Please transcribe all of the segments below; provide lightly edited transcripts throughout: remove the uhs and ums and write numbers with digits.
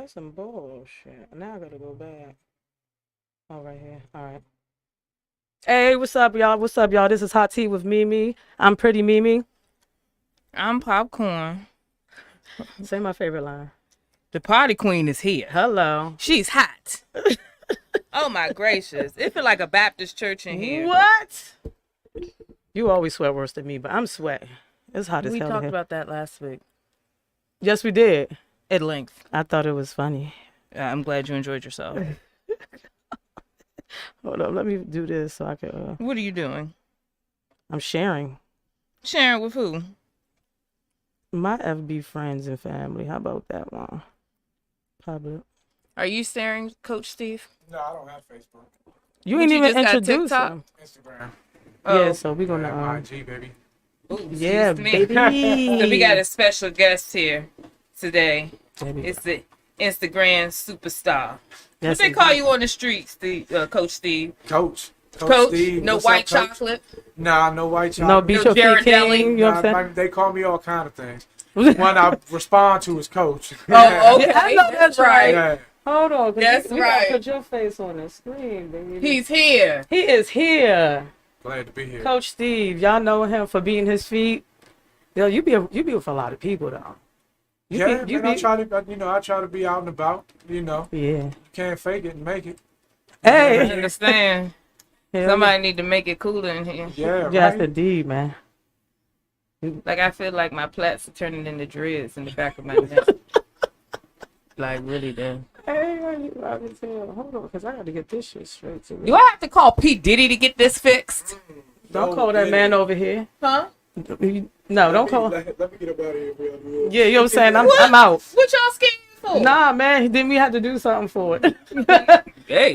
That's some bullshit. Now I gotta go back. Oh, right here. All right. Hey, what's up, y'all? What's up, y'all? This is Hot Tea with Mimi. I'm Pretty Mimi. I'm Popcorn. Say my favorite line. The party queen is here. Hello. She's hot. Oh my gracious. It feel like a Baptist church in here. What? You always sweat worse than me, but I'm sweating. It's hot as We hell. talked here. about that last week Yes, we did. at length. I thought it was funny. I'm glad you enjoyed yourself. Hold up, let me do this so I can. What are you doing? I'm sharing Sharing with who? my FB friends and family. How about that one? Public. Are you staring, Coach Steve? No, I don't have Facebook. You What, ain't you even just got introduced TikTok? them. Instagram. Yeah, so we're I gonna. have IG, baby. Ooh, Yeah, excuse me. baby. So we got a special guest here today. Baby. It's the Instagram superstar. Yes, What they it call is. you on the streets, Coach Steve? Coach. Coach, Steve. no What's white up, Coach? chocolate. Nah, no white chocolate. No, beat No your feet Jared Deli. king. You know what I'm They call me all kind of things. saying? One I respond to is Coach. Oh, okay. Yeah, I know that's right. Yeah. Hold on. 'Cause That's we gotta right. put your face on the screen, baby. He's here. He is here. Glad to be here. Coach Steve. Y'all know him for beating his feet. Yo, you be with a lot of people though. I try to be out and about. You Yeah. can't fake it and make it. I Hey. understand. Hell Somebody need to make it cooler in here. Yeah, Yes, right. indeed, man. Like I feel like my plaits are turning into dreads in the back of my neck. Like really, though. Hey, I can tell. Hold on, because I got to get this shit straight to Do I have to call P Diddy to get this fixed? Don't No, call that yeah. man over here. Huh? No, don't call. Let me get up out of here, bro. Yeah, you know what I'm saying? I'm What? out. What y'all scared for? Nah, man, then we had to do something for it. Hey.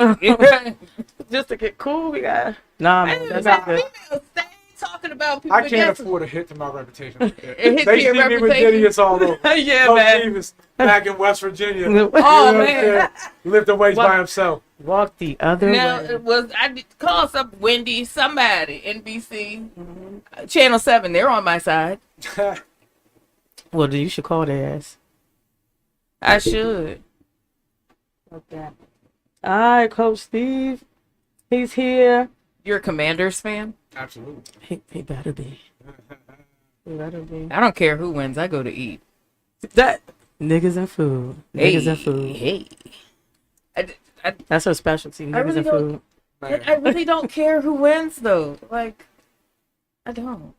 Just to get cool, we got. Nah, man, that's Females not good. stay talking about people. I can't against- afford a hit to my reputation. Like that. It hit They to your see me with reputation? Diddy, it's all over. Yeah, Coach man. Steve is back in West Virginia. Oh You know what I'm man. saying? Lift weights What? by himself. Walk the other Now way. it was I did call some Wendy, somebody, NBC, Channel 7. They're on my side. Well, then you should call their ass. I should. Okay. All right, Coach Steve. He's here. You're a Commanders fan? Absolutely. He better be. He better be. I don't care who wins. I go to eat. That niggas and food. Niggas and food. Hey. That's her specialty. Niggas really and don't- food. Man. I really don't care who wins though. Like, I don't.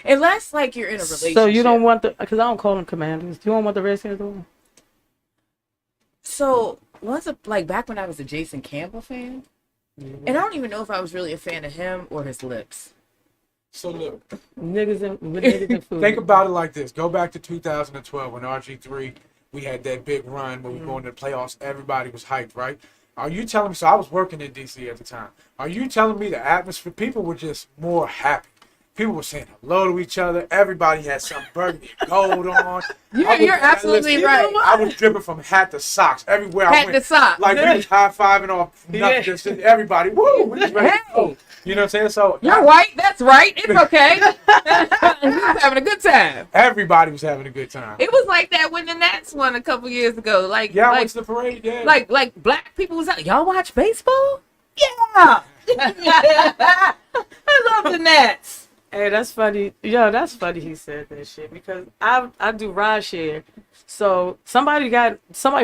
Unless like you're in a relationship. So you don't want the? Because I don't call them commanders. You don't want the Redskins to win? So once, like back when I was a Jason Campbell fan, and I don't even know if I was really a fan of him or his lips. So look, Niggas and food. think about it like this. Go back to 2012 when RG3, we had that big run when we were going to the playoffs. Everybody was hyped, right? Are you telling me, so I was working in D.C. at the time. Are you telling me the atmosphere, people were just more happy? People were saying hello to each other. Everybody had some burgundy gold on. You're absolutely listen, right. I was dripping from hat to socks everywhere I Hat went. to sock. Like we was high fiving off nothing. Yeah. Just everybody, woo! We was ready to Hey. go. You know what I'm saying? So You're white. That's right. It's okay. He was having a good time. everybody was having a good time. It was like that when the Nats won a couple years ago. Like, Yeah, I like, went to the parade. Yeah. like black people was out. Y'all watch baseball? Yeah. I love the Nats. Hey, that's funny. Yo, that's funny he said that shit because I do ride share. So somebody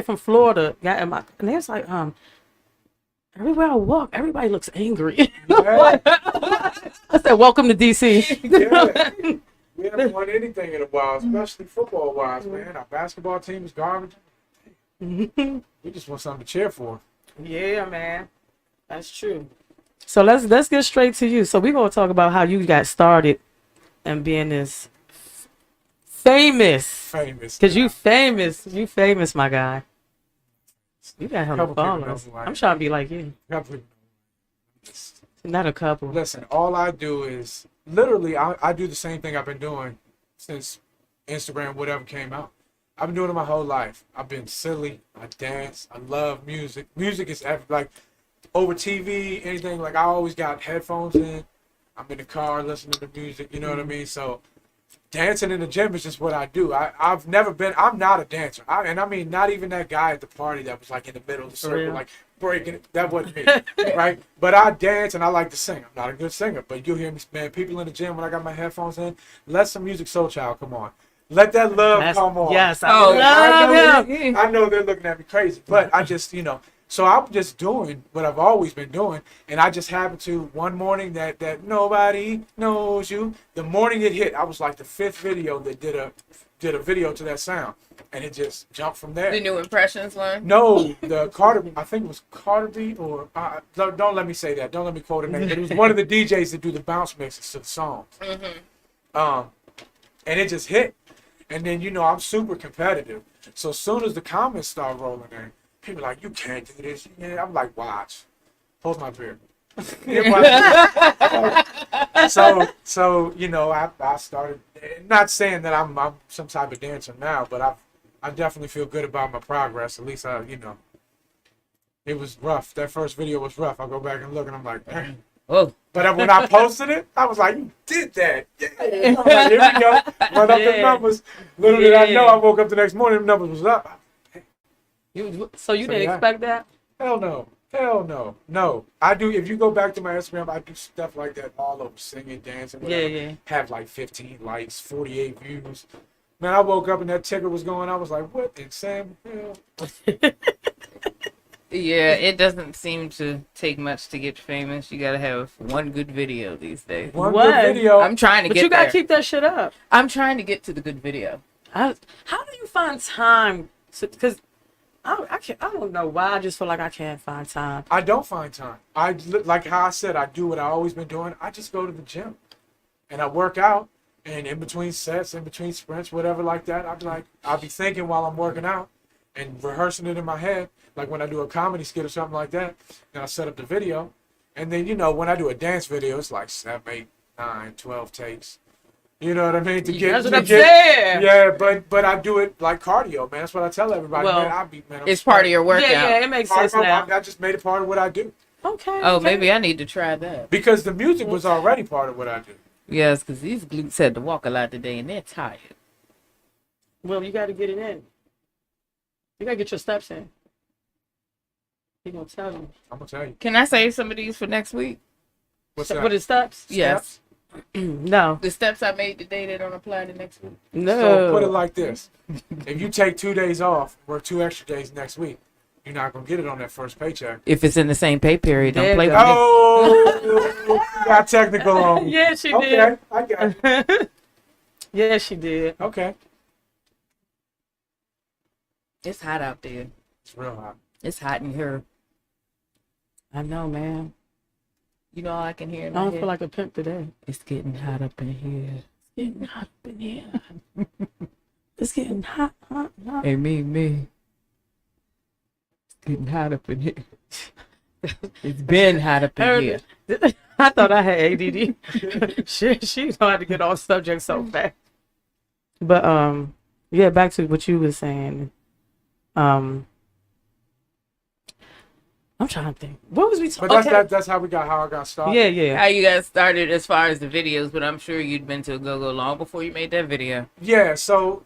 from Florida got in my and they was like, everywhere I walk, everybody looks angry. Yeah. I said, welcome to DC. Yeah. We haven't won anything in a while, especially football wise, man. Our basketball team is garbage. We just want something to cheer for. Yeah, man. That's true. So let's get straight to you. So we're gonna talk about how you got started and being this famous. Famous. Cause you famous, my guy. You got hella Couple people followers. don't like I'm it. trying to be like you. Couple- Not a couple. Listen, all I do is literally I do the same thing I've been doing since Instagram, whatever came out. I've been doing it my whole life. I've been silly. I dance. I love music. Music is like over TV, anything. Like I always got headphones in. I'm in the car listening to music. You know what I mean? So dancing in the gym is just what I do. I've never been. I'm not a dancer. And I mean, not even that guy at the party that was like in the middle of the circle, real? like breaking it. That wasn't me, right? But I dance and I like to sing. I'm not a good singer, but you'll hear me, man. People in the gym when I got my headphones in, let some Music Soul Child come on. Let that love come on. Yes, I Oh, love him. I know they're looking at me crazy, but I just, so I'm just doing what I've always been doing, and I just happened to one morning that nobody knows you. The morning it hit, I was like the 5th video that did a video to that sound, and it just jumped from there. The new impressions one. No, the Carter, I think it was Carter B, or don't let me say that. Don't let me quote a name. But it was one of the DJs that do the bounce mixes to the songs. And it just hit. And then, I'm super competitive. So as soon as the comments start rolling in, people are like, you can't do this. Yeah, I'm like, watch. Hold my beer. so I started, not saying that I'm some type of dancer now, but I definitely feel good about my progress. At least it was rough. That first video was rough. I go back and look and I'm like, dang. Oh, But when I posted it, I was like, you did that. Yeah. I'm like, here we go. Run up the numbers. Little did I know, I woke up the next morning, the numbers was up. So you didn't expect that? Hell no. Hell no. No. I do, if you go back to my Instagram, I do stuff like that all over, singing, dancing, whatever. Yeah. Have like 15 likes, 48 views. Man, I woke up and that ticker was going, I was like, what in Sam? yeah. It doesn't seem to take much to get famous. You gotta have one good video these days. One What? good video. I'm trying to But get you gotta there. keep that shit up. I'm trying to get to the good video. How do you find time? Because I can't. I don't know why. I just feel like I can't find time. I don't find time. Like how I said, I do what I've always been doing. I just go to the gym and I work out, and in between sets, in between sprints, whatever like that, I'll be thinking while I'm working out and rehearsing it in my head. Like when I do a comedy skit or something like that, then I set up the video, and then when I do a dance video, it's like 7, 8, 9, 12 takes. You know what I mean? That's what I'm saying. Yeah, but I do it like cardio, man. That's what I tell everybody. Well, man, I'm It's part of your workout. Yeah, it makes sense now. I just made it part of what I do. Okay. Oh, okay. maybe I need to try that. Because the music was already part of what I do. Yes, because these glutes had to walk a lot today, and they're tired. Well, you got to get it in. You got to get your steps in. He gonna tell you. I'm gonna tell you. Can I save some of these for next week? What's that? What is steps? Yes. No. The steps I made today, they don't apply to next week. No. So put it like this: if you take 2 days off, work 2 extra days next week, you're not gonna get it on that first paycheck. If it's in the same pay period, There don't play you with me. Oh, you got technical on me. Yeah, she Okay, did. I got it. Yeah, she did. Okay, It's hot out there. it's real hot. It's hot in here. I know, man. You know all I can hear in I my don't head? feel like a pimp today. It's getting hot up in here. It's getting hot up in here. It's getting hot. Hey, me. It's getting hot up in here. It's been hot up in here. I thought I had ADD. she know how to get off subject so fast. But yeah, back to what you were saying. I'm trying to think. What was we talking? But that's how I got started. Yeah. How you got started as far as the videos, but I'm sure you'd been to a go-go long before you made that video. Yeah, so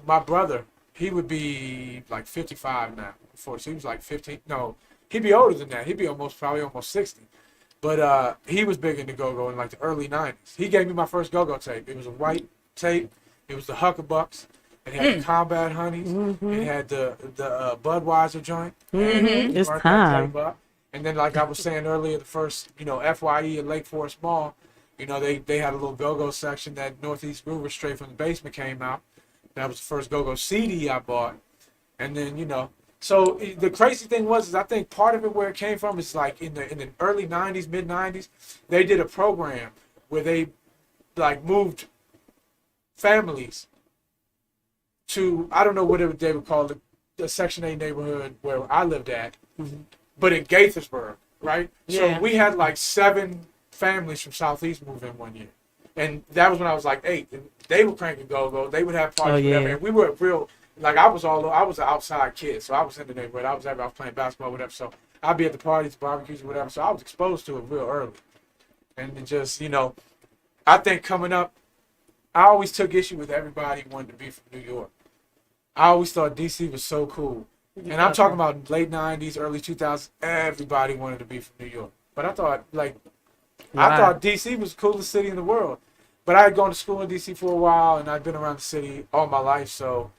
my brother, he would be like 55 now. Before, so he was like 15. No, he'd be older than that. He'd be probably almost 60. But he was big into go-go in like the early 90s. He gave me my first go-go tape. It was a white tape. It was the Huckabucks. It had the Combat Honeys. It had the Budweiser joint. It's Mark that time. tape up. And then, like I was saying earlier, the first, FYE at Lake Forest Mall, they had a little go-go section that Northeast Groover straight from the basement came out. That was the first go-go CD I bought. And then, so the crazy thing is I think part of it where it came from is like in the early 90s, mid 90s, they did a program where they like moved families to, I don't know what they would call it, the Section 8 neighborhood where I lived at, but in Gaithersburg, right? Yeah. So we had like 7 families from Southeast move in one year. And that was when I was like 8. And they were cranking go-go. They would have parties, Oh, yeah. whatever. And we were real, like I was an outside kid. So I was in the neighborhood. I was playing basketball, whatever. So I'd be at the parties, barbecues, whatever. So I was exposed to it real early. And it just, I think coming up I always took issue with everybody wanting to be from New York. I always thought DC was so cool. And I'm talking about late 90s, early 2000s. Everybody wanted to be from New York. But I thought, like, I Right. thought DC was the coolest city in the world. But I had gone to school in DC for a while, and I'd been around the city all my life, so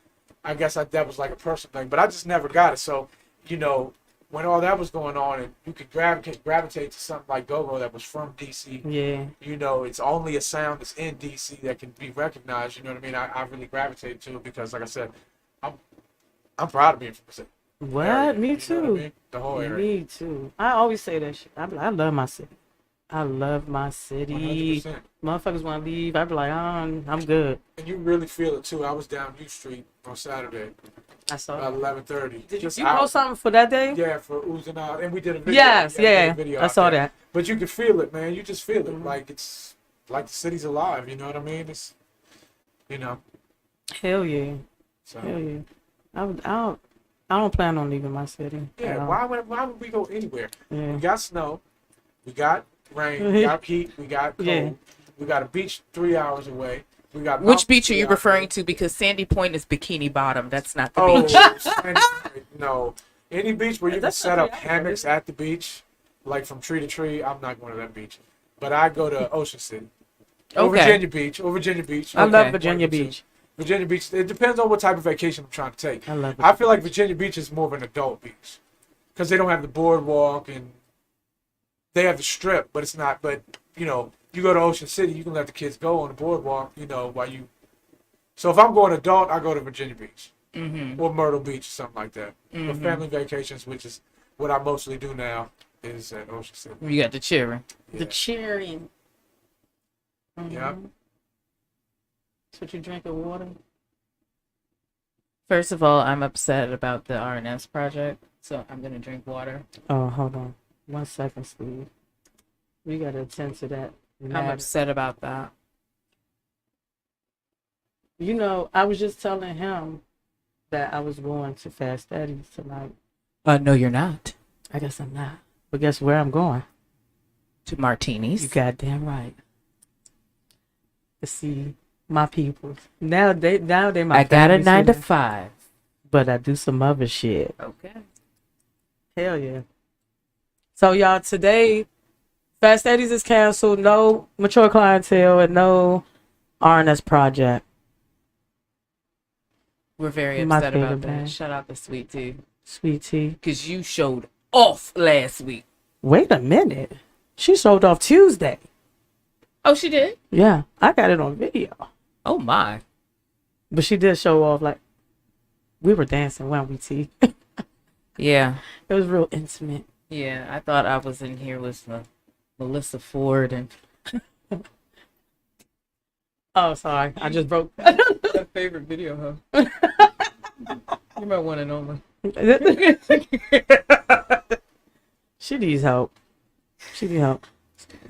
I guess that was like a personal thing. But I just never got it. So, you know, when all that was going on, and you could gravitate to something like Go-Go that was from DC, Yeah. you know, it's only a sound that's in DC that can be recognized. You know what I mean? I really gravitated to it because, like I said, I'm proud of being from the city. What? area, Me you know too. what I mean? The whole area. Me too. I always say that shit. I love my city. I love my city. 100%. Motherfuckers want to leave. I be like, I'm good. And you really feel it too. I was down U Street on Saturday I saw. about 11:30. Did Just you out. post something for that day? Yeah, for Ooze and Out, and we did a video. Yes. we did a Yeah. video I out saw there. that. But you can feel it, man. You just feel it, Mhm. like it's like the city's alive. You know what I mean? It's, you know. Hell yeah. So Hell yeah. I don't plan on leaving my city. yeah, at all. why would we go anywhere? Yeah. We got snow, we got rain, we got heat, we got cold, Yeah. we got a beach 3 hours away. We got Which mountains beach are 3 you hours referring away. to? Because Sandy Point is Bikini Bottom. That's not the Oh, beach. Sandy Point, no. Any beach where you can That's set not up 3 hours, hammocks is it? at the beach, like from tree to tree, I'm not going to that beach. But I go to Ocean City. Or Okay. Virginia Beach. Or Virginia Beach. I love Okay. Virginia One of the two. Beach. Virginia Beach. It depends on what type of vacation I'm trying to take. I love it. I feel like Virginia Beach is more of an adult beach. Because they don't have the boardwalk and they have the strip, but it's not. But, you know, you go to Ocean City, you can let the kids go on the boardwalk, you know, while you. So if I'm going adult, I go to Virginia Beach Mm-hmm. or Myrtle Beach or something like that. For Mhm. family vacations, which is what I mostly do now, is at Ocean City. You got the cheering. Yeah. The cheering. Yeah. Mhm. That's what you drink of water? First of all, I'm upset about the RNS project, so I'm gonna drink water. Oh, hold on. 1 second, Steve. We gotta attend to that. I'm matter. upset about that. You know, I was just telling him that I was going to Fast Eddie's tonight. No, you're not. I guess I'm not. But guess where I'm going? To Martinis. You goddamn right. To see my people. Now they my I got a family 9 to city, 5. but I do some other shit. Okay. Hell yeah. So y'all, today Fast Eddie's is canceled. No mature clientele and no RNS project. We're very My upset about favorite that. band. Shout out to Sweet Tea. Sweet tea. Because you showed off last week. Wait a minute. She sold off Tuesday. Oh, she did? Yeah, I got it on video. Oh, my. But she did show off, like, we were dancing, weren't we, T? Yeah. It was real intimate. Yeah, I thought I was in here with Melissa Ford and Oh, sorry. I just broke. that favorite video, huh? You're my one and only. She needs help. She needs help.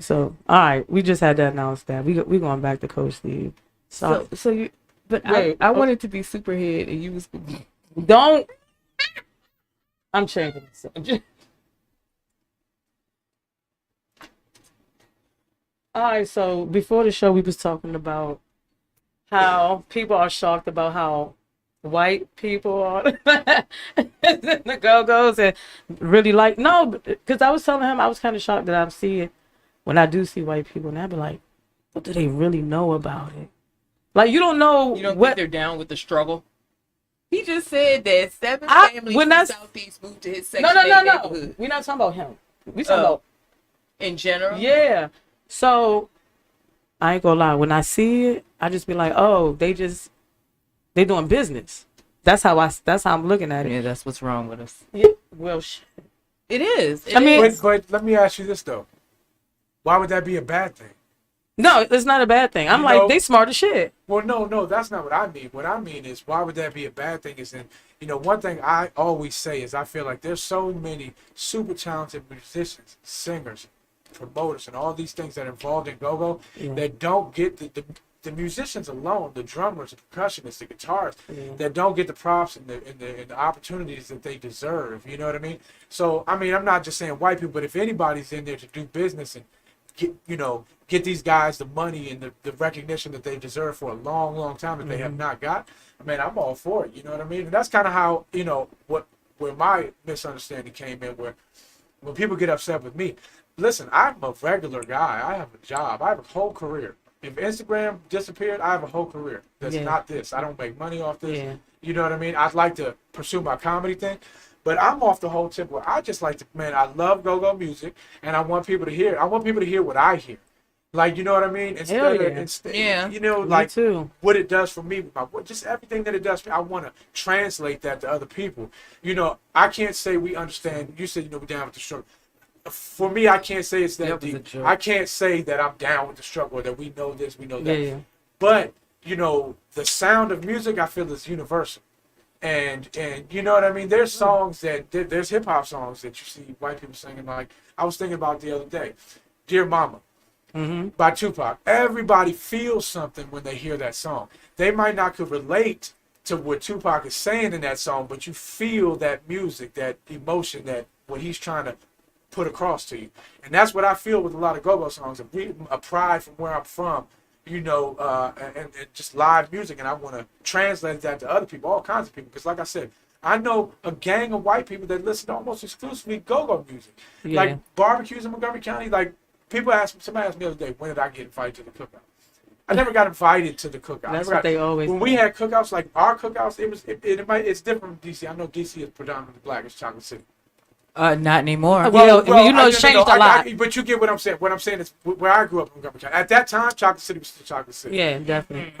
So, all right. We just had to announce that. We going back to Coach Steve. So you, but Wait, I wanted to be Superhead and you was. Don't. I'm changing the subject. All right, so before the show, we was talking about how people are shocked about how white people are the Go-Go's and really like, no, because I was telling him I was kind of shocked that I'm seeing, when I do see white people, and I'd be like, what do they really know about it? Like, you don't know You don't what. think they're down with the struggle? He just said that 7 I- families when from that's- Southeast moved to his Section No, 8 no. neighborhood. We're not talking about him. We talking Oh. about In general? yeah. So I ain't gonna lie. When I see it, I just be like, oh, they doing business. That's how I'm looking at it. Yeah, that's what's wrong with us. Yeah. Well, It is. It I mean- is. But let me ask you this though. Why would that be a bad thing? no, it's not a bad thing. I'm You like, know- they smart as shit. Well, no, that's not what I mean. What I mean is, why would that be a bad thing? Is one thing I always say is I feel like there's so many super talented musicians, singers, promoters, and all these things that are involved in go-go Yeah. that don't get the musicians alone, the drummers, the percussionists, the guitarists, Yeah. that don't get the props and the opportunities that they deserve. You know what I mean? So, I mean, I'm not just saying white people, but if anybody's in there to do business and get these guys the money and the recognition that they deserve for a long, long time that they have not got, I mean, I'm all for it. You know what I mean? And that's kind of how, where my misunderstanding came in, where when people get upset with me, listen, I'm a regular guy. I have a job. I have a whole career. If Instagram disappeared, I have a whole career. That's not this. I don't make money off this. Yeah. You know what I mean? I'd like to pursue my comedy thing. But I'm off the whole tip where I just like to, man, I love go-go music, and I want people to hear it. I want people to hear what I hear. Like, you know what I mean? Yeah. You know, Me like too. what it does for me, just everything that it does for me, I want to translate that to other people. You know, I can't say we understand. You said, we're down with the struggle. For me, I can't say it's that was a deep. joke. I can't say that I'm down with the struggle or that we know this, we know that. Yeah. But, the sound of music, I feel, is universal. And you know what I mean? There's songs there's hip hop songs that you see white people singing. Like, I was thinking about the other day, Dear Mama by Tupac. Everybody feels something when they hear that song. They might not could relate to what Tupac is saying in that song, but you feel that music, that emotion, that what he's trying to put across to you. And that's what I feel with a lot of go-go songs, a pride from where I'm from, and just live music. And I want to translate that to other people, all kinds of people. Because like I said, I know a gang of white people that listen to almost exclusively go-go music. Yeah. Like barbecues in Montgomery County. Like, somebody asked me the other day, when did I get invited to the cookout? I never got invited to the cookout. That's what they always When say. we had cookouts, like our cookouts, it's different from DC. I know DC is predominantly black. It's Chocolate City. Not anymore. It's changed a lot. But you get what I'm saying. What I'm saying is where I grew up in Montgomery County. At that time, Chocolate City was still Chocolate City. Yeah, definitely.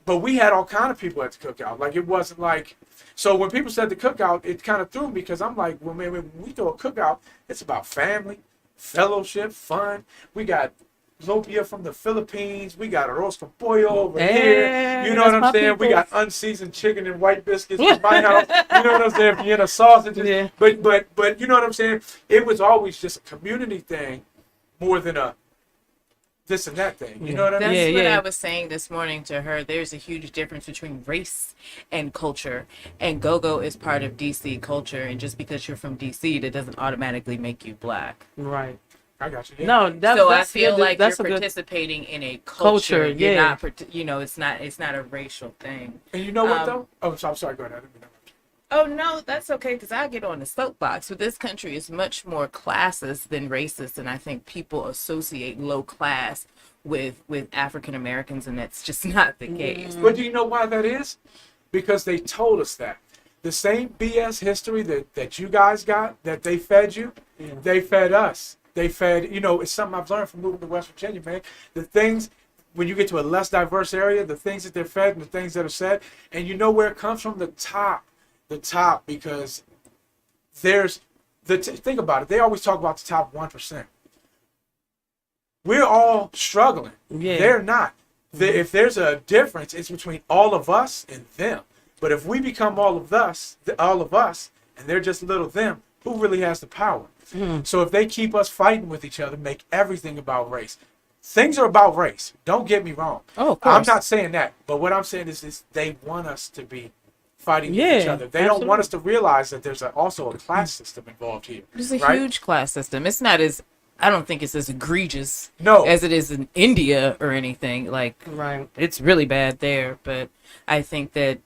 But we had all kind of people at the cookout. Like, it wasn't like. So when people said the cookout, it kind of threw me, because I'm like, well, man, when we throw a cookout, it's about family, fellowship, fun. We got Lopia from the Philippines. We got arroz con pollo over here. You know what that's I'm my saying? We people. got unseasoned chicken and white biscuits from my house. You know what I'm saying? Vienna sausages. Yeah. But you know what I'm saying? It was always just a community thing more than a this and that thing. You know what I That's mean? what Yeah. I was saying this morning to her. There's a huge difference between race and culture. And go-go is part of DC culture. And just because you're from DC, that doesn't automatically make you black. Right. I got you. Yeah. No, that's So that's I feel good. like That's you're a good. participating in a culture. Culture, You're yeah. not, it's not a racial thing. And you know what though? Oh, so I'm sorry. Go ahead. I didn't mean to interrupt you. Oh no, that's okay, because I get on the soapbox. But this country is much more classist than racist, and I think people associate low class with African Americans, and that's just not the case. But do you know why that is? Because they told us that. The same BS history that you guys got, that they fed you, they fed us. They fed, it's something I've learned from moving to West Virginia, man. The things, when you get to a less diverse area, the things that they're fed and the things that are said, and you know where it comes from? The top, because there's, think about it. They always talk about the top 1%. We're all struggling. Yeah. They're not. If there's a difference, it's between all of us and them. But if we become all of us, and they're just little them, who really has the power? So if they keep us fighting with each other, make everything about race. Things are about race. Don't get me wrong. Oh, of course. I'm not saying that. But what I'm saying is they want us to be fighting with each Yeah, other. They don't want us to realize that there's also a class system involved here. There's a right? huge class system. It's not as, I don't think it's as egregious No. as it is in India or anything. Like, Right. it's really bad there. But I think that,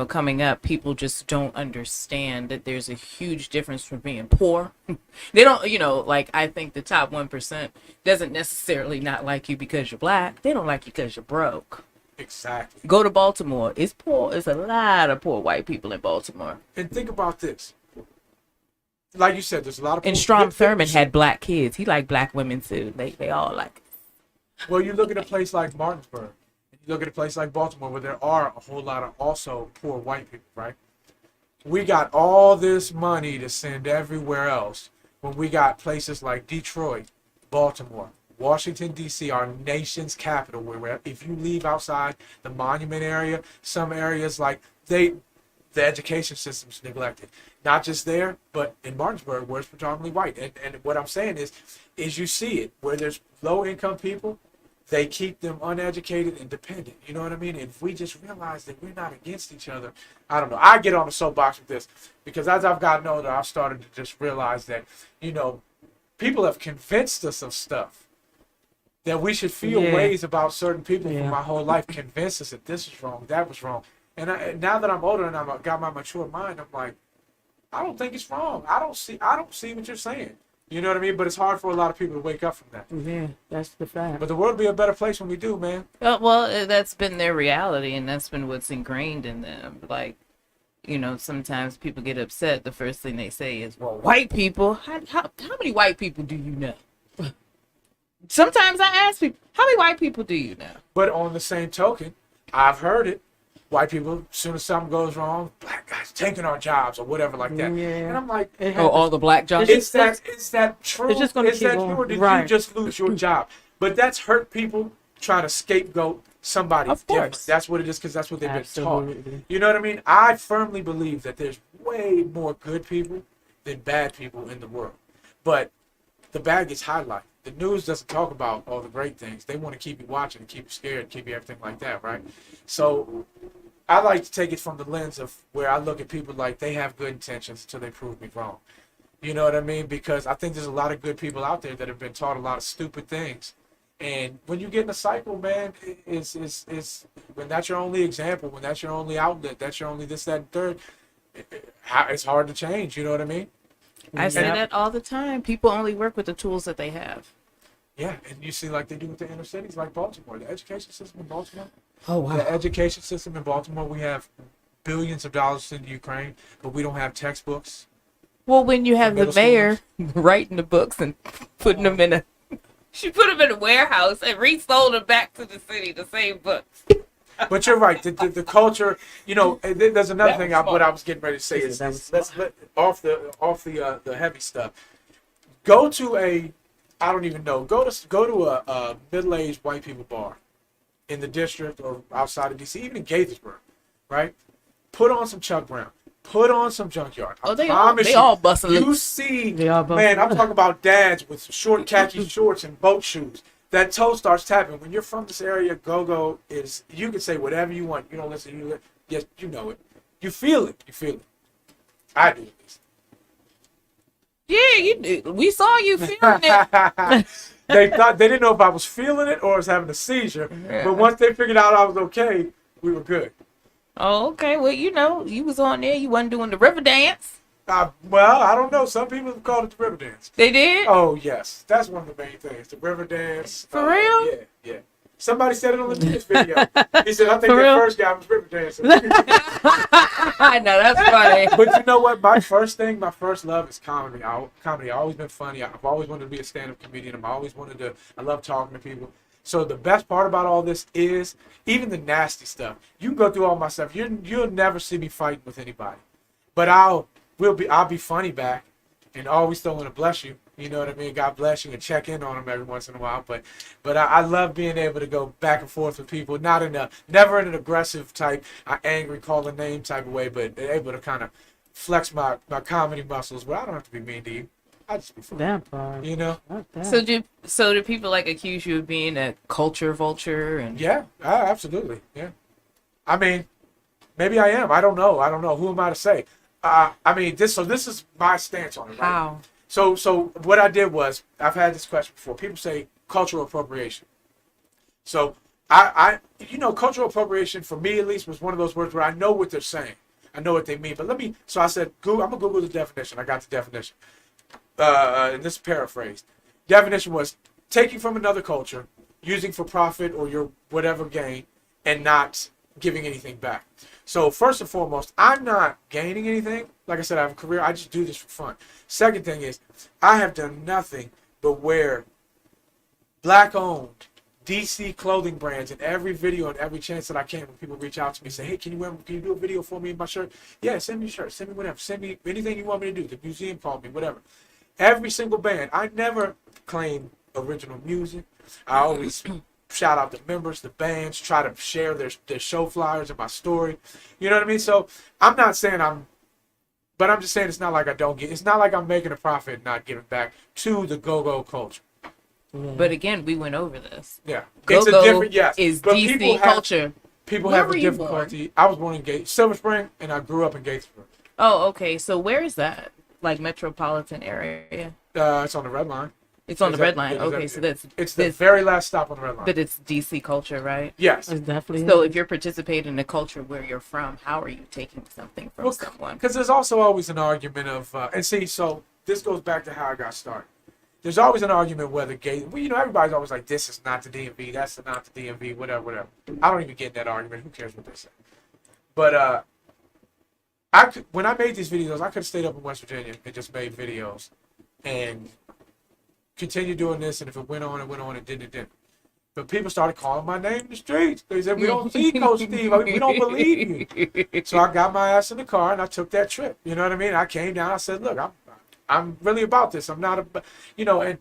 coming up, people just don't understand that there's a huge difference from being poor. They don't, I think the top 1% doesn't necessarily not like you because you're black. They don't like you because you're broke. Exactly. Go to Baltimore. It's poor. It's a lot of poor white people in Baltimore. And think about this. Like you said, there's a lot of And people- Strom Thurmond had black kids. He liked black women too. They all like. Well, you look at a place like Martinsburg. You look at a place like Baltimore, where there are a whole lot of also poor white people, right? We got all this money to send everywhere else when we got places like Detroit, Baltimore, Washington, D.C., our nation's capital, where if you leave outside the monument area, some areas like the education system's neglected. Not just there, but in Martinsburg, where it's predominantly white. And what I'm saying is you see it, where there's low-income people, they keep them uneducated and dependent. You know what I mean? If we just realize that we're not against each other, I don't know. I get on the soapbox with this because as I've gotten older, I've started to just realize that, people have convinced us of stuff that we should feel Yeah. ways about certain people Yeah. for my whole life, convince us that this is wrong, that was wrong. And now that I'm older and I've got my mature mind, I'm like, I don't think it's wrong. I don't see what you're saying. You know what I mean? But it's hard for a lot of people to wake up from that. Yeah, that's the fact. But the world will be a better place when we do, man. Well, that's been their reality, and that's been what's ingrained in them. Like, sometimes people get upset. The first thing they say is, "Well, white people. How many white people do you know?" Sometimes I ask people, "How many white people do you know?" But on the same token, I've heard it. White people, as soon as something goes wrong, black guys taking our jobs or whatever like that. Yeah. And I'm like, It Oh, all the black jobs. It's is that true? It's just gonna is keep that going. true, or did Right. you just lose your job? But that's hurt people trying to scapegoat somebody Of different. course. That's what it is, because that's what they've been taught. Absolutely. You know what I mean? I firmly believe that there's way more good people than bad people in the world. But the bad gets highlighted. The news doesn't talk about all the great things. They want to keep you watching, keep you scared, keep you everything like that, right? So I like to take it from the lens of where I look at people like they have good intentions until they prove me wrong. You know what I mean? Because I think there's a lot of good people out there that have been taught a lot of stupid things. And when you get in a cycle, man, it's when that's your only example, when that's your only outlet, that's your only this, that, and third, it's hard to change. You know what I mean? I say Yeah. that all the time. People only work with the tools that they have. Yeah, and you see like they do with the inner cities like Baltimore. The education system in Baltimore. Oh wow. The education system in Baltimore, we have billions of dollars into Ukraine, but we don't have textbooks. Well, when you have the Middle mayor writing the books and putting them in she put them in a warehouse and resold them back to the city, the same books. But you're right. The culture, and there's another That thing. was What I was getting ready to say is That was let's let off the heavy stuff. Go to I don't even know. Go to a middle-aged white people bar in the district or outside of DC, even in Gaithersburg, right? Put on some Chuck Brown. Put on some Junkyard. I They promise all busting you loose. see, They all busting man, I'm loose. talking about dads with short khaki shorts and boat shoes. That toe starts tapping. When you're from this area, go-go is, you can say whatever you want. You don't listen. Yes, you know it. You feel it. You feel it. I do at least. Yeah, you do. We saw you feeling it. They didn't know if I was feeling it or was having a seizure. Yeah. But once they figured out I was okay, we were good. Oh, okay. Well, you was on there. You wasn't doing the river dance. Well, I don't know. Some people have called it the river dance. They did? Oh yes, that's one of the main things. The river dance. For real? Yeah, yeah. Somebody said it on the news video. He said, "I think For that real? first guy was river dancing." I know, that's funny. But you know what? My first love is comedy. I've always been funny. I've always wanted to be a stand-up comedian. I love talking to people. So the best part about all this is even the nasty stuff. You can go through all my stuff. You'll never see me fighting with anybody. But I'll be funny back and always throwing a bless you. You know what I mean? God bless you, and check in on them every once in a while. But I love being able to go back and forth with people, never in an aggressive type, angry, calling name type of way, but able to kind of flex my comedy muscles. But I don't have to be mean to you. I just be funny. That part. You know? Not that. So do people like accuse you of being a culture vulture and Yeah, absolutely. Yeah. I mean, maybe I am. I don't know. Who am I to say? I mean, this is my stance on it. Right? how? So what I did was, I've had this question before. People say cultural appropriation. So cultural appropriation for me at least was one of those words where I know what they're saying. I know what they mean. But so I said, I'm going to Google the definition. I got the definition. And this is paraphrased. Definition was taking from another culture, using for profit or your whatever gain, and not giving anything back. So first and foremost, I'm not gaining anything. Like I said, I have a career. I just do this for fun. Second thing is, I have done nothing but wear black-owned DC clothing brands in every video and every chance that I can. When people reach out to me, say, "Hey, can you do a video for me in my shirt?" Yeah, send me a shirt. Send me whatever. Send me anything you want me to do. The museum called me, whatever. Every single band. I never claim original music. I always shout out the members, the bands, try to share their show flyers and my story. You know what I mean? So I'm not saying but I'm just saying it's not like I don't get. It's not like I'm making a profit and not giving back to the go-go culture. But again, we went over this. Yeah, it's a Go-go different is but DC culture. People Where have were a you difficulty. I was born in Silver Spring, and I grew up in Gaithersburg. Oh, okay. So where is that? Like metropolitan area? It's on the Red Line. It's on the red line. It is Okay, at- so that's it's the very last stop on the red line. but it's DC culture, right? Yes. It's definitely. So if you're participating in a culture where you're from, how are you taking something from someone? Because there's also always an argument of, and see, so this goes back to how I got started. There's always an argument whether gay, well, you know, everybody's always like, this is not the DMV, that's not the DMV, whatever, whatever. I don't even get in that argument. Who cares what they say? But when I made these videos, I could have stayed up in West Virginia and just made videos and continued doing this. And if it went on, it didn't. But people started calling my name in the streets. They said, we don't see Coach Steve. We don't believe you. So I got my ass in the car and I took that trip. You know what I mean? I came down. I said, look, I'm really about this. I'm not a, you know, and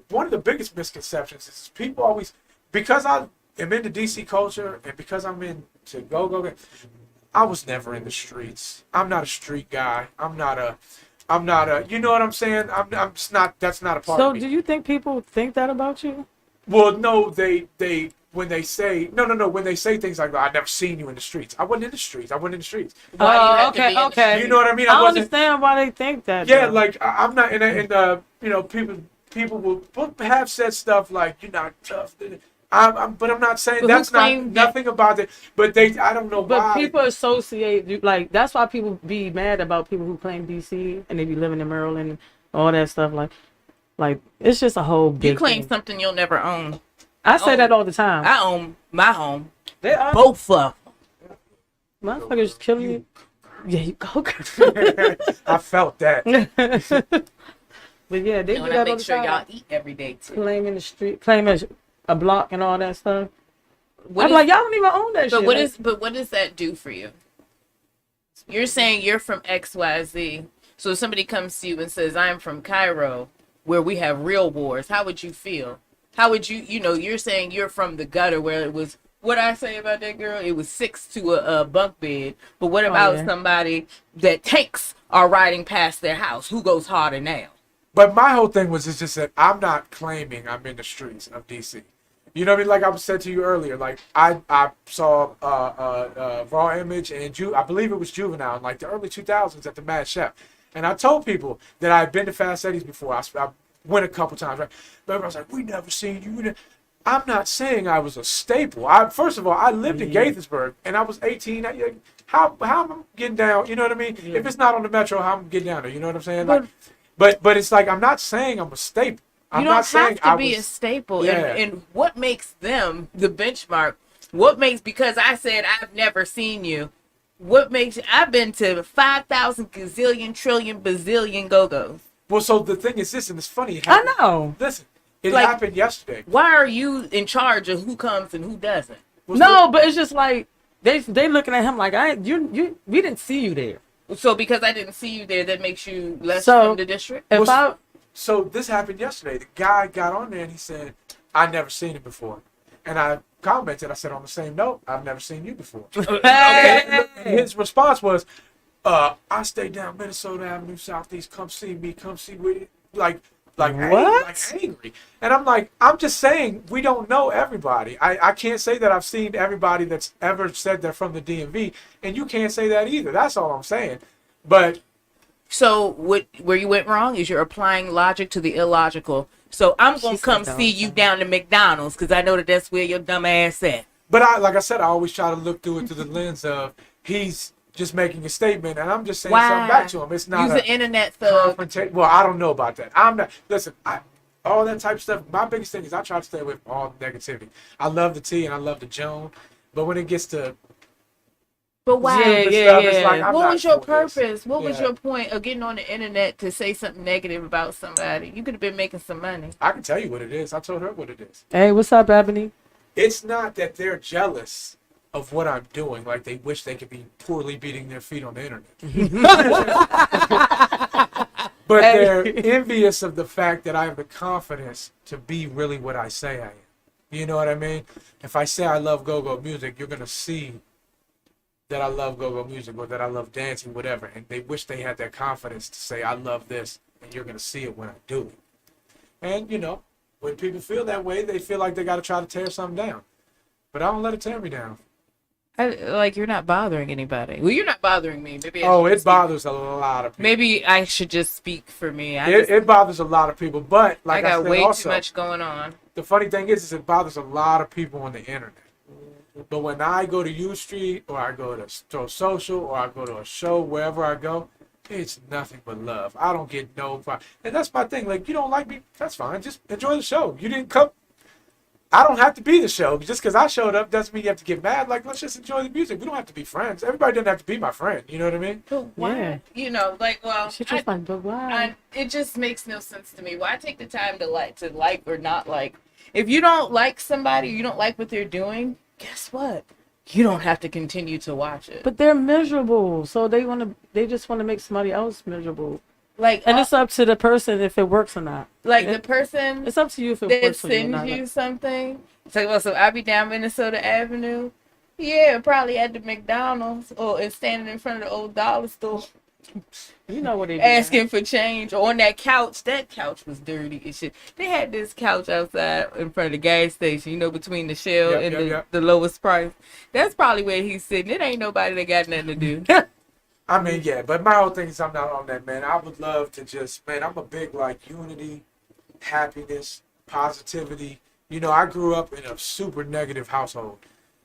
one of the biggest misconceptions is people always, because I am into DC culture and because I'm into go, I was never in the streets. I'm not a street guy. I'm not a, you know what I'm saying? I'm just not, that's not a part So of me. do you think people think that about you? Well, no, when they say, no, when they say things like, I've never seen you in the streets. I wasn't in the streets. Why you Oh, have to be in the okay. You know what I mean? I wasn't- understand why they think that. Yeah, though. like I'm not you know, people will have said stuff like you're not tough. But I'm not saying But who that's not claimed that- nothing about it. But I don't know But why. people associate, like, that's why people be mad about people who claim DC and they be living in Maryland and all that stuff. Like it's just a whole big You claim thing. something you'll never own. I say that all the time. I own my home. They are Both of them. motherfuckers killing you. Yeah, you go. I felt that. But yeah, they And do I that all make the sure time. y'all eat every day too. Claiming the street, claiming a block and all that stuff. What I'm is- like, y'all don't even own that but shit. what does that do for you? You're saying you're from XYZ. So if somebody comes to you and says, I'm from Cairo, where we have real wars, how would you feel? How would you, you're saying you're from the gutter where it was, what I say about that girl? It was 6 to a bunk bed. But what about yeah. somebody that tanks are riding past their house? Who goes harder now? But my whole thing was it's just that I'm not claiming I'm in the streets of DC. You know what I mean? Like I said to you earlier, like I saw Raw Image and I believe it was Juvenile in like the early 2000s at the Mad Chef. And I told people that I had been to Fast Eddie's before. I went a couple times, right? But everyone was like, we never seen you. I'm not saying I was a staple. First of all, I lived in Gaithersburg and I was 18. How am I getting down? You know what I mean? If it's not on the metro, how am I getting down there? You know what I'm saying? Like, but it's like I'm not saying I'm a staple. I'm You not don't saying have to be a staple. Yeah. And what makes them the benchmark? What makes, because I said I've never seen you, what makes, I've been to 5,000 gazillion, trillion, bazillion go-go's. Well, so the thing is this, and it's funny. It I happened, know. Listen, it Like- happened yesterday. Why are you in charge of who comes and who doesn't? What's No, but it's just like they looking at him like we didn't see you there. So because I didn't see you there, that makes you less So- from the district? If Well, So this happened yesterday. The guy got on there and he said, "I've never seen it before," and I commented. I said, "On the same note, I've never seen you before." Hey! And his response was, "I stay down Minnesota Avenue Southeast. Come see me. Come see me." Like What? like angry. And I'm like, I'm just saying we don't know everybody. I can't say that I've seen everybody that's ever said they're from the DMV, and you can't say that either. That's all I'm saying. But So where you went wrong is you're applying logic to the illogical. So I'm going She to come said that. see you down to McDonald's because I know that's where your dumb ass at. like I said, I always try to look through it through the lens of he's just making a statement, and I'm just saying something Why? back to him. It's not Use a an internet thug. confrontation. Well, I don't know about that. I'm not. Listen, all that type of stuff. My biggest thing is I try to stay away from all negativity. I love the T and I love the Joan, but when it gets to But why? Yeah, stupid yeah, stuff, it's yeah. like, I'm What not was your for this. purpose? What was Yeah. your point of getting on the internet to say something negative about somebody? You could have been making some money. I can tell you what it is. I told her what it is. Hey, what's up, Ebony? It's not that they're jealous of what I'm doing, like they wish they could be poorly beating their feet on the internet. But they're envious of the fact that I have the confidence to be really what I say I am. You know what I mean? If I say I love go-go music, you're going to see that I love go-go music or that I love dancing, whatever. And they wish they had that confidence to say I love this, and you're going to see it when I do it. And, you know, when people feel that way, they feel like they got to try to tear something down. But I don't let it tear me down. Like you're not bothering anybody. Well, you're not bothering me. Maybe. It bothers a lot of people. Maybe I should just speak for me. It bothers a lot of people, but like I I got said way also, too much going on. the funny thing is it bothers a lot of people on the internet. But when I go to U Street or I go to Throw Social or I go to a show, wherever I go, it's nothing but love. I don't get no problem. And that's my thing. Like, you don't like me, that's fine. Just enjoy the show. You didn't come. I don't have to be the show. Just because I showed up doesn't mean you have to get mad. Like, let's just enjoy the music. We don't have to be friends. Everybody doesn't have to be my friend. You know what I mean? But why? Yeah. You know, like, well, She just like, but why? it just makes no sense to me. Why take the time to like or not like? If you don't like somebody, you don't like what they're doing. Guess what? You don't have to continue to watch it. But they're miserable, so they just want to make somebody else miserable. Like, And it's up to the person if it works or not. like the person It's up to you if it that works for you or sends not. you something. It's like, well, so I be down Minnesota Avenue. Yeah, probably at the McDonald's or and standing in front of the old dollar store You know what they do. asking for change. Or on that couch. That couch was dirty and shit. They had this couch outside in front of the gas station, you know, between the Shell Yep, and yep, yep. the lowest price. That's probably where he's sitting. It ain't nobody that got nothing to do. I mean, yeah, but my whole thing is I'm not on that, man. I would love to just, man, I'm a big, like, unity, happiness, positivity. You know, I grew up in a super negative household.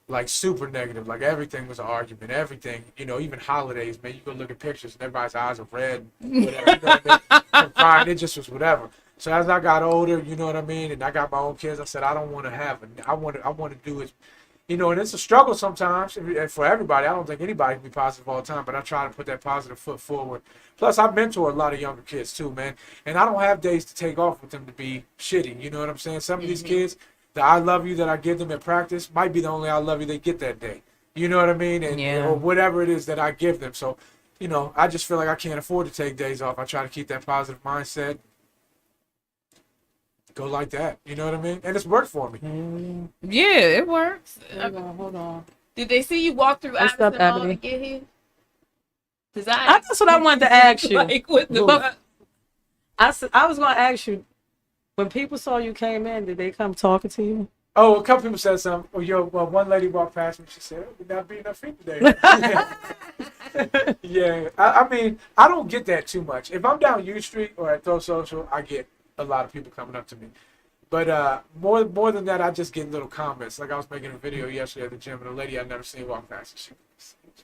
Like, super negative. Like, everything was an argument. Everything, you know, even holidays, man, you go look at pictures and everybody's eyes are red, whatever. You know what I mean? From crying, it just was whatever. So as I got older, you know what I mean, and I got my own kids, I said, I don't want to have, I want to do it. You know, and it's a struggle sometimes for everybody. I don't think anybody can be positive all the time, but I try to put that positive foot forward. Plus, I mentor a lot of younger kids too, man. And I don't have days to take off with them to be shitty. You know what I'm saying? Some of these kids, the I love you that I give them at practice might be the only I love you they get that day. You know what I mean? And Yeah. or whatever it is that I give them. So, you know, I just feel like I can't afford to take days off. I try to keep that positive mindset. Go like that. You know what I mean? And it's worked for me. Yeah, it works. Hold on. Did they see you walk through What's up, Addison Mall Ebony? to get here? Cause That's what I wanted to ask you. Like, what the fuck? I was going to ask you, when people saw you came in, did they come talking to you? Oh, a couple people said something. Oh, one lady walked past me. She said, "Oh, we're not being enough feet today." Yeah, I mean, I don't get that too much. If I'm down U Street or at Throw Social, I get a lot of people coming up to me. But more than that, I just get little comments. Like I was making a video yesterday at the gym, and a lady I'd never seen walk past. She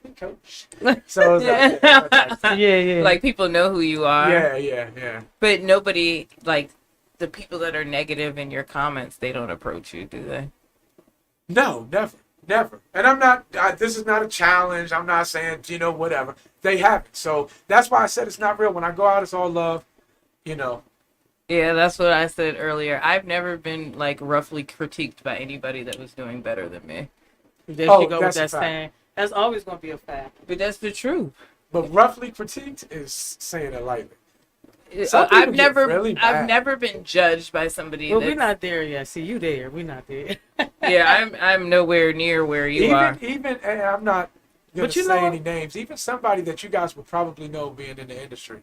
goes, "Coach." So it's like, Yeah. Like, people know who you are. yeah. But nobody, like, the people that are negative in your comments, they don't approach you, do they? No, never. And I'm not. This is not a challenge. I'm not saying whatever. They haven't. So that's why I said it's not real. When I go out, it's all love. You know. Yeah, that's what I said earlier. I've never been, like, roughly critiqued by anybody that was doing better than me. There you go with that's a that fact. saying. That's always going to be a fact. But that's the truth. But roughly critiqued is saying it lightly. Some people I've get never, really mad. I've never been judged by somebody. Well, that's, we're not there yet. See, you there. We're not there. Yeah, I'm nowhere near where you are. Even, and I'm not gonna But you say know any names. Even somebody that you guys would probably know being in the industry,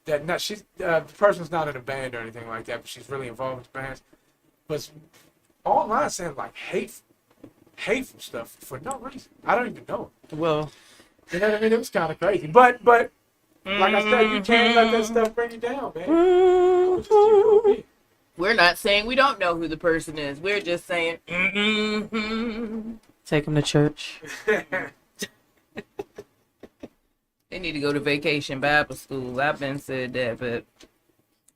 that not she's the person's not in a band or anything like that, but she's really involved with bands. But online saying like hateful stuff for no reason. I don't even know it. Well, You know what I mean? It was kind of crazy. But like I said, you can't let that stuff bring you down, man. Just you know me. We're not saying we don't know who the person is. We're just saying, take them to church. They need to go to Vacation Bible School. I've been said that, but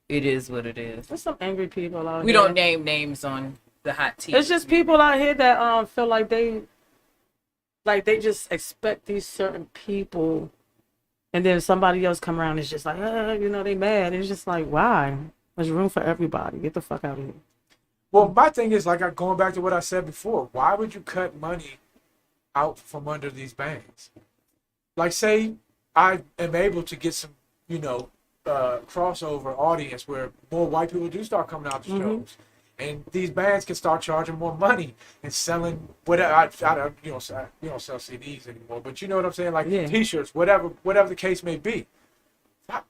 it is what it is. There's some angry people out We here. don't name names on the hot tea. It's just people out here that feel like they just expect these certain people, and then somebody else come around and it's just like, they mad. It's just like, why? There's room for everybody. Get the fuck out of here. Well, my thing is like going back to what I said before. Why would you cut money out from under these bands? Like, say I am able to get some, crossover audience where more white people do start coming out to shows, and these bands can start charging more money and selling whatever. I don't, you don't sell CDs anymore, but you know what I'm saying, like Yeah. T-shirts, whatever the case may be.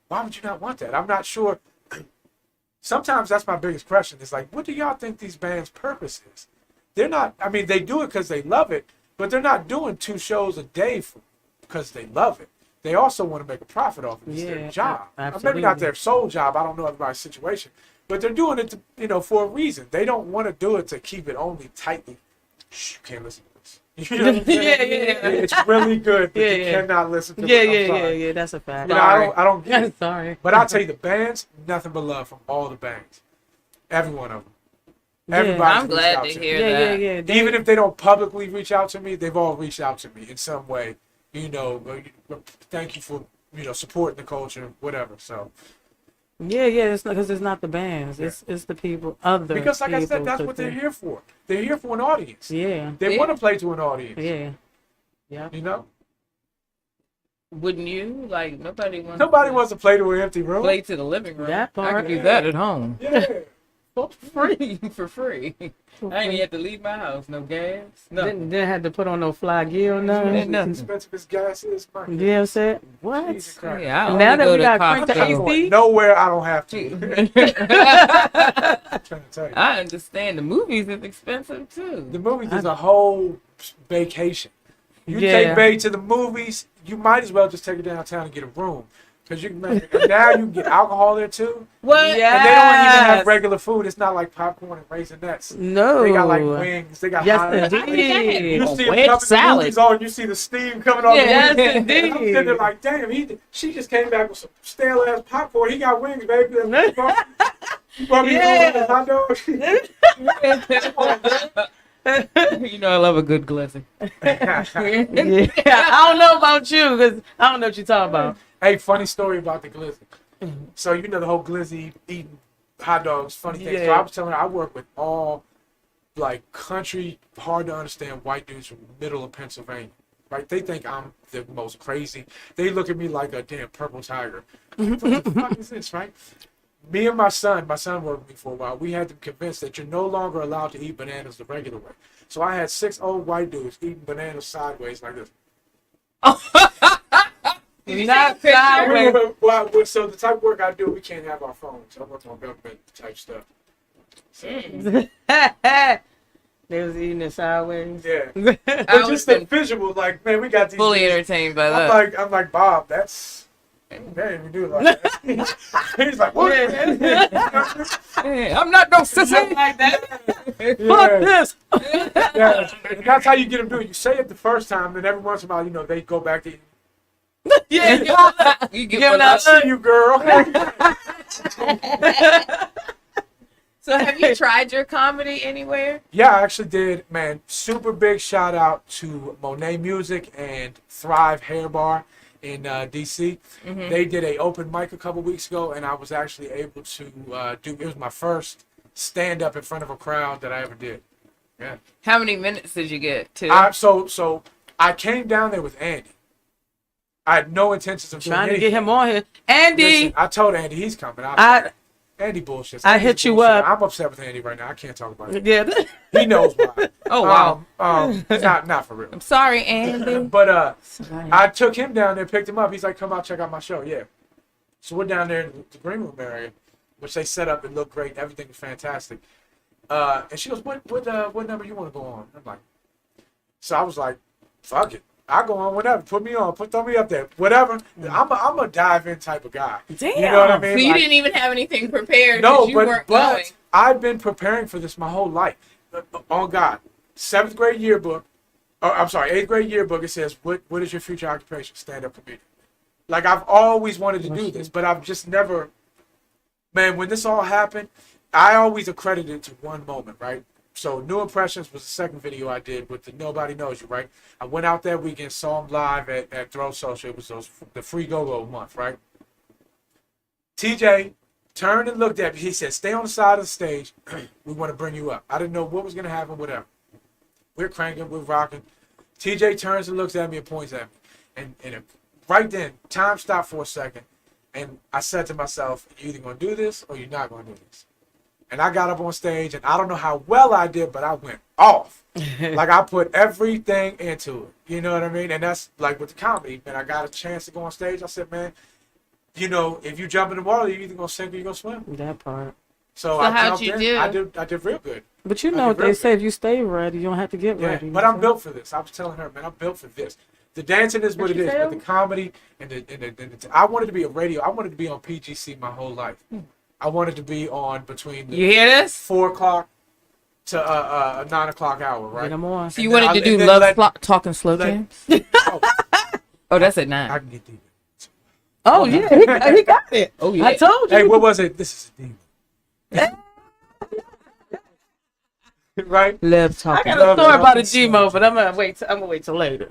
Why would you not want that? I'm not sure. Sometimes that's my biggest question. Is like, what do y'all think these bands' purpose is? They're not. I mean, they do it because they love it, But they're not doing 2 shows a day because they love it. They also want to make a profit off it. It's their job. Maybe not their sole job. I don't know everybody's situation. But they're doing it, for a reason. They don't want to do it to keep it only tightly. Shh, you can't listen to this. You know what I'm saying? Yeah. It's really good, but you cannot listen to it. Yeah. That's a fact. I don't get it. Sorry. But I'll tell you, the bands, nothing but love from all the bands. Every one of them. Everybody's I'm glad to hear that. Yeah. Even if they don't publicly reach out to me, they've all reached out to me in some way. Thank you for supporting the culture, whatever. So It's not because it's not the bands. It's the people. Because like I said, that's what they're here for. They're here for an audience. Yeah. They want to play to an audience. Yeah. Yeah. You know. Wouldn't you? Like nobody wants to play to an empty room. play to the living room. That part. I could do that at home. Yeah. For free. I ain't even have to leave my house. No gas. No. Didn't have to put on no fly gear or nothing. Ain't nothing. As expensive as gas is, man. You know what I'm saying? What? Jesus Christ. Yeah, I Now only that go we to got cranked the Costco. AC? Nowhere I don't have to. I'm trying to tell you. I understand the movies is expensive too. The movies is a whole vacation. You Yeah. take Bae to the movies, you might as well just take her downtown and get a room. Because now you can get alcohol there too. What? Yeah. And they don't even have regular food. It's not like popcorn and raisinets. No. They got like wings. They got hot. Yes, You indeed. see them wedge coming salad. the movies on. You see the steam coming off. Yes, the wings. indeed. And I'm sitting there like, damn, she just came back with some stale ass popcorn. He got wings, baby. You brought me Yeah. hot dog. You know I love a good glizzy. Yeah. I don't know about you because I don't know what you're talking about. Hey, funny story about the glizzy. So the whole glizzy eating hot dogs, funny thing. So Yeah. I was telling her I work with all like country, hard to understand white dudes from the middle of Pennsylvania. Right? They think I'm the most crazy. They look at me like a damn purple tiger. What the fuck is this, right? Me and my son worked with me for a while. We had them convinced that you're no longer allowed to eat bananas the regular way. So I had 6 old white dudes eating bananas sideways like this. Not sideways. So the type of work I do, we can't have our phones. I work on government type stuff. So, They was eating it sideways. yeah. I But was just the visual, like, man, we got these. fully dudes. entertained by that. I'm like, Bob, that's. Man, we do it like that. He's like, what? Hey, I'm not no sissy. Like that. Yeah. This. Yeah. And that's how you get them to do it. You say it the first time, then every once in a while, they go back to. Yeah. You Give get it one up. up. See you, girl. So have you tried your comedy anywhere? Yeah, I actually did, man. Super big shout out to Monet Music and Thrive Hair Bar in DC. Mm-hmm. They did a open mic a couple weeks ago, and I was actually able to do. It was my first stand up in front of a crowd that I ever did. Yeah. How many minutes did you get to? So I came down there with Andy. I had no intentions of doing Trying to anything. get him on here. Andy. Listen, I told Andy he's coming. Andy bullshit. I hit you up. I'm upset with Andy right now. I can't talk about it. Yeah. He knows why. Oh wow. Not for real. I'm sorry, Andy. But I took him down there, picked him up. He's like, "Come out, check out my show." Yeah. So we're down there in the green room area, which they set up and looked great. Everything was fantastic. And she goes, "What number you want to go on?" I'm like, so I was like, "Fuck it, I'll go on whatever. Put me on. Throw me up there. Whatever. I'm a dive in type of guy. Damn. You know what I mean? So you Like, didn't even have anything prepared no, because you weren't going. I've been preparing for this my whole life. On God, 7th grade yearbook. Oh, I'm sorry, 8th grade yearbook. It says, "What is your future occupation?" Stand-up comedian. Like I've always wanted to do this, but I've just never. Man, when this all happened, I always accredited it to one moment, right? So New Impressions was the second video I did with the Nobody Knows You, right? I went out that weekend, saw him live at Throw Social. It was the free go-go month, right? TJ turned and looked at me. He said, "Stay on the side of the stage. We want to bring you up." I didn't know what was going to happen, whatever. We're cranking, we're rocking. TJ turns and looks at me and points at me. And right then, time stopped for a second. And I said to myself, "You're either going to do this or you're not going to do this." And I got up on stage, and I don't know how well I did, but I went off. Like, I put everything into it. You know what I mean? And that's like with the comedy, man. I got a chance to go on stage. I said, man, if you jump in the water, you're either going to sink or you're going to swim. That part. So So I how'd jumped you in. do? I did real good. But you I know did what they real say: if you stay ready, you don't have to get Yeah, ready. but I'm built for this. I was telling her, man, I'm built for this. The dancing is what Did it she is, say but that? the comedy and I wanted to be a radio. I wanted to be on PGC my whole life. I wanted to be on between You the hear this? 4 o'clock to 9 o'clock hour, Get right? them on. So you And then wanted to I- do and then love let- talking slow let- jams? Oh, Oh, that's at I 9. can get deep. Oh yeah, he got it. Oh yeah. I told you. Hey, what was it? This is a demon. Right? Love I talking. got a Love story it. about a Gmo, but I'm gonna wait. I'm gonna wait till later.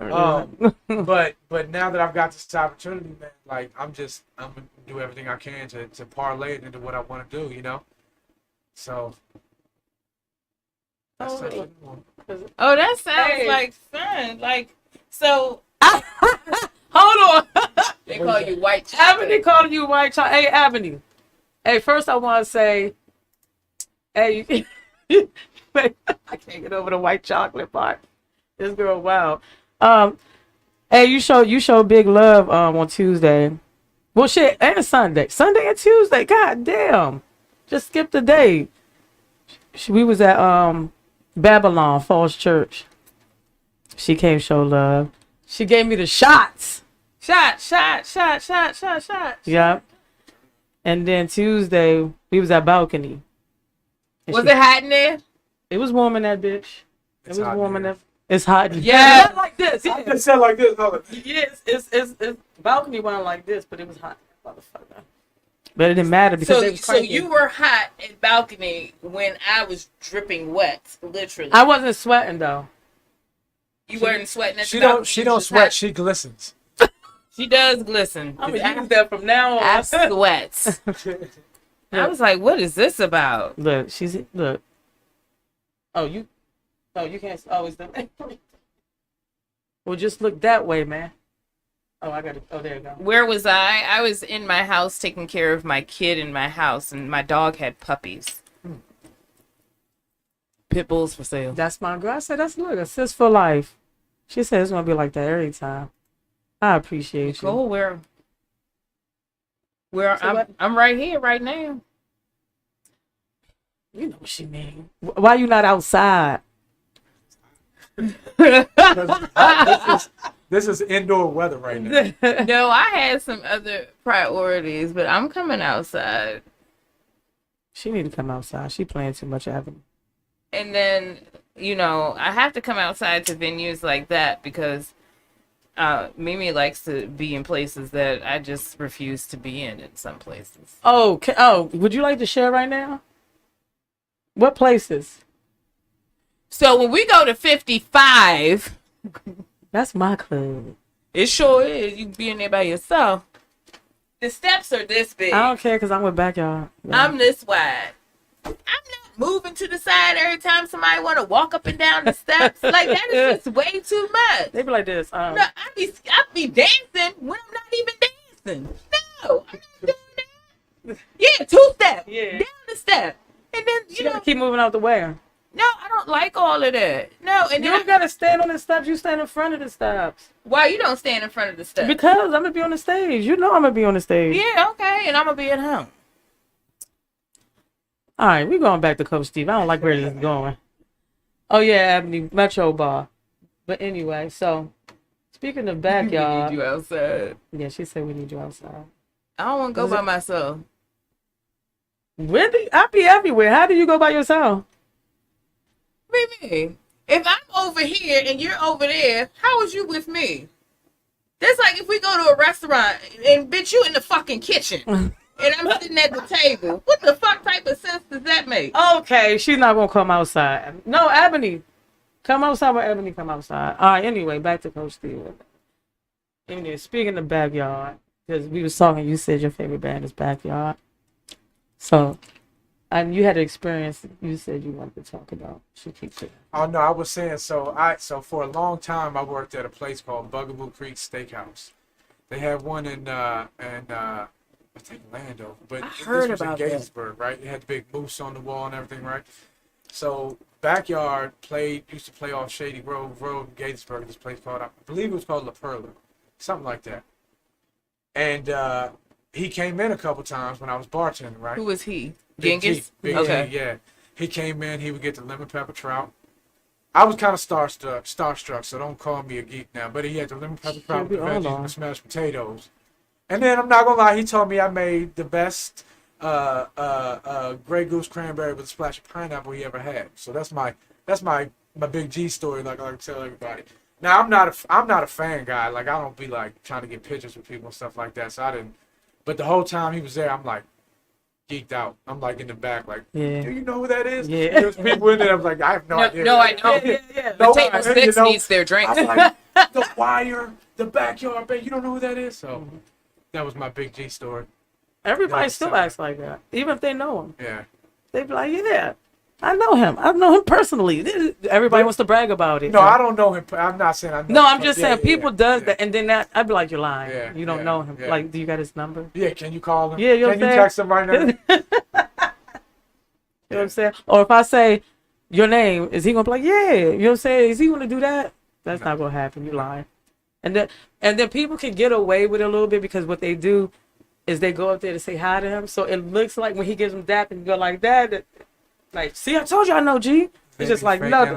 But now that I've got this opportunity, man, like I'm gonna do everything I can to parlay it into what I want to do, you know. So that's Oh, it. Oh, that sounds Hey. like fun. Like, so Hold on. they call you white Ebony chocolate. calling you white child. Hey, Ebony. Hey, first I want to say, hey, wait, I can't get over the white chocolate part. This girl, wow. Hey, you show big love on Tuesday. Well, shit, and Sunday and Tuesday. God damn, just skip the day. We was at Babylon Falls Church. She came show love. She gave me the shots. Shot. Yep. And then Tuesday, we was at balcony. And Was she- it hot in there? It was warm in that bitch. It It's was hot warm in there. that. It's hot. Yeah. Not like this. I Yeah. just said like this. Hold on. Yes. It's balcony wasn't like this, but it was hot, motherfucker. But it didn't matter because they So, was so cranking. you were hot at balcony when I was dripping wet, literally. I wasn't sweating though. You weren't sweating at She the balcony. don't. She you don't just sweat. hot. She glistens. She does glisten. I'm gonna use that from now I on. sweat. I was like, what is this about? Look, look. Oh, you can't always do that. Well, just look that way, man. Oh, I got it. Oh, there you go. Where was I? I was in my house taking care of my kid in my house, and my dog had puppies. Pit bulls for sale. That's my girl. I said, that's look, a sis for life. She said it's gonna be like that every time. I appreciate you. Go where So what? I'm right here right now. You know what she mean. Why you not outside? This is indoor weather right now. No, I had some other priorities, but I'm coming outside. She need to come outside. She playing too much Avenue. And then, I have to come outside to venues like that because Mimi likes to be in places that I just refuse to be in some places. Oh, would you like to share right now? What places? So when we go to 55, That's my club. it sure is. You can be in there by yourself. The steps are this big. I don't care because I'm with Backyard. Yeah. I'm this wide. I'm not moving to the side every time somebody want to walk up and down the steps. Like, that is just way too much. They be like this. No, I be dancing when I'm not even dancing. No, I'm not doing that. Yeah, 2 steps. Yeah. Down the step. And then, You gotta keep moving out the way. no, I don't like all of that. No, and You then don't gotta stand on the steps. You stand in front of the steps. why you don't stand in front of the steps? Because I'm gonna be on the stage. You know I'm gonna be on the stage. Yeah, okay, and I'm gonna be at home. All right, we going back to Coach Steve. I don't like where this is going. Oh yeah, Avenue Metro Bar. But anyway, so speaking of Backyard, you outside. yeah, she said we need you outside. I don't want to go Was by it- myself. Wendy, I be everywhere. How do you go by yourself? Baby, if I'm over here and you're over there, how is you with me? That's like if we go to a restaurant and bitch, you in the fucking kitchen and I'm sitting at the table. What the fuck type of sense does that make? Okay, she's not gonna come outside. No, Ebony, come outside where Ebony come outside. All right. Anyway, back to Coach Steve. Anyway, speaking of Backyard, because we was talking, you said your favorite band is Backyard. So, and you had an experience. You said you wanted to talk about. She keeps it. Oh no, I was saying so for a long time I worked at a place called Bugaboo Creek Steakhouse. They had one in I think Landover, but I heard this was about in that. Gettysburg, right? It had the big moose on the wall and everything, right? So Backyard used to play off Shady Grove Road in Gettysburg. This place called, I believe it was called La Perla, something like that. And he came in a couple times when I was bartending, right? Who was he? Big G, Genghis? Big Okay. G, yeah. He came in, he would get the lemon pepper trout. I was kind of starstruck, so don't call me a geek now. But he had the lemon pepper trout, we the all veggies, are. and the smashed potatoes. And then I'm not gonna lie, he told me I made the best Grey Goose cranberry with a splash of pineapple he ever had. So that's my Big G story. Like I like to tell everybody. Now I'm not a fan guy. Like I don't be like trying to get pictures with people and stuff like that. So I didn't. But the whole time he was there, I'm like geeked out. I'm like in the back, like, Yeah. do you know who that is? Yeah. There's people in there. I'm like, I have no idea. No, I know. Yeah. No, The table I- six you know, needs their drink. I'm like, the Wire, the Backyard Band. You don't know who that is? So that was my Big G story. Everybody That's still sad. acts like that, even if they know him. Yeah. They be like, yeah, I know him. I know him personally. Everybody wants to brag about it. No, I don't know him. I'm not saying I know No, him, I'm but just yeah, saying yeah, people yeah, does yeah. that, and then that I'd be like, you're lying. Yeah, You don't yeah, know him. yeah. Like, do you got his number? Yeah, can you call him? Yeah, you know can what you I'm text him right now? You know what I'm saying? Or if I say your name, is he gonna be like, yeah? You know what I'm saying? Is he gonna do that? That's not gonna happen. You lying. And then people can get away with it a little bit because what they do is they go up there to say hi to him. So it looks like when he gives them dap and you go like that, like, see, I told you I know G. It's just like, no. Hey,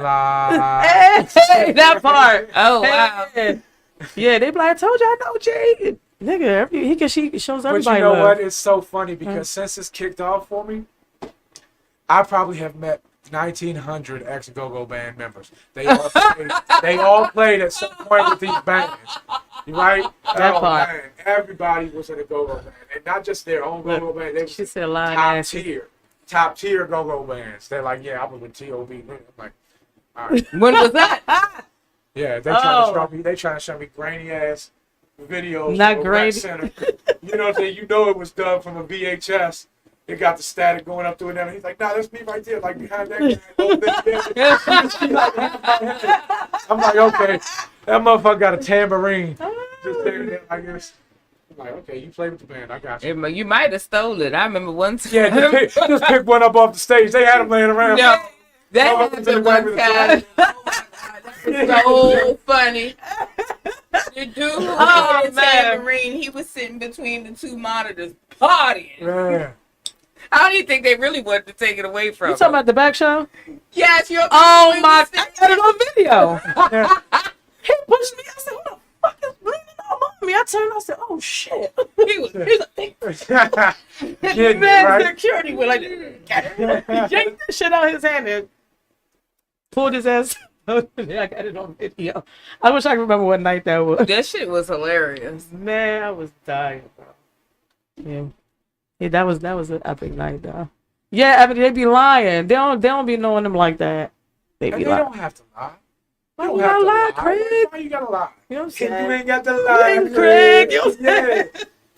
that part. Oh, wow. Hey. Yeah, they be like, I told you I know G. Nigga, she shows But everybody you know love. what? It's so funny because since it's kicked off for me, I probably have met 1,900 ex-Go-Go band members. They all played at some point with these bands. Right? That part. Man, everybody was in a Go-Go band. And not just their own Go-Go band. They She was said lying top ass. tier. Top tier Go-Go bands. They're like, yeah, I was with T.O.B. I'm like, all right. When was that? Yeah, they trying to show me grainy ass videos. Not from grainy. Rec Center. You know what I'm saying? You know it was done from a VHS. It got the static going up through it. And he's like, nah, that's me right there, like behind that guy. I'm like, okay, that motherfucker got a tambourine. Just there, like this. I'm like, okay, you play with the band. I got you. You might have stole it. I remember one time. Yeah, just pick one up off the stage. They had him laying around. No, that Motherfuckers in the happened back one with the time. tambourine. So funny. The dude who Oh, had the man. tambourine, he was sitting between the two monitors partying. Man. I don't even think they really wanted to take it away from You talking him. about the back show? Yes, you're. Oh my! I got it on video. Yeah. He pushed me. I said, "Who the fuck is bleeding all over me?" I turned. I said, "Oh shit!" He was like, Getting it, Man, right? security was like, yanked the shit out of his hand and pulled his ass. I got it on video. I wish I could remember what night that was. that shit was hilarious. Man, I was dying, bro. Yeah, that was an epic night, though. Yeah, I mean, they be lying. They don't be knowing them like that. They And be they lying. don't have to lie. Why You you don't have gotta to lie, Craig? Why you gotta lie? You know what I'm You saying? ain't got to lie. Yeah, Craig, you- Yeah.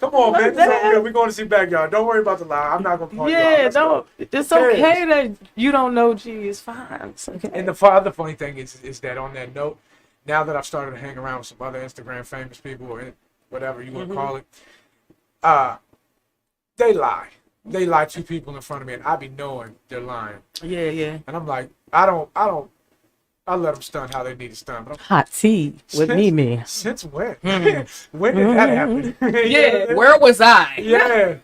Come on, man. What It's the all hell? good. We're going to see Backyard. Don't worry about the lie. I'm not going to call you out. Yeah, Let's go. it's Who cares? okay that you don't know G. It's fine. It's okay. And the other funny thing is that on that note, now that I've started to hang around with some other Instagram famous people or whatever you want to call it, they lie. They lie to people in front of me, and I be knowing they're lying. Yeah. And I'm like, I let them stunt how they need to stunt. But Hot tea with Mimi. since when? When did that happen? Yeah. Where was I? Yeah.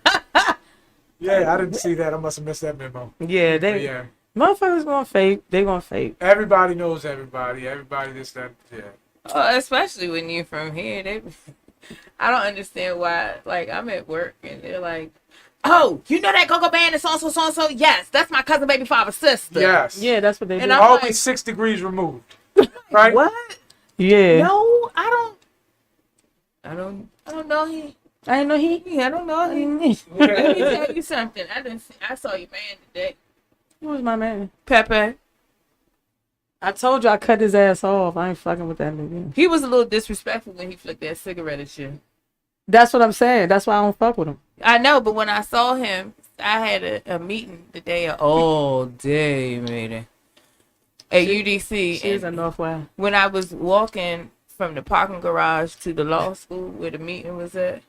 Yeah, I didn't see that. I must have missed that memo. Yeah, But they yeah. motherfuckers gonna fake. They gonna fake. Everybody knows everybody. Everybody this, that, yeah. Especially when you're from here. I don't understand why. Like, I'm at work and they're like, "Oh, you know that Go-Go band is so? Yes, that's my cousin, baby father's sister." Yes. Yeah, that's what they And do. I'm Always like- 6 degrees removed. Right? What? Yeah. No, I don't know him. I didn't know he. I don't know him. Let me tell you something. I saw your man today. Who was my man? Pepe. I told you I cut his ass off. I ain't fucking with that nigga. He was a little disrespectful when he flicked that cigarette at you. That's what I'm saying. That's why I don't fuck with him. I know, but when I saw him, I had a meeting today, all day meeting at UDC. She's and a Northwest. when I was walking from the parking garage to the law school where the meeting was at,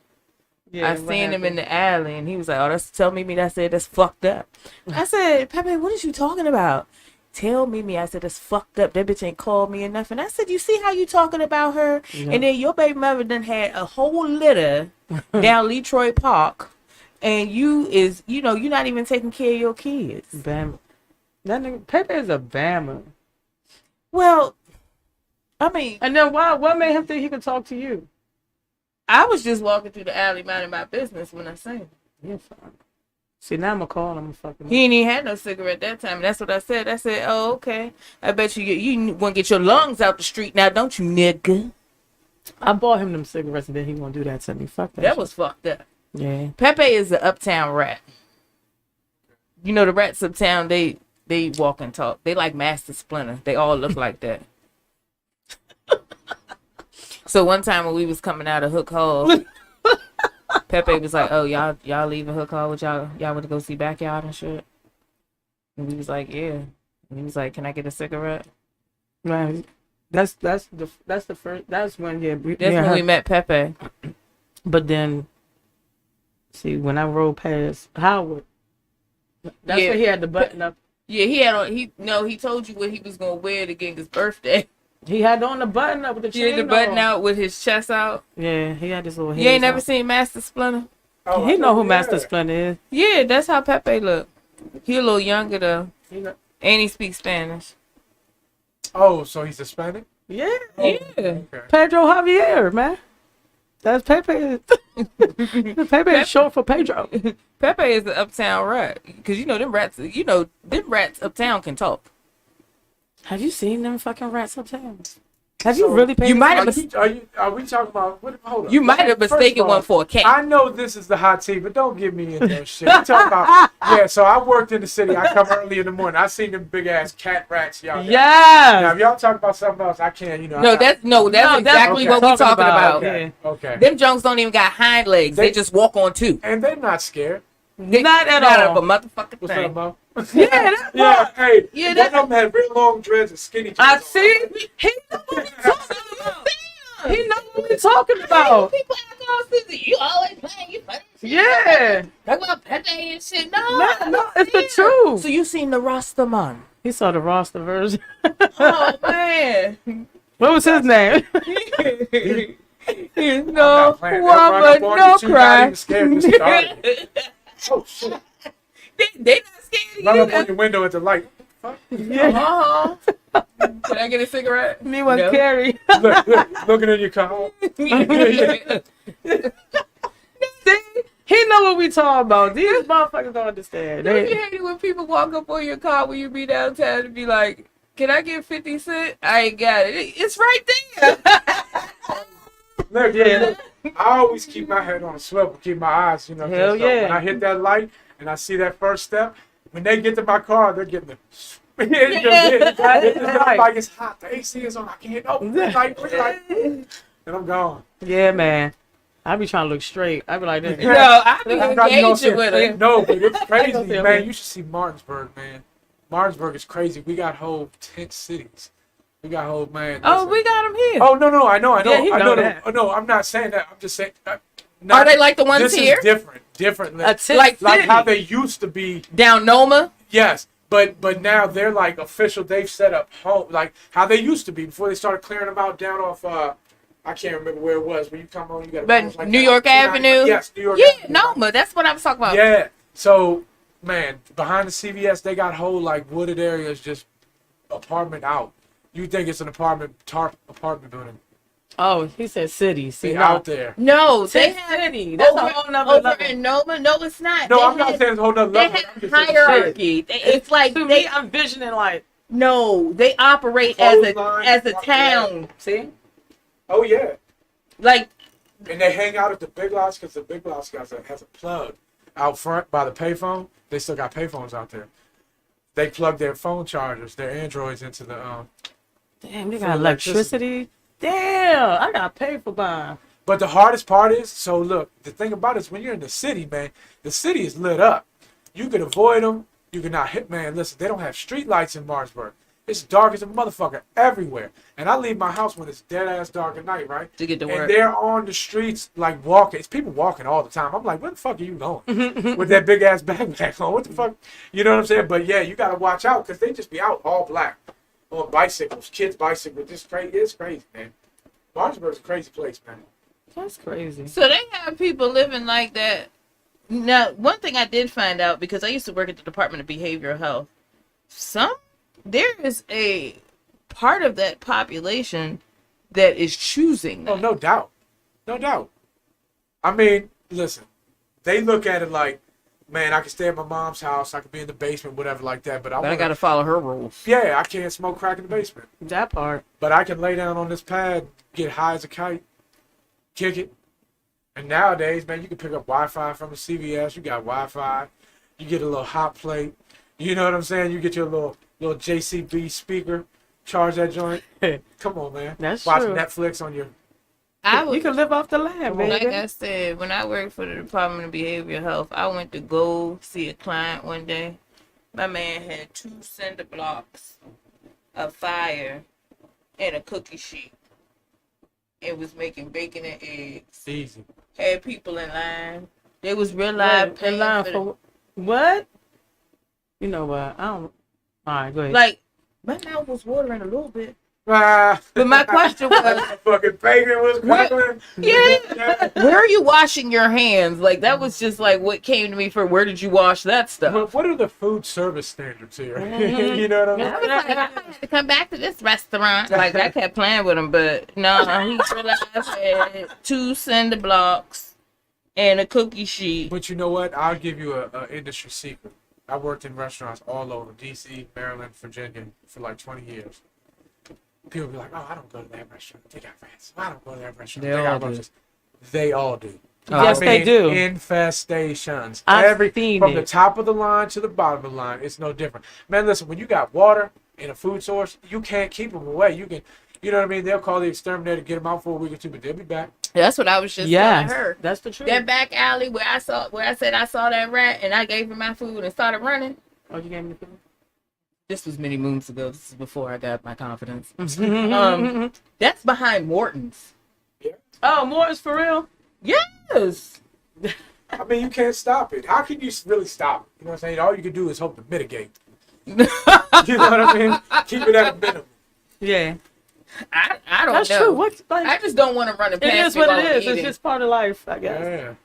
Yeah, I seen him in the alley, and he was like, "Oh, that's tell me." I said, "That's fucked up." I said, "Pepe, what is you talking about?" tell Mimi, I said, it's fucked up. That bitch ain't called me or nothing. I said, you see how you talking about her? Yeah. And then your baby mother done had a whole litter down Letroy Park. And you're not even taking care of your kids. Bama. That nigga Pepe is a Bama. Well, I mean, And then what made him think he could talk to you? I was just walking through the alley minding my business when I seen him. Yeah, fine. See, now I'm gonna call him fucking. He ain't even had no cigarette that time. And that's what I said. I said, oh, okay. I bet you want to get your lungs out the street now, don't you, nigga? I bought him them cigarettes and then he gonna do that to me. Fuck that. That shit. was fucked up. Yeah. Pepe is the uptown rat. You know, the rats uptown, they walk and talk. They like Master Splinter. They all look like that. So one time when we was coming out of Hook Hall, Pepe was like, "Oh, y'all leaving Hook Hall with y'all want to go see Backyard and shit?" And we was like, "Yeah." And he was like, "Can I get a cigarette?" Right. That's the first. That's when That's when we met Pepe. But then, see, when I rolled past Howard, that's Yeah. when he had the button up. Yeah, he told you what he was gonna wear to get his birthday. He had on the button up with the He had chain the button on. out with his chest out. Yeah, he had this little. You ain't head never out. seen Master Splinter? Oh, He I know who yeah. Master Splinter is. Yeah, that's how Pepe look. He a little younger though, He know. and he speaks Spanish. Oh, so he's Hispanic? Yeah, Yeah. Okay. Pedro Javier, man. That's Pepe. Pepe is short for Pedro. Pepe is the uptown rat, cause them rats uptown can talk. Have you seen them fucking rats uptown? Have you really paid? You might Are, have are we talking about? Hold on. You might have First of mistaken all, one for a cat. I know this is the hot tea, but don't get me into that shit. We talking about So I worked in the city. I come early in the morning. I seen them big ass cat rats, y'all. Now, Yes. if y'all talk about something else, I can't. No, that's exactly okay. what we talking about. Okay. Okay. Them junks don't even got hind legs. They just walk on two. And they're not scared. Not at Not all. of a motherfucking What's thing. up, Mo? Yeah, that's Yeah, hey, Yeah, one that's- of them had real long dreads and skinny jeans. I on. see. He know what we talking about. He know what we talking about. People act all silly. You always playing. You funny. Yeah. Talk about Pepe and shit. No, No, it's the truth. So you seen the Rastaman? He saw the roster version. Oh man. What was his name? I'm No not playing. They'll run woman, up on no you, too, not cry. even scared to start. Oh shit! They not scared Run up on either. your window at the light. Uh-huh. Can I get a cigarette? Me was No. Carrie. Look, looking in your car. See? He know what we talking about. These motherfuckers don't understand. Don't you They, hate it when people walk up on your car when you be downtown and be like, "Can I get 50 cents?" I ain't got it. It's right there. Look, Yeah. I always keep my head on a swivel, keep my eyes, 'cause, Hell yeah. when I hit that light and I see that first step, when they get to my car, they're getting the. It's Right. like it's hot. The AC is on. I can't open the light, and I'm gone. yeah, man. I be trying to look straight. I be like this. No, I be I thought you don't see engaging with it. it. No, but it's crazy, don't see it. man. You should see Martinsburg, man. Martinsburg is crazy. We got whole tent cities. We got whole man. Oh, listen. we got them here. Oh no, I know. Yeah, he I know know that. Oh, no, I'm not saying that. I'm just saying. Are they like the ones this here? is different. A tent Like Like how city. they used to be. Down Noma? Yes, but now they're like official. They've set up home like how they used to be before they started clearing them out down off. I can't remember where it was. Where you come on, you got. But New York Avenue? Yes, New York. Yeah, Avenue. Noma. That's what I was talking about. Yeah. So, man, behind the CVS, they got whole like wooded areas, just apartment out. You think it's an apartment building? Oh, he said city. See, They no. out there. No, they Tent have city. That's a whole nother over level. in Noma. No, it's not. No, They I'm not have- saying it's a whole nother They level. I'm have just saying- hierarchy. It's like To they me, I'm visioning like, no, they operate as Clothesline, a fuck town. see? Oh yeah. Like And they hang out at the Big Lots because the Big Lots has a plug out front by the payphone. They still got payphones out there. They plug their phone chargers, their Androids into the Damn, they For got electricity. Damn, I got to pay for buying. But the hardest part is, so look, the thing about it is when you're in the city, man, the city is lit up. You could avoid them. You could not hit, man. Listen, they don't have street lights in Martinsburg. It's dark as a motherfucker everywhere. And I leave my house when it's dead ass dark at night, right? To get to And work. they're on the streets like walking. It's people walking all the time. I'm like, where the fuck are you going with that big ass backpack on? What the fuck? You know what I'm saying? But yeah, you gotta watch out because they just be out all black on bicycles, kids' bicycles. Just crazy. It's crazy, man. Martinsburg's a crazy place, man. That's crazy. So they have people living like that. Now, one thing I did find out, because I used to work at the Department of Behavioral Health, there is a part of that population that is choosing that. Oh, no doubt. No doubt. I mean, listen, they look at it like, man, I can stay at my mom's house, I could be in the basement, whatever like that, but But I wanna- gotta follow her rules. yeah, I can't smoke crack in the basement. That part. But I can lay down on this pad, get high as a kite, kick it. And nowadays, man, you can pick up Wi-Fi from the CVS. You got Wi-Fi. You get a little hot plate. You know what I'm saying? You get your little JCB speaker. Charge that joint. Come on, man. That's Watch true. Netflix on your... You can live off the land, Like baby. I said, when I worked for the Department of Behavioral Health, I went to go see a client one day. My man had 2 cinder blocks, a fire, and a cookie sheet. It was making bacon and eggs. Easy. Had people in line. They was real live In paying line for for what? You know what? I don't. All right, go ahead. like, my mouth was watering a little bit. Ah. But my question was, fucking bacon was crackling. yeah, where are you washing your hands? Like, that was just like what came to me for where did you wash that stuff? But what are the food service standards here? You know what I mean? I was like, I might have to come back to this restaurant. Like, I kept playing with him, but no, he realized had 2 cinder blocks and a cookie sheet. But you know what? I'll give you a industry secret. I worked in restaurants all over D.C., Maryland, Virginia for like 20 years. People be like, oh, I don't go to that restaurant. They got rats. I don't go to that restaurant. They They all got do. roaches. They all do. Yes, they do. Infestations. I've seen From the it. top of the line to the bottom of the line, it's no different. Man, listen, when you got water in a food source, you can't keep them away. You can, you know what I mean? They'll call the exterminator to get them out for a week or two, but they'll be back. That's what I was just Yes, telling her. that's the truth. That back alley where I said I saw that rat and I gave him my food and started running. Oh, you gave me the food? This was many moons ago. This is before I got my confidence. Mm-hmm. That's behind Morton's. Oh, Morton's for real? Yes. I mean, you can't stop it. How can you really stop it? You know what I'm saying? All you can do is hope to mitigate. You know what I mean? Keep it at a minimum. Yeah. I don't That's know. true. What? Like, I just don't want to run it it past is me what while it I'm is. It's eating. just part of life, I guess.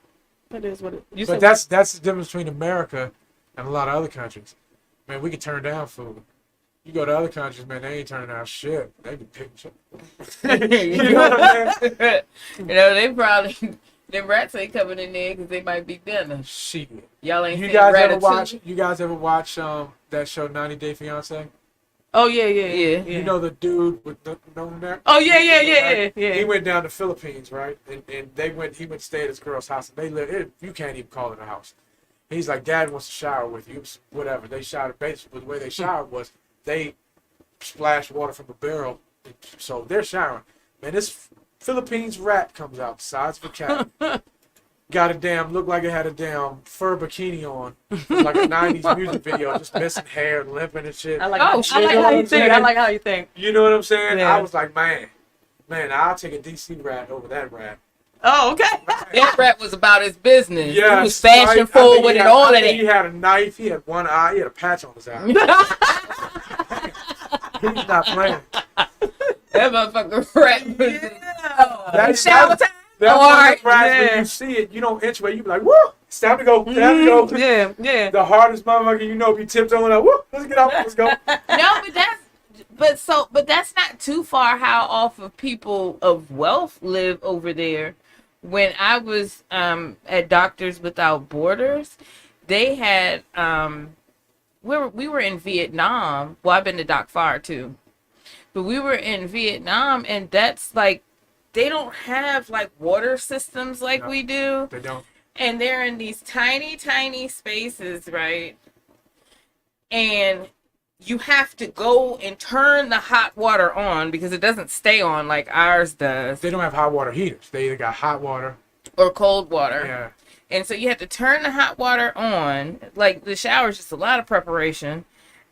Yeah. It is what it is. But that's the difference between America and a lot of other countries. Man, we can turn down food. You go to other countries, man, they ain't turning down shit. They be picking shit. You know what I'm saying? You know, they probably them rats ain't coming in there because they might be dinner. Shit. Y'all ain't You seen guys ever Ratatouille? watch? You guys ever watch that show 90 Day Fiance? Oh, yeah. Yeah. You know the dude with no neck. Oh, yeah. Right? Yeah. He went down to Philippines, right? And he went to stay at his girl's house. And they live. You can't even call it a house. He's like, Dad wants to shower with you. Whatever. They showered. Basically, the way they showered was they splashed water from a barrel. So they're showering. Man, this Philippines rat comes out the size of a cat. Got looked like it had a damn fur bikini on. It was like a 90s music video, just missing hair, limping and shit. I like, Oh, I shit. like how you think. I like how you think. You know what I'm saying? Yeah. I was like, man, I'll take a DC rat over that rat. Oh, okay. That rat was about his business. Yeah, He was fashion forward and all of He that. had a knife. He had one eye. He had a patch on his eye. He's not playing. That motherfucker rat was That's shower time. That's Oh, one of alright. the rats Yeah. when you see it, you don't inch away. You be like, woo, it's time to go. Time to go. Yeah. The hardest motherfucker you know be tiptoeing like, woo, let's get out. Let's go. No, but that's not too far how off of people of wealth live over there. When I was at Doctors Without Borders, they had we were in Vietnam. Well, I've been to Doc Far too, but we were in Vietnam, and that's like they don't have like water systems like No. we do. They don't. And they're in these tiny, tiny spaces, right? And you have to go and turn the hot water on because it doesn't stay on like ours does, They don't have hot water heaters. They either got hot water. or cold water. Yeah. And so you have to turn the hot water on. Like the shower is just a lot of preparation.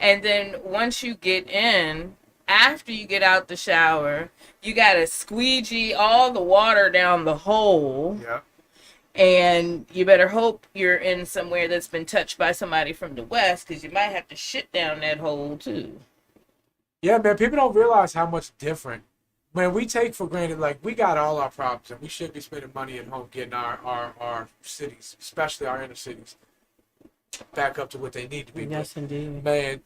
And then once you get in, after you get out the shower, you gotta squeegee all the water down the hole. Yeah. And you better hope you're in somewhere that's been touched by somebody from the West, because you might have to shit down that hole too. Yeah, man, people don't realize how much different. Man, we take for granted, like, we got all our problems, and we should be spending money at home getting our cities, especially our inner cities, back up to what they need to be. Yes, indeed. Man,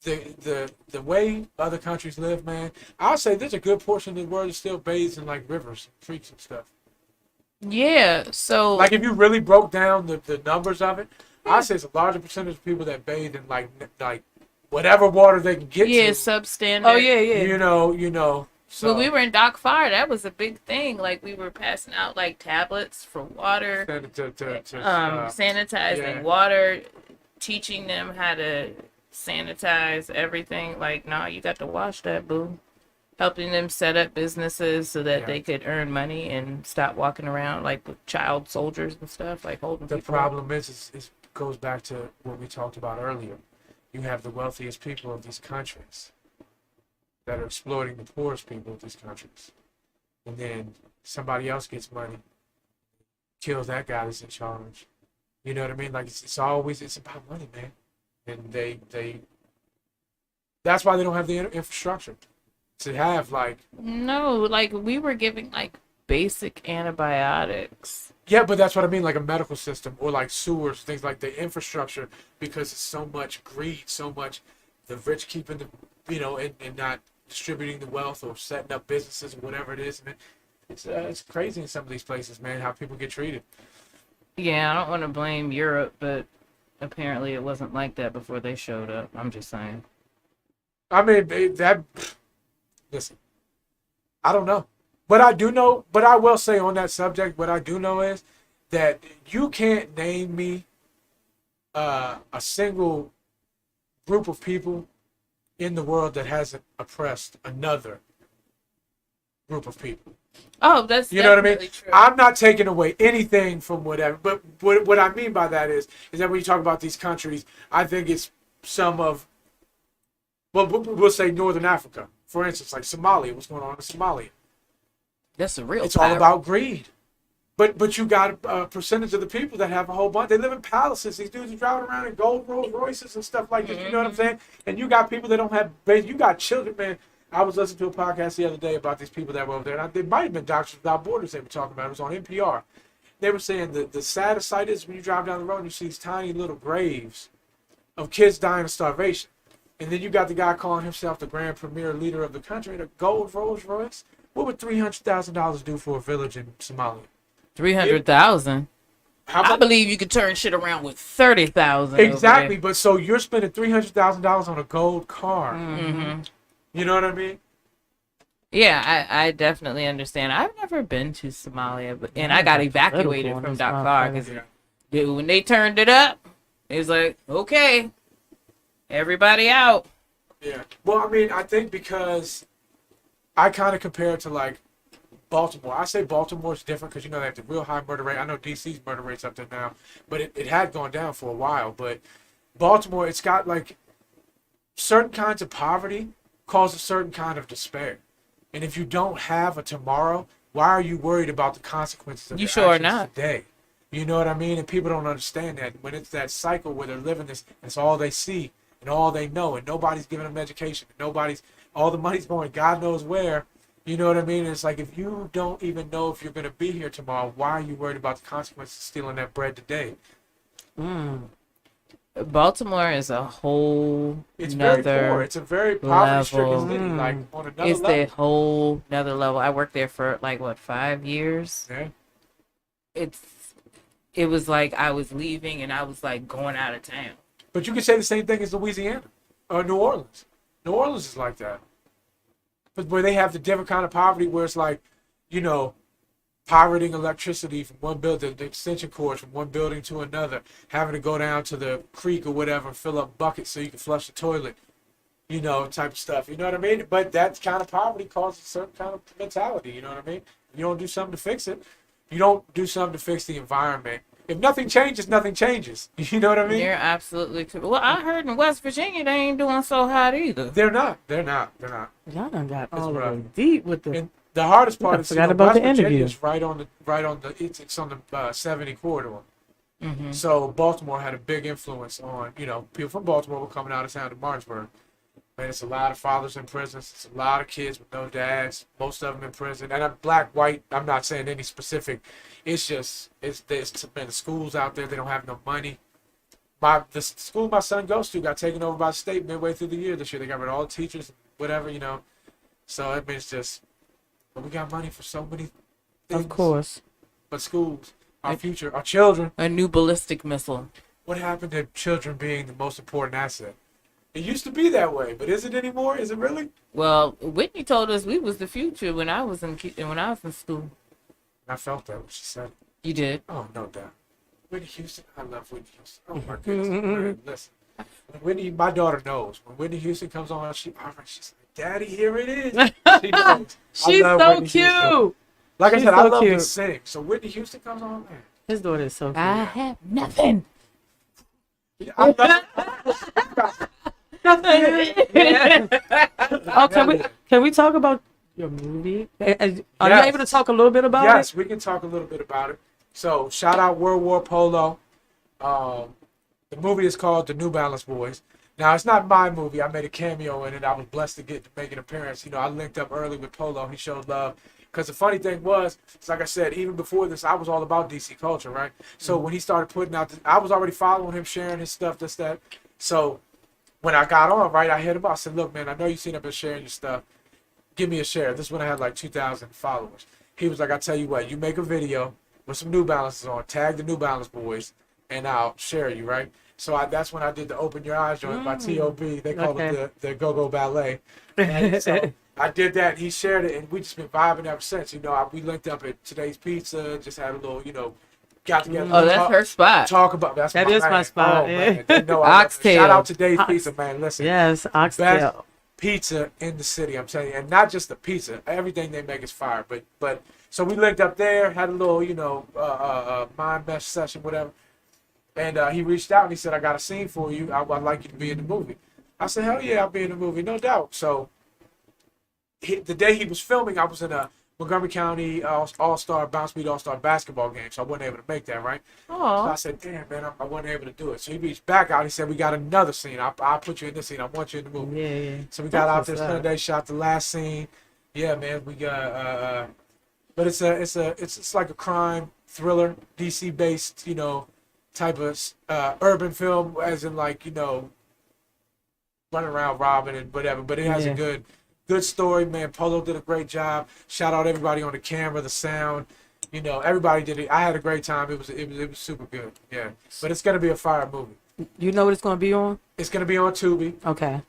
the way other countries live, man, I'll say there's a good portion of the world that still bathes in, like, rivers, creeks, and stuff. Yeah, so Like, if you really broke down the numbers of it, I'd say it's a larger percentage of people that bathe in, like whatever water they can get yeah, to. substandard. Oh yeah, yeah. You know. So When we were in Dock Fire, that was a big thing. Like, we were passing out like tablets for water, sanitizing yeah. water, teaching them how to sanitize everything. Like, nah, you got to wash that, boo. Helping them set up businesses so that Yeah. they could earn money and stop walking around like with child soldiers and stuff, like holding the people up. problem is goes back to what we talked about earlier. You have the wealthiest people of these countries that are exploiting the poorest people of these countries, and then somebody else gets money, kills that guy that's in charge. You know what I mean? Like, it's about money, man. And they that's why they don't have the infrastructure to have, like. No, like, we were giving like basic antibiotics. Yeah, but that's what I mean, like a medical system or like sewers, things like the infrastructure, because it's so much greed, so much the rich keeping and not distributing the wealth or setting up businesses or whatever it is, man. It's crazy in some of these places, man, how people get treated. Yeah, I don't want to blame Europe, but apparently it wasn't like that before they showed up. I'm just saying. I mean, listen, I don't know. But I do know, but I will say on that subject, what I do know is that you can't name me a single group of people in the world that hasn't oppressed another group of people. Oh, that's You know what I mean? definitely true. I'm not taking away anything from whatever, but what I mean by that is that when you talk about these countries, I think it's some of, well, we'll say Northern Africa, for instance, like Somalia. What's going on in Somalia? That's a real. It's all about greed. But you got a percentage of the people that have a whole bunch. They live in palaces. These dudes are driving around in gold Rolls Royces and stuff like this. You know what I'm saying? And you got people that don't have. You got children, man. I was listening to a podcast the other day about these people that were over there. And it might have been Doctors Without Borders they were talking about. It was on NPR. They were saying the saddest sight is when you drive down the road and you see these tiny little graves of kids dying of starvation. And then you got the guy calling himself the grand premier leader of the country in a gold Rolls Royce. What would $300,000 do for a village in Somalia? 300,000. I believe you could turn shit around with 30,000. Exactly, but so you're spending $300,000 on a gold car. Mm-hmm. You know what I mean? Yeah, I definitely understand. I've never been to Somalia, and I got evacuated political from in Dock this Far motherfucker. because when they turned it up, it was like, okay, everybody out. Yeah. Well, I mean, I think because I kind of compare it to like Baltimore. I say Baltimore's different because, they have the real high murder rate. I know DC's murder rate's up there now, but it had gone down for a while. But Baltimore, it's got like certain kinds of poverty cause a certain kind of despair. And if you don't have a tomorrow, why are you worried about the consequences of You your sure are actions not. today? You know what I mean? And people don't understand that. When it's that cycle where they're living this, it's all they see and all they know, and nobody's giving them education. All the money's going God knows where. You know what I mean? It's like, if you don't even know if you're going to be here tomorrow, why are you worried about the consequences of stealing that bread today? Baltimore is a whole It's very nother poor. It's a very poverty-stricken level. city, like on another It's level. the whole another level. I worked there for 5 years. Yeah. It was like I was leaving and I was like going out of town. But you can say the same thing as Louisiana or New Orleans. New Orleans is like that. But where they have the different kind of poverty where it's like, pirating electricity from one building, the extension cords from one building to another, having to go down to the creek or whatever and fill up buckets so you can flush the toilet, type of stuff. You know what I mean? But that kind of poverty causes a certain kind of mentality. You know what I mean? You don't do something to fix it. You don't do something to fix the environment if nothing changes, nothing changes. You know what I mean? You're absolutely true. Well, I heard in West Virginia they ain't doing so hot either. They're not. Y'all done got all the rough. way deep with the. And the hardest part I is forgot about West the Virginia interview. is right on the it's on the 70 corridor. Mm-hmm. So Baltimore had a big influence on, people from Baltimore were coming out of town to Martinsburg. Man, it's a lot of fathers in prisons. It's a lot of kids with no dads. Most of them in prison. And I'm black, white. I'm not saying any specific. It's just, man, the schools out there, they don't have no money. The school my son goes to got taken over by the state midway through the year this year. They got rid of all the teachers, whatever, So it means just, we got money for so many things. Of course. But schools, our future, our children. A new ballistic missile. What happened to children being the most important asset? It used to be that way, but is it anymore? Is it really? Well, Whitney told us we was the future when I was in school. I felt that when she said it. You did. Oh, no doubt. Whitney Houston, I love Whitney Houston. Oh my goodness. Man, listen, my daughter knows. When Whitney Houston comes on, she's like, Daddy, here it is. She knows. She's so cute. Houston. Like She's I said, so I love cute. to sing. So Whitney Houston comes on, man. His daughter is so cute. I have nothing. I love Oh, can we talk about your movie? Are you Yes. able to talk a little bit about Yes, we can talk a little bit about it. So, shout out World War Polo. The movie is called The New Balance Boys. Now, it's not my movie. I made a cameo in it. I was blessed to make an appearance. I linked up early with Polo. He showed love. Because the funny thing was, it's like I said, even before this, I was all about DC culture, right? So when he started putting out, I was already following him, sharing his stuff, this, that. So when I got on, right, I hit him up. I said, look, man, I know you've seen I've been sharing your stuff. Give me a share. This is when I had like 2,000 followers. He was like, I tell you what, you make a video with some New Balances on, tag the New Balance Boys, and I'll share you, right? So that's when I did the Open Your Eyes joint by T.O.B. They call it the Go-Go Ballet. And so I did that, and he shared it, and we just been vibing ever since. We linked up at Today's Pizza, just had a little, got together. Oh, that's her spot. Talk about That is my spot. Oh, Yeah. man. They know I love it. Oxtail. Shout out Today's Pizza, man. Listen, Yes, best oxtail. pizza in the city. I'm telling you, and not just the pizza. Everything they make is fire. But so we linked up there, had a little, mind mesh session, whatever. And he reached out and he said, I got a scene for you. I'd like you to be in the movie. I said, hell yeah, I'll be in the movie, no doubt. So the day he was filming, I was in a Montgomery County All-Star, Bounce Beat All-Star basketball game, so I wasn't able to make that, right? So I Oh, said, damn, man, I wasn't able to do it. So he reached back out. He said, we got another scene. I'll put you in this scene. I want you in the movie. Yeah. So we got out That's there what's up. Sunday, shot the last scene. Yeah, man, we got but it's like a crime thriller, DC based, type of urban film, as in like, running around robbing and whatever. But it has a good story, man. Polo did a great job. Shout out everybody on the camera, the sound. Everybody did it. I had a great time. It was super good. Yeah. But it's gonna be a fire movie. You know what it's going to be on? It's gonna be on Tubi. Okay.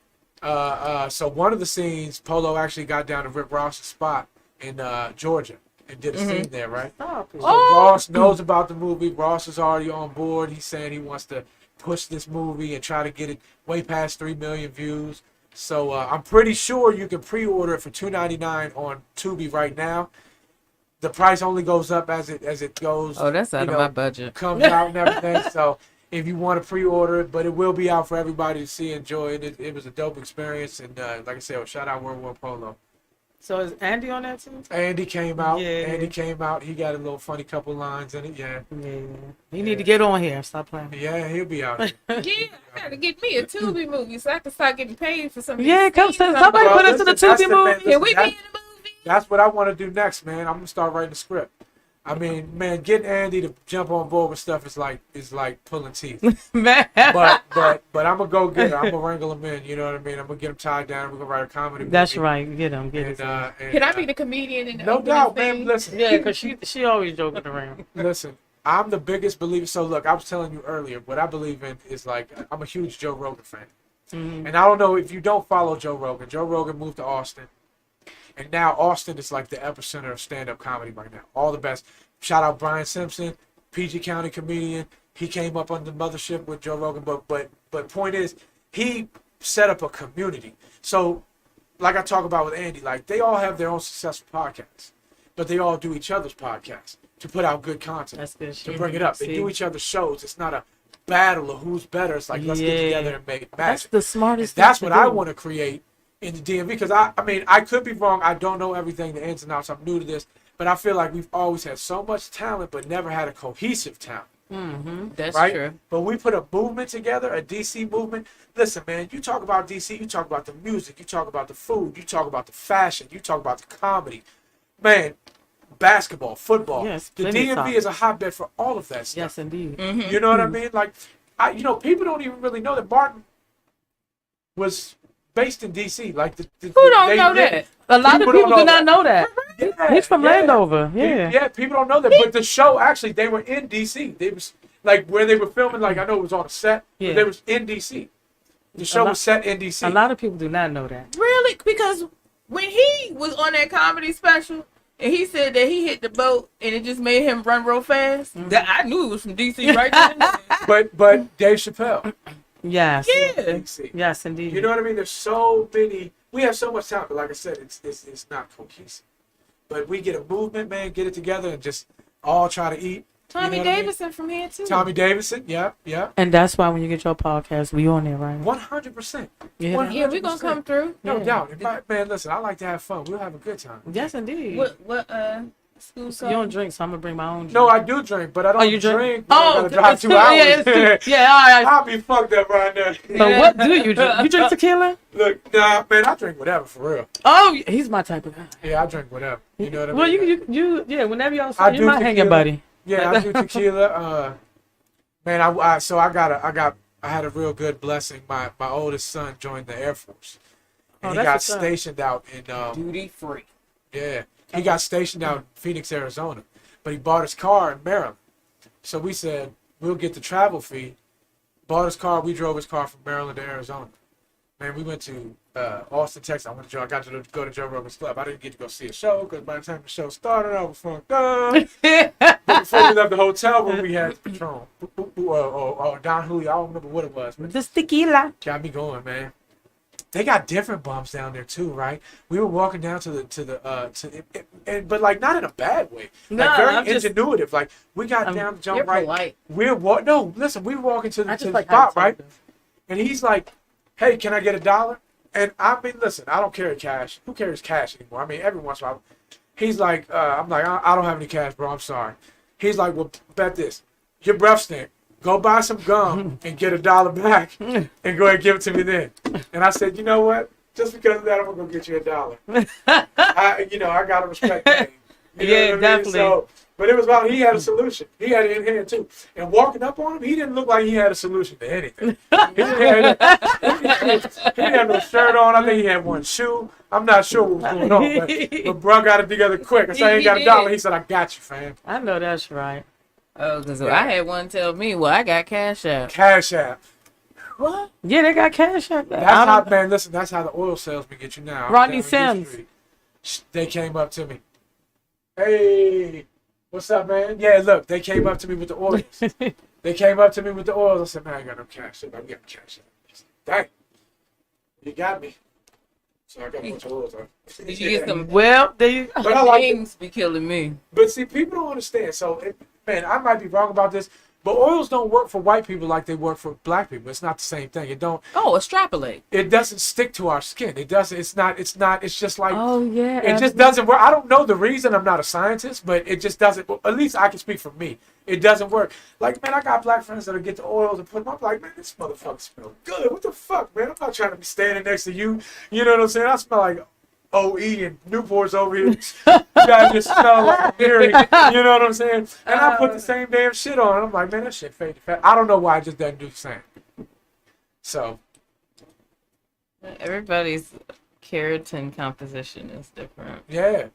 So one of the scenes, Polo actually got down to Rick Ross's spot in Georgia and did a scene there, right? Stop it. So Ross knows about the movie. Ross is already on board. He's saying he wants to push this movie and try to get it way past 3 million views. So I'm pretty sure you can pre-order it for $2.99 on Tubi right now. The price only goes up as it goes. oh, that's out of my budget. Comes out and everything. So if you want to pre-order it, but it will be out for everybody to see and enjoy. It was a dope experience, and like I said, shout out World War Polo. So is Andy on that too? Andy came out. Yeah. Andy came out. He got a little funny couple lines in it. Yeah. Yeah. You need to get on here. Stop playing. Yeah, he'll be out. Yeah, I gotta get me a Tubi movie so I can start getting paid for some of these Yeah, come scenes I'm somebody about- put us in the listen, that's Tubi the man- movie. Can we be that- in the movie? That's what I want to do next, man. I'm gonna start writing the script. I mean, man, getting Andy to jump on board with stuff is like pulling teeth. Man. But I'm gonna go get her. I'm gonna wrangle him in. You know what I mean? I'm gonna get him tied down. We're gonna write a comedy movie. That's right. Get him. Get And, him. and, Can I be the comedian in the No opening doubt, scene? man. Listen, Yeah, because she always joking around. listen. I'm the biggest believer. So look, I was telling you earlier, what I believe in is like I'm a huge Joe Rogan fan. Mhm. And I don't know if you don't follow Joe Rogan. Joe Rogan moved to Austin. And now Austin is like the epicenter of stand-up comedy right now. All the best. Shout out Brian Simpson, PG County comedian. He came up on the mothership with Joe Rogan. But point is, he set up a community. So, like I talk about with Andy, like they all have their own successful podcasts. but they all do each other's podcasts to put out good content. That's good To shit. bring it up. They See? do each other's shows. It's not a battle of who's better. It's like, let's get Yeah. together and make That's magic. the smartest. That's thing what to I do. want to create in the DMV, because I mean, I could be wrong. I don't know everything, the ins and outs. I'm new to this, but I feel like we've always had so much talent, but never had a cohesive talent. Mm-hmm. That's Right? true. But we put a movement together, a DC movement. Listen, man, you talk about DC, you talk about the music, you talk about the food, you talk about the fashion, you talk about the comedy. Man, basketball, football. Yes, The plenty of DMV time. is a hotbed for all of that stuff. Yes, indeed. Mm-hmm. You know what I mean? Like, people don't even really know that Martin was based in DC. Like, Who don't know lived- that? A lot of People people don't do know not know that. Yeah, He's from yeah. Landover. Yeah. Yeah, people don't know that. But the show, actually, they were in DC. They was like where they were filming. Like, I know it was on a set, Yeah. but they was in DC. The show lot- was set in DC. A lot of people do not know that. Really? Because when he was on that comedy special and he said that he hit the boat and it just made him run real fast, that I knew it was from DC right there. But Dave Chappelle, Yes. Yeah. DC. Yes, indeed. You know what I mean? There's so many. We have so much talent, but like I said, it's not cohesive. But we get a movement, man. Get it together and just all try to eat. Tommy You know what I mean? Davidson from here too. Tommy Davidson, yeah. And that's why when you get your podcast, we on there, right? 100%. Yeah. What? Yeah, we're gonna come through. No Yeah. doubt. Man, listen, I like to have fun. We'll have a good time. Yes, indeed. What school You don't drink, so I'm gonna bring my own. Drink. No, I do drink, but I don't you drink? when I Oh, gotta drive it's 2 true. hours. Yeah, it's true. Yeah, all right. I'll be fucked up right now. So what do you drink? You drink tequila? Look, nah, man, I drink whatever for real. Oh, he's my type of guy. Yeah, I drink whatever. You know what I Well, mean? you, yeah. Whenever y'all I see, do you might hang your tequila. buddy. Yeah, I do tequila. Man, I had a real good blessing. My oldest son joined the Air Force, and Oh, he that's got what's up. stationed out in Duty free. yeah, he got stationed out in Phoenix, Arizona, but he bought his car in Maryland. So we said we'll get the travel fee. Bought his car. We drove his car from Maryland to Arizona. Man, we went to Austin, Texas. I got to go to Joe Rogan's club. I didn't get to go see a show because by the time the show started, I was fucked up. But before we left the hotel room, we had Patron or Don Julio. I don't remember what it was, but Just tequila. got me going, man. They got different bumps down there too, right? We were walking down but like not in a bad way, No, like very I'm just- ingenuitive. Like we got down the jump You're right. polite. No, listen, we were walking to the, I to just the like how you spot, right? talk, And he's like, "Hey, can I get $1?" And I mean, listen, I don't carry cash. Who carries cash anymore? I mean, every once in a while. He's like, I'm like, I don't have any cash, bro. I'm sorry. He's like, well, bet this. Your breath stink. Go buy some gum and get $1 back and go ahead and give it to me then. And I said, you know what? Just because of that, I'm gonna go get you $1. I gotta respect that. You know Yeah, what I mean? definitely. So, but it was about he had a solution. He had it in hand too. And walking up on him, he didn't look like he had a solution to anything. He didn't have no shirt on. I think he had one shoe. I'm not sure what was going on, but bro got it together quick. I said, I ain't got $1. He said, I got you, fam. I know that's right. Oh, because I had one tell me, well, I got cash out. Cash App. What? Yeah, they got cash out there. That's I how, don't- man, listen, that's how the oil salesmen get you now. Rodney Down in U Sims. Street. They came up to me. Hey, what's up, man? Yeah, look, they came up to me with the oils. They came up to me with the oils. I said, man, I ain't got no cash. I got cash. Dang, you got me. So I got a bunch of oils. Did you get some Well, there you But I like it. names be killing me? But see, people don't understand. So, man, I might be wrong about this, but oils don't work for white people like they work for black people. It's not the same thing. It don't. Oh, extrapolate. It doesn't stick to our skin. It doesn't. It's not. It's not. It's just like. Oh yeah. It just doesn't work. I don't know the reason. I'm not a scientist, but it just doesn't. Well, at least I can speak for me. It doesn't work. Like, man, I got black friends that'll get the oils and put them. I'm like, man, this motherfucker smells good. What the fuck, man? I'm not trying to be standing next to you. You know what I'm saying? I smell like OE and Newport's over here. You guys just smell like Mary. You know what I'm saying? And I put the same damn shit on. I'm like, man, that shit fade to fat. I don't know why it just doesn't do the same. So, Everybody's keratin composition is different. yeah.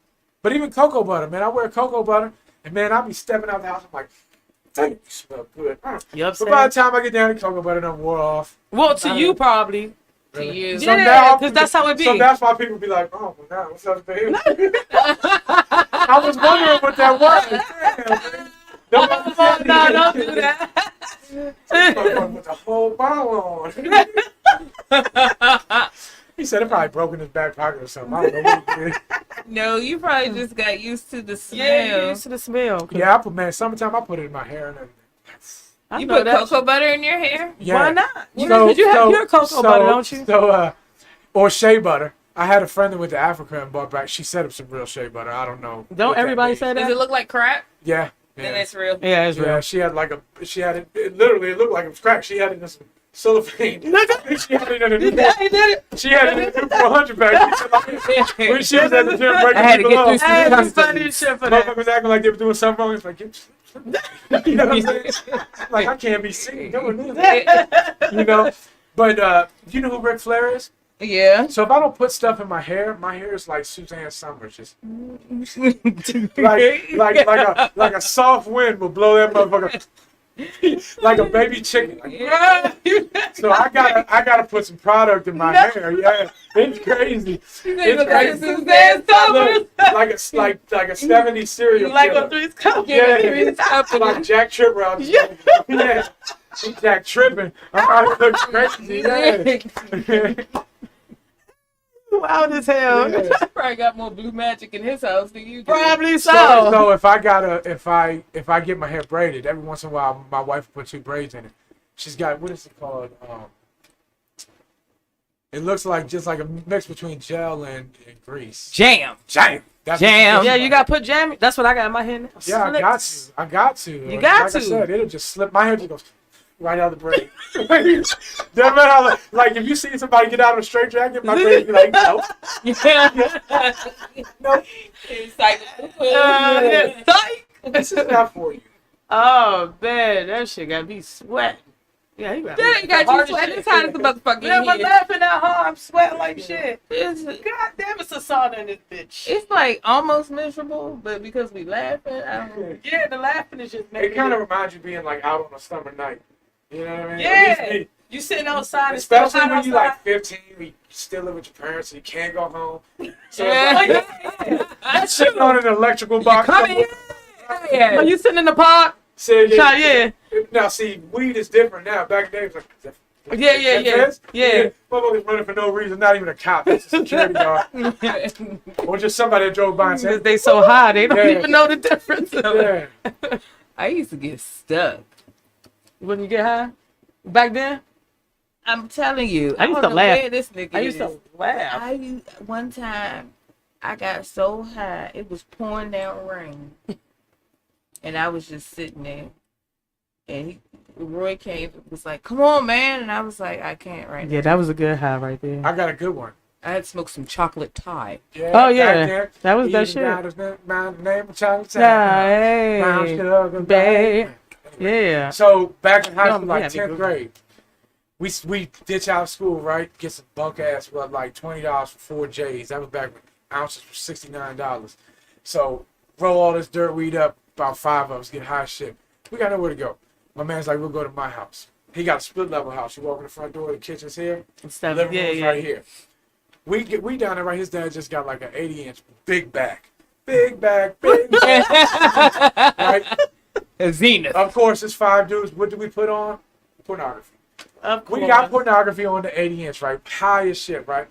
But even cocoa butter, man. I wear cocoa butter, and man, I'll be stepping out the house. I'm like, dang, you smell good. You But by upset? the time I get down, the cocoa butter done wore off. Well, to you probably. To you. So Yeah, now, 'cause that's how it be. So that's why people be like, oh, well, now what's up to him? I was wondering what that was. Damn, man. No, don't do that. With the whole bottle on. He said it probably broke in his back pocket or something. I don't know what he did. No, you probably just got used to the smell. Yeah, you used to the smell. Yeah, summertime I put it in my hair and everything. I You know put that. cocoa butter in your hair? Yeah. Why not? Because you have your cocoa butter, don't you? Or shea butter. I had a friend that went to Africa and bought back. She set up some real shea butter. I don't know. Don't what that everybody means. say Does that? it look like crack? Yeah. Then Yeah. it's real. Yeah, it's Yeah, real. she had it literally, it looked like it was crack. She had it in some cellophane. She had it in a You new, did, you did it. she had it in a new 400 bag. She said, like, when she was at the gym breaking I had to people get off, through some Hey, that's customs. funny as shit for that. motherfuckers acting like they were doing something wrong. It's like, you know what I'm saying? Like, I can't be seen doing this. You know? But you know who Ric Flair is? Yeah. So if I don't put stuff in my hair is like Suzanne Summers, just like a soft wind will blow that motherfucker like a baby chicken. So I gotta put some product in my hair. Yeah, it's crazy. It's crazy. Suzanne Summers. Look, like a 70s serial You like killer. a Three's Company? Yeah, like Jack Tripper out there. Yeah, Jack tripping. I look crazy. Yeah. Wild as hell. Yeah. Probably got more blue magic in his house than you do. Probably so. So if I get my hair braided, every once in a while my wife will put 2 braids in it. She's got, what is it called? It looks like just like a mix between gel and grease. Jam. Jam. That's Jam. what Yeah, it you looks got to put jam. That's what I got in my hair now. Yeah, I got to. I got to. You got like to. I said, it'll just slip. My hair just goes right out of the braid. Doesn't matter how, like if you see somebody get out of a straight jacket, my braid be like, nope. Nope. It's like, Yeah. Psych. This is not for you. Oh, man. That shit got me sweating. Yeah, you got that ain't got you sweating as hot as the motherfucker Yeah, in I'm here. laughing that hard. I'm sweating like shit. It's, God damn, it's a sauna in this bitch. it's like almost miserable, but because we laughing, I don't. Yeah, the laughing is just It making kind of reminds you of being like out on a summer night. You know what I mean? Yeah. At least me. You sitting outside and still Especially hot when you outside. like 15, you still live with your parents, so you can't go home. So Yeah. it's like, That's sitting on an electrical box. Come in. Are you sitting in the park? Say it Shot, again. yeah. Now, see, weed is different now. Back in the day, it was like, Yeah. Yeah. Motherfuckers running for no reason, not even a cop, it's a security guard. Or just somebody that drove by and Because said, they so high, they don't Yeah. even know the difference. yeah. I used to get stuck. When you get high? Back then? I'm telling you. I used don't to know laugh. where this nigga I used is. to laugh. One time, I got so high, it was pouring down rain. And I was just sitting there. And Roy came and was like, come on, man. And I was like, I can't right now. Yeah, that was a good high right there. I got a good one. I had smoked some chocolate Thai. Yeah, Oh, yeah. back there, That was that eating shit. down his name of chocolate. Yeah, hey, babe. Yeah. So back in high No, school, like yeah, 10th me grade, we ditch out of school, right? Get some bunk ass, well, like $20 for 4 J's. That was back when ounces were $69. So roll all this dirt weed up, about 5 of us, get high as shit. We got nowhere to go. My man's like, we'll go to my house. He got a split level house. You walk in the front door, the kitchen's here, Stuff. living Yeah, room's yeah. right here. We down there, right? His dad just got like an 80-inch big back. Big back, big back. Right? A zenith. Of course, it's 5 dudes. What do we put on? Pornography. Of course. We got pornography on the 80-inch, right? High as shit, right?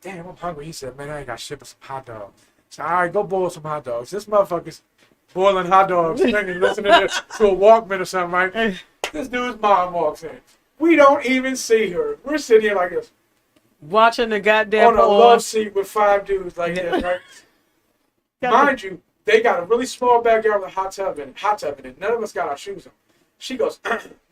Damn, I'm hungry. He said, man, I ain't got shit but some hot dogs. So, all right, go boil some hot dogs. This motherfucker's boiling hot dogs, listening to a Walkman or something, right? This dude's mom walks in. We don't even see her. We're sitting here like this. Watching the goddamn On a porn. love seat with 5 dudes like this, right? Mind you, they got a really small backyard with a hot tub in it. None of us got our shoes on. She goes,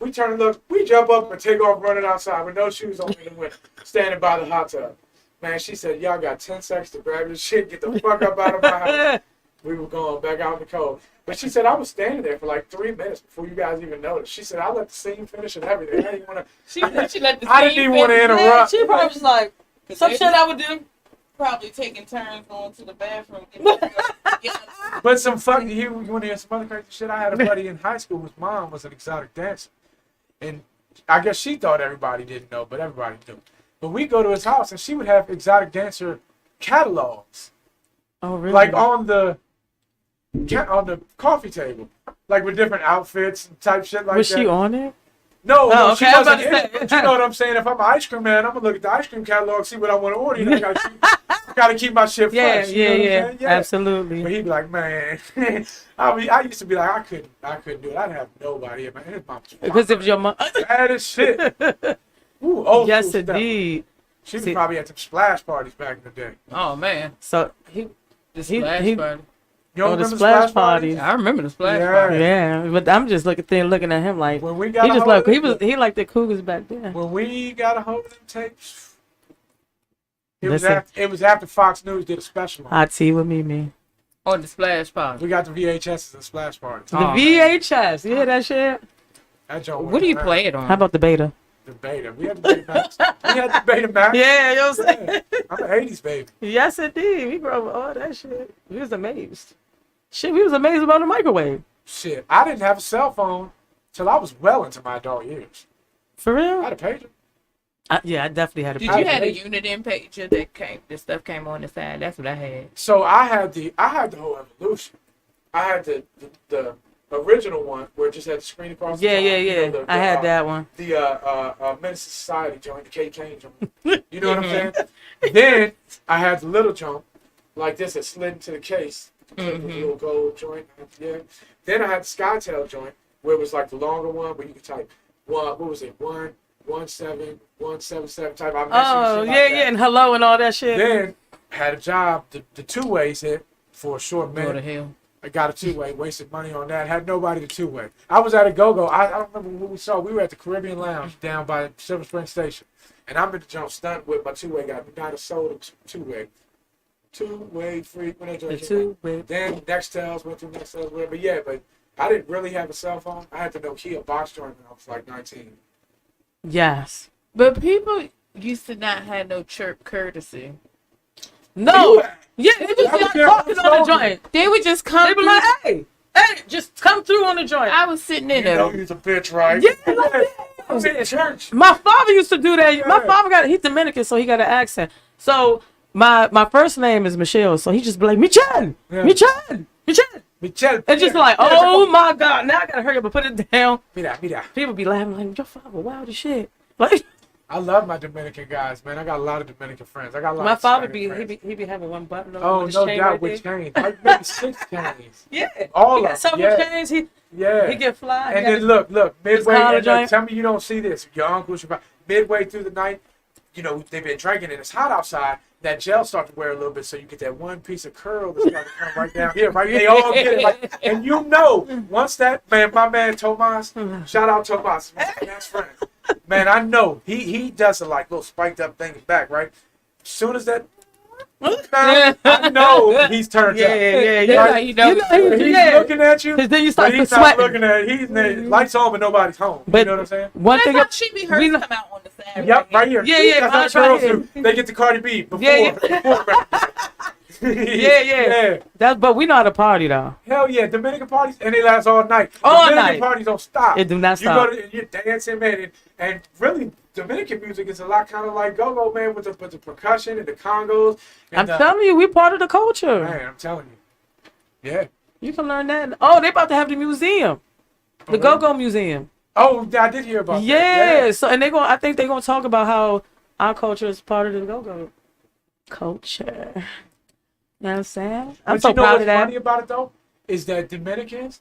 we turn and look, we jump up and take off running outside with no shoes on in the winter, standing by the hot tub. Man, she said, y'all got 10 seconds to grab your shit, get the fuck up out of my house. We were going back out in the cold. But she said, I was standing there for like 3 minutes before you guys even noticed. She said, I let the scene finish and everything. I didn't want to. She let the I didn't scene even want to finish. interrupt. She probably was like, some shit I would do. Probably taking turns going to the bathroom. But some fuck, you want to hear some other crazy shit? I had a buddy in high school whose mom was an exotic dancer. And I guess she thought everybody didn't know, but everybody knew. But we go to his house and she would have exotic dancer catalogs. Oh, really? Like on the coffee table. Like with different outfits and type shit like was that. she on it? No, Oh, she okay, I was wasn't about in to it. say. But you know what I'm saying? If I'm an ice cream man, I'm gonna look at the ice cream catalog, see what I want to order. You know, I gotta keep my shit Yeah, fresh. You know what I'm saying? Yeah. absolutely. But he'd be like, man, I used to be like, I couldn't do it. I'd have nobody in my Because if your mom, bad as shit. Ooh, old yes, school stuff. indeed. She was See- probably at some splash parties back in the day. Oh man, So he, the He- splash he- party. You don't Oh, the remember splash parties. I remember the splash Yeah. party. yeah, but I'm just looking at him like When we got he a just hold like of he liked the Cougars back then. when we got a hold of them tapes, Listen. it was after Fox News did a special on it. Hot tea with me. On the splash party. We got the VHSs and splash parties. The Oh, VHS, you hear that shit? That joint What do you went play it on? How about the beta? The Beta. We had the Betamax. We had the Betamax. Yeah, you know what I'm saying? I'm an 80s baby. Yes, indeed. We grew up with all that shit. We was amazed. Shit, we was amazed about the microwave. Shit, I didn't have a cell phone till I was well into my adult years. For I real? had a pager. Yeah, I definitely had a Did pager. you have a Uniden pager that came? The stuff came on the side. That's what I had. So I had the whole evolution. I had the original one where it just had the screen across the Yeah, top. yeah, You yeah. know, I had that one. The Menace Society joint, the K Kane joint. You know what I'm saying? Then I had the little joint, like this, that slid into the case. The little gold joint. Yeah. Then I had the Skytel joint, where it was like the longer one, where you could type what was it? 117 type. I Oh, yeah, yeah, and hello and all that shit. Then I had a job, the two ways hit for a short Go to minute. hell. I got a two-way, wasted money on that. Had nobody to two-way. I was at a go-go. I don't remember what we saw. We were at the Caribbean Lounge down by Silver Spring Station. And I'm in the jump stunt with my two-way guy. We got a soda two-way. Two-way free. When they The joined two with Then Nextels went through Nextels, whatever. Yeah, but I didn't really have a cell phone. I had the Nokia box joint when I was like 19. yes. But people used to not have no chirp courtesy. No. Yeah, they just I was not there talking on on the the joint. They would just come. They be through. like, hey, just come through on the joint. I was sitting in You know there. he's a bitch, right? Yeah, like that. I was in church. My father used to do that. My Yeah. father he's Dominican, so he got an accent. So my first name is Michelle, so he just be like, Michelle, Yeah. Michelle. Michelle. It's just like, oh my God, now I gotta hurry up and put it down. Mira. People be laughing like, your father wild as shit. Like I love my Dominican guys, man. I got a lot of Dominican friends. I got a lot my of father Hispanic friends. he be having one button on Oh, with his no chain doubt right with there. chains. Like maybe 6 chains. Yeah, All he of got several them. Yeah. chains. He Yeah. get fly. And He then got look, midway, collar and joint. tell me you don't see this. Your uncles, midway through the night, you know, they've been drinking and it's hot outside. That gel starts to wear a little bit, so you get that one piece of curl that's got to come right down here, right? They all get it, like, and you know, once that man, my man Tomas, shout out Tomas, my best friend, man, I know he does a like little spiked up things back, right? As soon as that, I know he's turned yeah, up. yeah. Right. You know, He's yeah. looking at you. Because then you But start he's not sweating. looking at he's lights on, but nobody's home. But you know what I'm saying? one That's thing, how she be hers we- come out on the side. Yep, right here. Yeah, yeah, That's mine's how right girls do. They get to Cardi B before. Yeah. yeah. That's but we know how to party though. Hell yeah, Dominican parties and they last all night. All Dominican night. parties don't stop. It do not You stop. go to and you're dancing, man, and really Dominican music is a lot kind of like go-go, man, with the percussion and the congos. I'm And telling you, we part of the culture. man, I'm telling you. Yeah. You can learn that. Oh, they about to have the museum, the really? Go-Go Museum. Oh, I did hear about that. Yeah. So and I think they're gonna talk about how our culture is part of the Go-Go culture. You know what I'm saying? I'm But so you know proud what's of that. funny about it though is that Dominicans,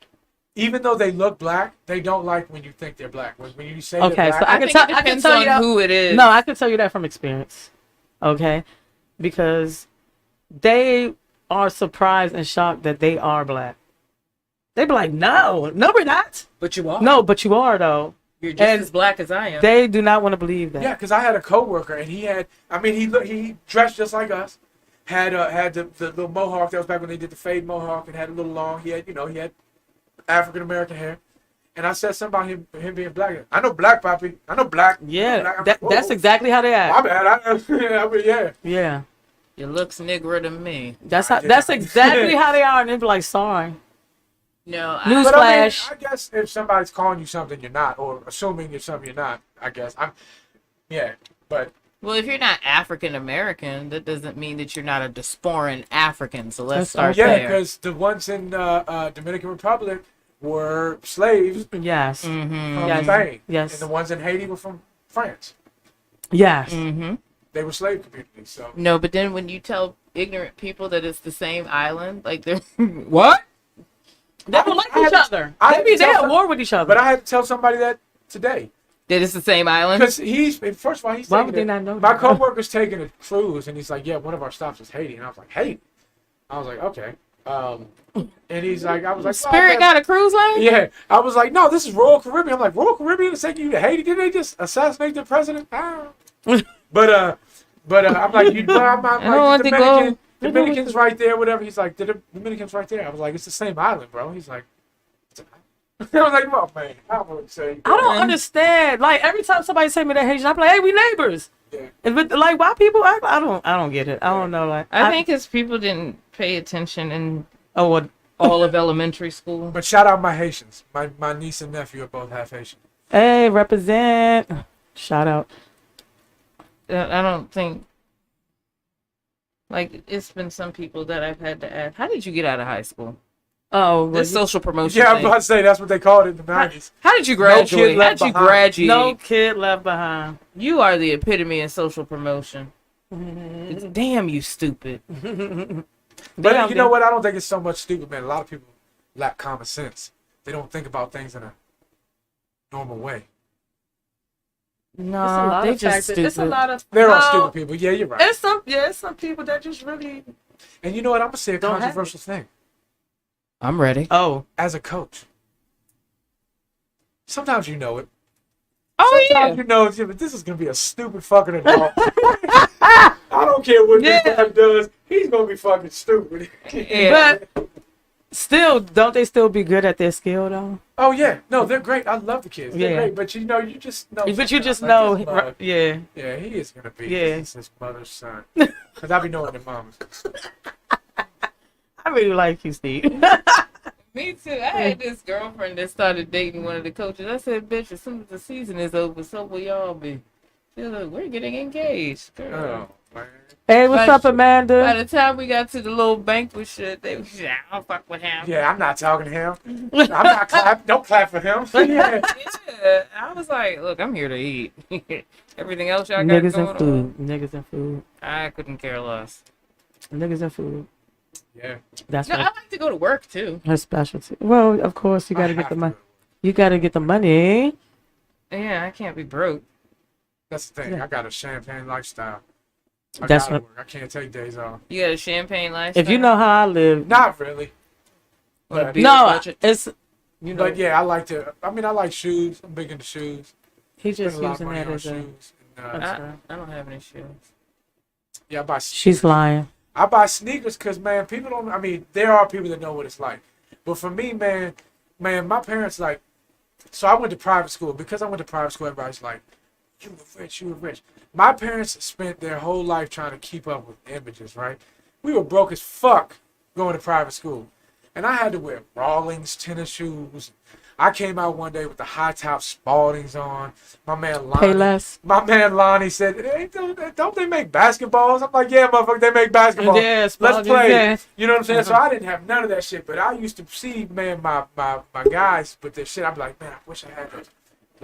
even though they look black, they don't like when you think they're black. When you say Okay, they're so black, I I can think tell. it I can depends tell on you that. who it is. No, I can tell you that from experience. Okay, because they are surprised and shocked that they are black. They be like, no, we're not. But you are. No, but you are though. You're just and as black as I am. They do not want to believe that. yeah, because I had a coworker and he had, I mean, he dressed just like us. Had the little mohawk. That was back when they did the fade mohawk and had a little long. He had African American hair. And I said something about him being black. I know black, Poppy. I know black. Yeah, Black. I'm that's like, exactly how they My act. bad. I mean, yeah. Yeah, Your looks nigger than me. that's I how. did That's not. exactly how they are, and they be like, sorry. No, News- But I mean, Newsflash. I guess if somebody's calling you something you're not, or assuming you're something you're not, I guess yeah. But well, if you're not African American, that doesn't mean that you're not a diasporan African. So let's That's start yeah, there. because the ones in Dominican Republic, were slaves Yes. Mm-hmm. from Yes. Spain. Yes. And the ones in Haiti were from France. Yes. Mm-hmm. They were slave communities. So No, but then when you tell ignorant people that it's the same island, like they're what? They don't like I each had- other. I They had be to tell they at some- war with each other. but I had to tell somebody that today. That it's the same island. Because first of all, he's Why taking would they it- not know My that? coworker's taking a cruise, and he's like, "Yeah, one of our stops is Haiti," and I was like, "Haiti?" I was like, "Okay." And he's like, "I was like, well, Spirit got a cruise line? yeah." I was like, "No, this is Royal Caribbean." I'm like, "Royal Caribbean is taking you to Haiti? Did they just assassinate the president?" I don't know. but I'm like, I'm I don't like, want the to Dominican, go. Dominican's right there, whatever. He's like, the Dominican's right there. I was like, it's the same island, bro. He's like, it's an island. I was like, well, man, I would say, I don't understand. Like every time somebody say me that Haitian, I'm like, hey, we neighbors. Yeah. But like, why people act? I don't get it. I don't know. Like, I think it's people didn't pay attention in Oh, what? all of elementary school. But shout out my Haitians. My niece and nephew are both half Haitian. Hey, represent. Shout out. I don't think. Like, it's been some people that I've had to ask, how did you get out of high school? Oh, well, This social promotion Yeah, I'm thing. about to say that's what they called it in the 90s. How did you kid graduate? How left did you behind. graduate? no kid left behind. You are the epitome of social promotion. Mm-hmm. Damn, you stupid. But Damn, you know dude. what? I don't think it's so much stupid, man. A lot of people lack common sense. They don't think about things in a normal way. It's a No, lot they of just factors. stupid. It's a lot of. They're all no, stupid people. Yeah, you're right. It's some people that just really. And you know what? I'm gonna say a Don't have controversial thing. I'm ready. Oh, As a coach, sometimes you know it. Oh, Sometimes you know, yeah, but this is gonna be a stupid fucking adult. I don't care what Yeah. this guy does. He's gonna be fucking stupid. Yeah. but still, don't they still be good at their skill though? Oh yeah, no, they're great. I love the kids. They're Yeah. great, but you know, you just know. But you sometimes, just like, know, this mug, yeah. yeah, he is gonna be. Yeah. He's his mother's son. Cause I be knowing the mamas. I really like you, Steve. Me too. I had this girlfriend that started dating one of the coaches. I said, bitch, as soon as the season is over, so will y'all be. She was like, we're getting engaged, girl. Oh man. Hey, what's But- up, By Amanda? the time we got to the little banquet shit, they was like, I don't fuck with him. Yeah, I'm not talking to him. I'm not clap. Don't clap for him. Yeah. Yeah, I was like, look, I'm here to eat. Everything else y'all got Niggas going and food. Niggas and food. on, I couldn't care less. Niggas and food. Yeah. That's No, I what like to go to work too. her specialty. Well, of course, you got to I get have the to money. go. You got to get the money. Yeah, I can't be broke. That's the thing. Yeah. I got a champagne lifestyle. I That's gotta what- work. I can't take days off. You got a champagne lifestyle. If you know how I live, Not really. On a But, beer no, budget. it's you know but yeah, I like to. I mean, I like shoes. I'm big into shoes. he's Spend just a lot of using money that on as a. shoes. And, That's right. I don't have any shoes. yeah, I buy. She's lying. I buy sneakers because man, people don't. I mean, there are people that know what it's like, but for me, man, my parents like. So I went to private school. Because I went to private school, everybody's like, "You were rich. You were rich." My parents spent their whole life trying to keep up with images. Right? We were broke as fuck going to private school, and I had to wear Rawlings tennis shoes. I came out one day with the high top Spaldings on. My man Lonnie. Pay less. My man Lonnie said, hey, don't they make basketballs? I'm like, yeah, motherfucker, they make basketballs. Yeah, Let's Spalding, play. yeah. You know what I'm saying? So I didn't have none of that shit, but I used to see, man, my guys with this shit. I'd be like, man, I wish I had those.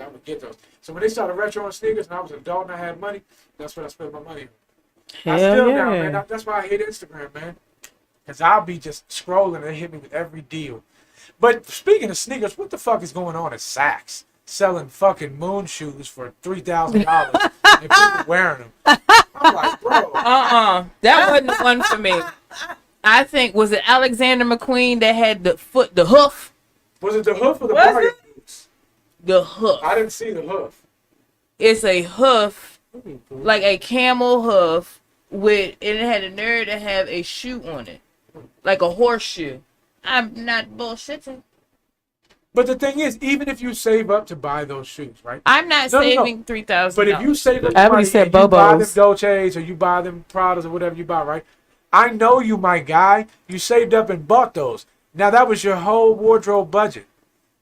I would get those. So when they started retroing sneakers and I was an adult and I had money, that's what I spent my money on. I Hell still yeah. now, man. That's why I hate Instagram, man. Because I'll be just scrolling and they hit me with every deal. But speaking of sneakers, what the fuck is going on at Saks? Selling fucking moon shoes for $3,000 and people wearing them. I'm like, bro. That wasn't the one for me. I think, was it Alexander McQueen that had the hoof? Was it the hoof or the Was bargain boots? The hoof. I didn't see the hoof. It's a hoof, like a camel hoof, and it had a nerve to have a shoe on it, like a horseshoe. I'm not bullshitting. But the thing is, even if you save up to buy those shoes, right? I'm not No, no, no. saving $3,000. But if you save up I money already said and you buy them Bobos. Dolces or you buy them Pradas or whatever you buy, right? I know you, my guy. You saved up and bought those. Now that was your whole wardrobe budget.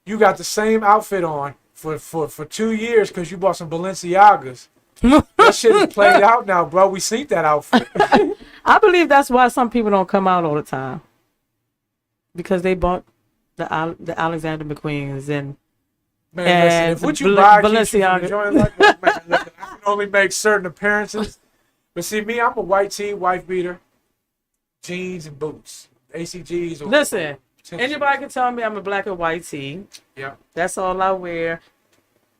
You got the same outfit on for 2 years because you bought some Balenciagas. That shit is played out now, bro. We seen that outfit. I believe that's why some people don't come out all the time. Because they bought the Alexander McQueens and Man, And listen, if what you buy keeps you Balenciaga. from enjoying life, man, listen, I can only make certain appearances. But see, me, I'm a white tee, wife beater, jeans and boots, ACGs. Or listen. tennis Anybody shoes. can tell me I'm a black and white tee. Yeah. That's all I wear.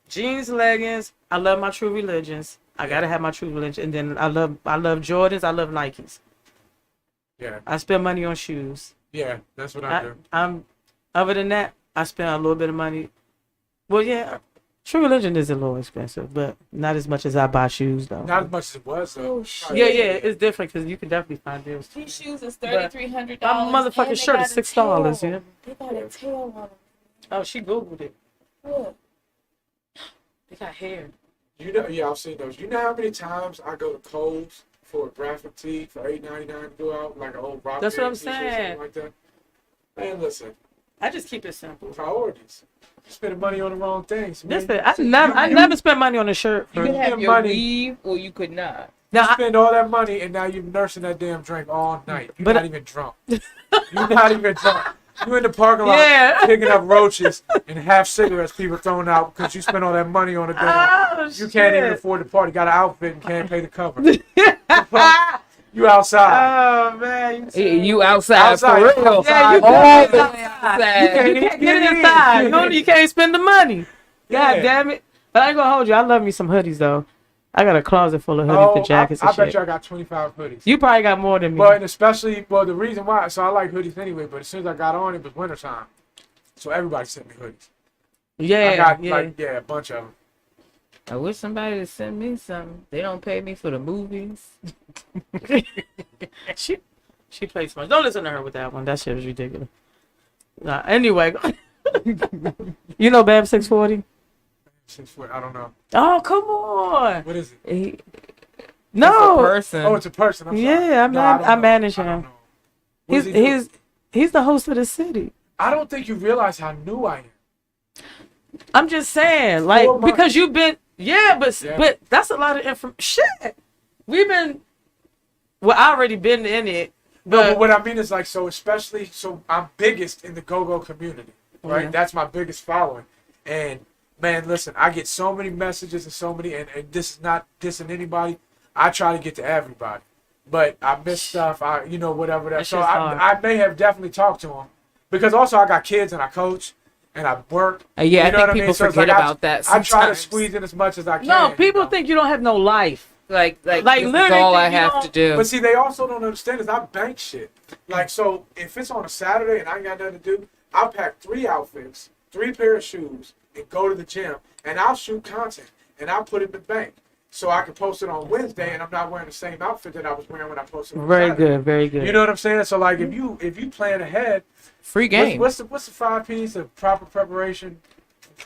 Jeans, leggings. I love my True Religions. I gotta have my True Religion. And then I love Jordans. I love Nikes. Yeah. I spend money on shoes. Yeah. That's what I do. I'm other than that, I spend a little bit of money. Well, yeah, True Religion is a little expensive, but not as much as I buy shoes though. Not as much as it was. Though. Oh, shit. Yeah, it's different because you can definitely find deals. These shoes is But $3,300. my motherfucking shirt is $6. Yeah. They got a tail on them. Oh, she googled it. Look. They got hair. You know, yeah, I've seen those. You know how many times I go to Kohl's for a graphic tee for $8.99 to go out, like an old rock That's what band I'm t-shirt or saying. something like that? Man, listen, I just keep it simple. priorities. You're spending money on the wrong things. Man. Listen, I never spend money on a shirt. You For, could have spend your money. weave or you could not. You now, spend all that money and now you're nursing that damn drink all night. You're But- not even drunk. You're not even drunk. You're in the parking lot Yeah. picking up roaches and half cigarettes people throwing out because you spent all that money on a damn. oh, You can't even shit. afford the party. Got an outfit and can't pay the cover. You outside. Oh man, You outside, Outside. for real. Yeah, you All can't the get way outside. outside. You can't get it inside. You can't spend the money. God Yeah. damn it! But I ain't gonna hold you. I love me some hoodies though. I got a closet full of hoodies Oh, and jackets I and bet shit. you I got 25 hoodies. You probably got more than me. But and especially, well, the reason why, so I like hoodies anyway, but as soon as I got on, it was wintertime. So everybody sent me hoodies. yeah, I got, yeah. a bunch of them. I wish somebody would send me some. They don't pay me for the movies. She plays smart. Don't listen to her with that one. That shit was ridiculous. Nah, anyway, you know Bab 640? 6 foot, I don't know. Oh come on! What is it? He, It's a no, person. Oh, it's a person. I'm sorry. Yeah, No, I don't I know. manage I don't him. know. What he's does he do? he's the host of the city. I don't think you realize how new I am. I'm just saying, like, 4 months. because you've been, but Yeah. that's a lot of information. Shit, we've been. Well, I already been in it, No, but but what I mean is like, so especially, so I'm biggest in the go-go community, right? Yeah. That's my biggest following. And man, listen, I get so many messages and so many, and this is not dissing anybody. I try to get to everybody, but I miss stuff. Whatever that. That So shit's hard. I may have definitely talked to them because also I got kids and I coach and I work. Yeah, You I know think what I mean? people So it's forget like about that I sometimes. try to squeeze in as much as I can. no, people you know? think you don't have no life. Like Like, this is literally all I think you have don't- to do. But see, they also don't understand is I bank shit. Like, so if it's on a Saturday and I ain't got nothing to do, I'll pack 3 outfits, 3 pair of shoes, and go to the gym, and I'll shoot content, and I'll put it in the bank. So I can post it on Wednesday, and I'm not wearing the same outfit that I was wearing when I posted on Very Saturday. good, very good. You know what I'm saying? So like, if you plan ahead, Free game. what's the 5 P's of proper preparation,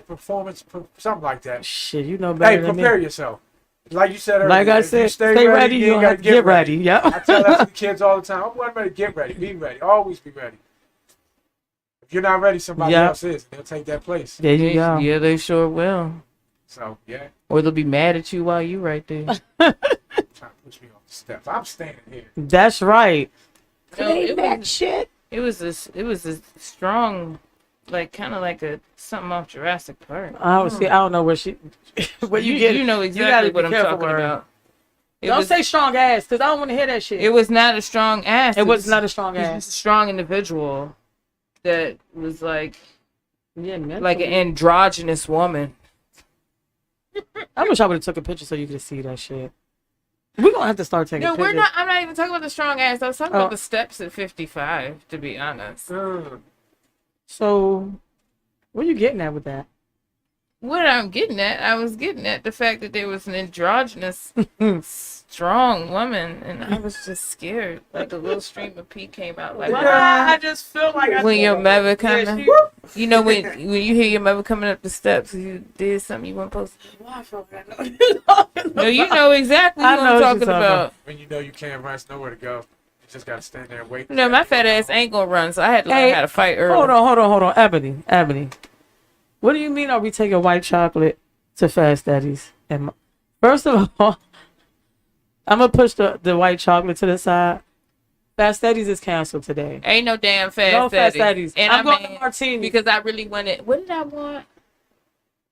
performance, something like that. Shit, you know better Hey, than prepare me. yourself. Like you said earlier, Like I if you said, stay ready. you You ain't have gotta to get ready. I Yep. tell that to the kids all the time. I'm ready to get ready. Be ready. Always be ready. If you're not ready, somebody Yep. else is. They'll take that place. There you go. Yeah, they sure will. So, yeah. Or they'll be mad at you while you right there. Trying to push me off the steps. I'm standing here. That's right. No, it was a strong, like kind of like a something off Jurassic Park. I don't see. I don't know where she. Where you get. You know gotta exactly be what I'm careful talking with her. about. It Don't was, say strong ass, cause I don't want to hear that shit. it was not a strong ass. It was not a strong He was ass. a strong individual that was like Yeah, man. an androgynous woman. I wish I would have took a picture so you could see that shit. We're gonna have to start taking No, pictures. we're not. I'm not even talking about the strong ass. I was talking Oh. about the steps at 55. To be honest, So, what are you getting at with that? what I'm getting at, I was getting at the fact that there was an androgynous, strong woman, and I was just scared. Like a little stream of pee came out. Like I just feel like I when your mother coming, Yeah, you know when you hear your mother coming up the steps, you did something you weren't supposed to. I feel like I know. No, you know exactly I what know I'm what talking you're talking about. When you know you can't run, it's nowhere to go. You just got to stand there and wait. No, my fat ass ain't gonna run, so I had to learn Hey, how to fight early. Hold on, Ebony. What do you mean? Are we taking white chocolate to Fast Daddies? And first of all, I'm gonna push the white chocolate to the side. Fast Eddie's is canceled today. Ain't no damn Fast No Fast Eddie's. Eddie's. And I'm going mad to Martini. because I really wanted. What did I want?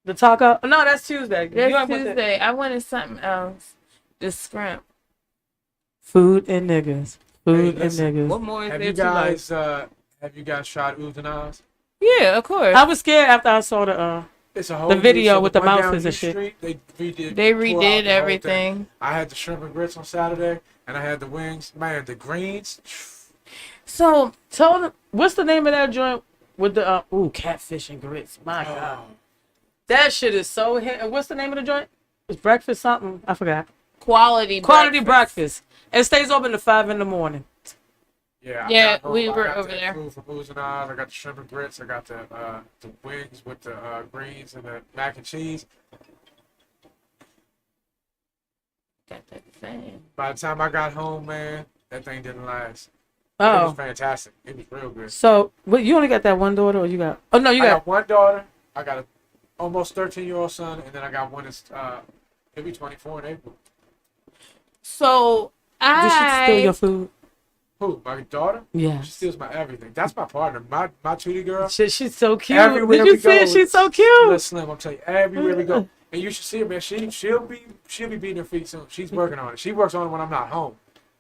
The taco? No, that's Tuesday. You That's ain't with the- Tuesday. I wanted something else. The scrimp. Food and niggas. Food Hey, listen, and niggas. What more is Have there you to like? guys tried Oohs and Ahs? Yeah, of course. I was scared after I saw the It's a whole The new- video so with the one down mouses and East shit. Street, they redid. They tore out the redid whole thing. everything. I had the shrimp and grits on Saturday, and I had the wings. Man, the greens. So tell them what's the name of that joint with the catfish and grits. My God. That shit is so hit. And what's the name of the joint? It's breakfast something. I forgot. quality Breakfast. It stays open to 5 in the morning. Yeah, Yeah, I got we I were got over that there. Food from Oohs and Ahs. I got the shrimp and grits. I got the wings with the greens and the mac and cheese. Got that thing. By the time I got home, man, that thing didn't last. It Oh. was fantastic. It was real good. So, what, you only got that one daughter, or you got? Oh no, you I got. got one daughter. I got a almost 13-year-old son, and then I got one that's he'll be 24 in April. So Did she steal your food? Who? My daughter? Yeah. She steals my everything. That's my partner. My Tootie girl. She's so cute. Everywhere Did you we see it? go, She's so Little cute. Slim, I'm telling you, everywhere we go. And you should see her, man. She'll be beating her feet soon. She's working on it. She works on it when I'm not home.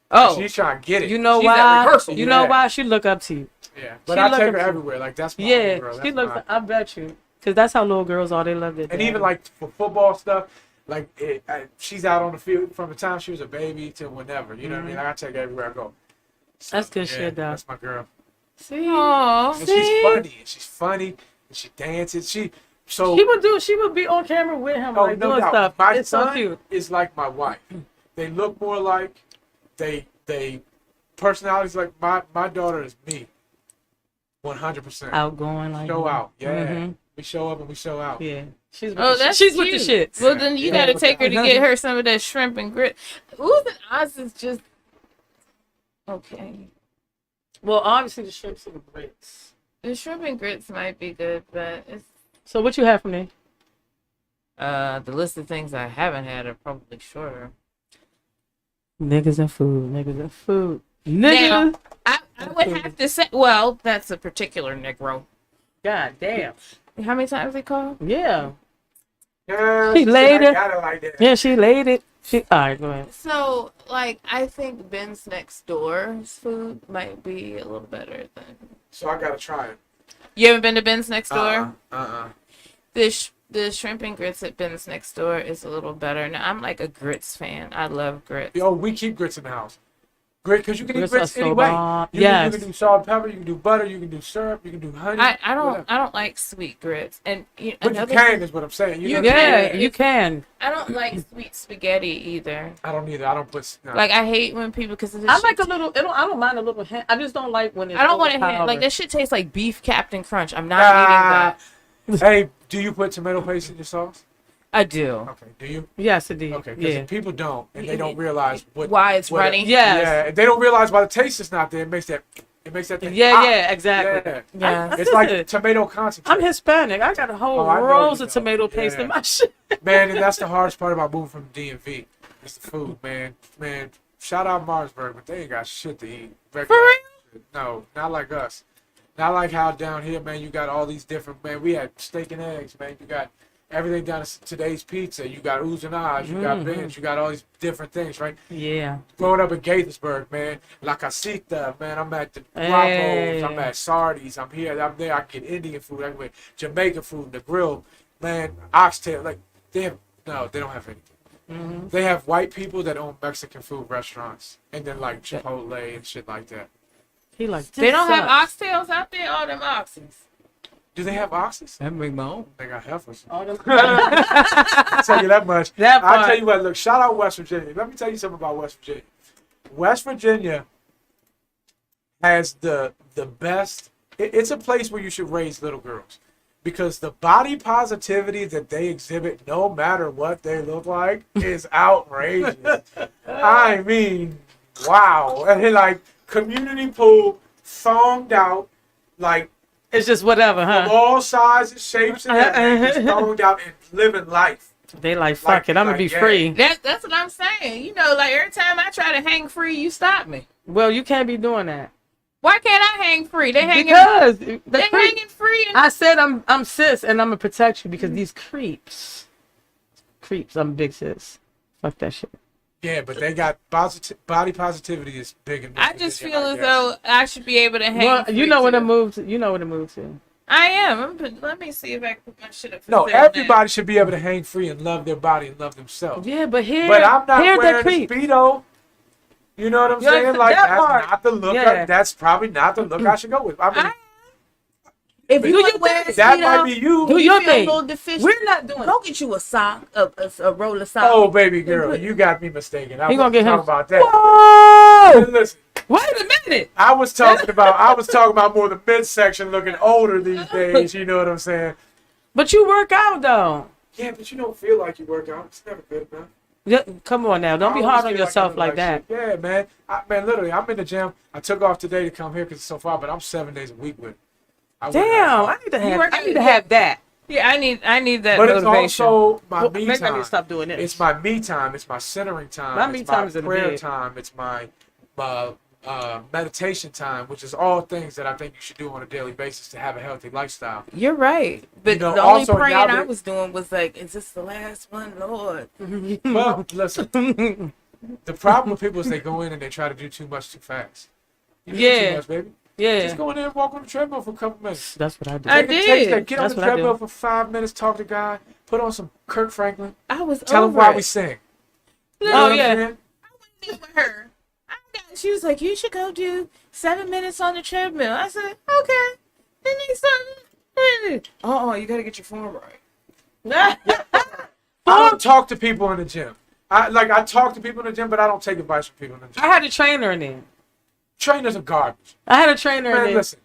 Oh, She's trying to get it. you know She's at why? rehearsal. You know Yeah. why she look up to you? Yeah. But She I look take up her to you. everywhere. Like that's my Yeah, girl. she That's looks. my- I bet you, because that's how little girls are. They love their And daddy. even like for football stuff, like she's out on the field from the time she was a baby to whenever. You know what I mean? Like, I take her everywhere I go. So, That's good shit, though. That's my girl. See, Aww. And she's funny, and she dances. She would be on camera with him, like no doing doubt. stuff. My It's so son cute. is like my wife. They look more like they personalities like my daughter is me. 100%. Outgoing, like Show out. Yeah. Mhm. We show up and we show out. Yeah, she's. With Oh, the that's she's cute. with the shits. Well, then you Yeah. gotta take her to get her some of that shrimp and grit. Ooh, the Oz is just okay. Well, obviously the shrimps and the grits. The shrimp and grits might be good, but it's So what you have for me? the list of things I haven't had are probably shorter. Niggas and food. Niggas and food. Now, Niggas. I would have to say, well, that's a particular Negro. God damn. How many times they call? Yeah. Yeah, She laid I it. got it like that. Yeah, she laid it. All right, go ahead. So, like, I think Ben's Next Door's food might be a little better than. So I gotta try it. You haven't been to Ben's Next Door? Uh-uh. The shrimp and grits at Ben's Next Door is a little better. Now, I'm like a grits fan. I love grits. Yo, we keep grits in the house. Grit, because you can eat Grits grits are so anyway. bomb. You Yes. can do salt and pepper, you can do butter, you can do syrup, you can do honey. whatever. I don't like sweet grits. And But another you can thing- is what I'm saying. You know, Yeah, can. you can. I don't like sweet spaghetti either. I don't either. I don't put. No. Like I hate when people because I like a little. I don't mind a little. I just don't like when it's. I don't want to overpowered. like that shit tastes like beef Captain Crunch. I'm not eating that. Hey, do you put tomato paste in your sauce? I do. Okay. Do you? Yes, indeed. Okay. Because Yeah. people don't, and they don't realize Why it's what runny. Yes. Yeah, and they don't realize why the taste is not there. It makes that thing. Yeah, hot. yeah, exactly. Yeah. Yeah. I It's like it. tomato concentrate. I'm Hispanic. I got a whole Oh, I know rolls you of know. tomato paste Yeah. in my shit. Man, and that's the hardest part about moving from DMV. It's the food, man. Man, shout out Marsburg, but they ain't got shit to eat. Regular shit. No, not like us. Not like how down here, man, you got all these different, man, we had steak and eggs, man. You got everything down to today's pizza. You got Oohs and Ahs. You got Ben's. You got all these different things, right? Yeah. Growing up in Gaithersburg, man, La Casita, man, I'm at the Hey. Guapos, I'm at Sardi's, I'm here, I'm there, I can get Indian food, I can get Jamaican food, the grill, man, oxtail, like, they don't have anything. They have white people that own Mexican food restaurants, and then like Chipotle and shit like that. He like. They don't have sucks. oxtails out there. All them oxes. Do they have oxes? I make my own. They got heifers. All them- I'll tell you that much. That I'll part. tell you what, look, shout out West Virginia. Let me tell you something about West Virginia. West Virginia has the best, it's a place where you should raise little girls. Because the body positivity that they exhibit, no matter what they look like, is outrageous. I mean, wow. And like, community pool, thonged out, like, It's just whatever, of huh? all sizes, shapes, and everything, just thonged out and living life. They like, fuck it, I'm gonna be yeah. free. That's what I'm saying. You know, like every time I try to hang free, you stop me. Well, you can't be doing that. Why can't I hang free? They hanging. Because They the hanging free. And I said I'm sis and I'm gonna protect you because these creeps. I'm big sis. Fuck that shit. Yeah, but they got body positivity is big in I just feel as though I should be able to hang. Well, free you know what too. to move to. You know what to move to. I am. Let me see if I can put my shit up. For No, sale now. everybody should be able to hang free and love their body and love themselves. Yeah, but here, But I'm not here wearing the a creep. Speedo. You know what I'm Yeah, saying? Like, that that's part. not the look. Yeah. That's probably not the look I should go with. I mean, If Do you your would wear thing. that Speedo, might be you. Do you your feel a thing. little deficient. We're not doing Go get you a sock, a roll of socks. Oh, baby girl, you got me mistaken. I He gonna wasn't get him. talking about that. Whoa! Listen, Wait a minute. I was talking about more the midsection looking older these days. You know what I'm saying? But you work out though. Yeah, but you don't feel like you work out. It's never good enough. Yeah, come on now. Don't be I hard always on feel yourself I look like that. shit. Yeah, man. Man, literally, I'm in the gym. I took off today to come here because it's so far, but I'm 7 days a week with it. I work that Damn, hard. I need to You have. work I out- need to have that. Yeah, I need that But it's motivation. also my Well, me maybe I need time. to stop doing this. It's my me time. It's my centering time. My it's me time is in the prayer bed. time. It's my meditation time, which is all things that I think you should do on a daily basis to have a healthy lifestyle. You're right, but You know, the only also, praying now I that- was doing was like, "Is this the last one, Lord?" Well, listen. The problem with people is they go in and they try to do too much too fast. You do Yeah. too much, baby. Yeah, Just go in there and walk on the treadmill for a couple minutes. that's what I do. I Take a- did. take that- Get on That's the what I treadmill do. for 5 minutes, talk to God, put on some Kirk Franklin, I was tell him over why it. we sing. No, You know what I'm yeah. saying? with her. She was like, "You should go do 7 minutes on the treadmill." I said, "Okay." Then they started. Oh, you gotta get your form right. I don't talk to people in the gym. I talk to people in the gym, but I don't take advice from people in the gym. I had a trainer in there. Trainers are garbage. I had a trainer in Man, there. listen.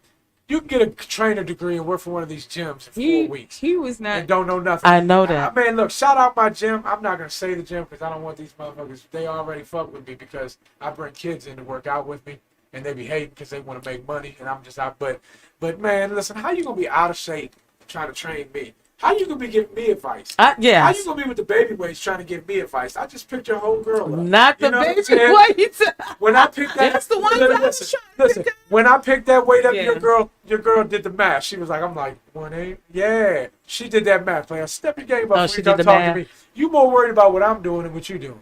You can get a trainer degree and work for one of these gyms in 4 weeks He was and not. don't know nothing. I know that. Man, look, shout out my gym. I'm not going to say the gym because I don't want these motherfuckers. They already fuck with me because I bring kids in to work out with me and they be hating because they want to make money and I'm just out. But man, listen, how you going to be out of shape trying to train me? How you going to be giving me advice? How Yeah. you going to be with the baby weights trying to give me advice? I just picked your whole girl up. Not the You know what I'm baby saying? weight. When I picked that, That's the ones I was listen, trying to listen. pick up. When I picked that weight up, Yeah. your girl did the math. She was like, I'm like 180. Yeah, she did that math. Like, step your game up. Oh, before she you did start the talking math. to me. You more worried about what I'm doing than what you doing.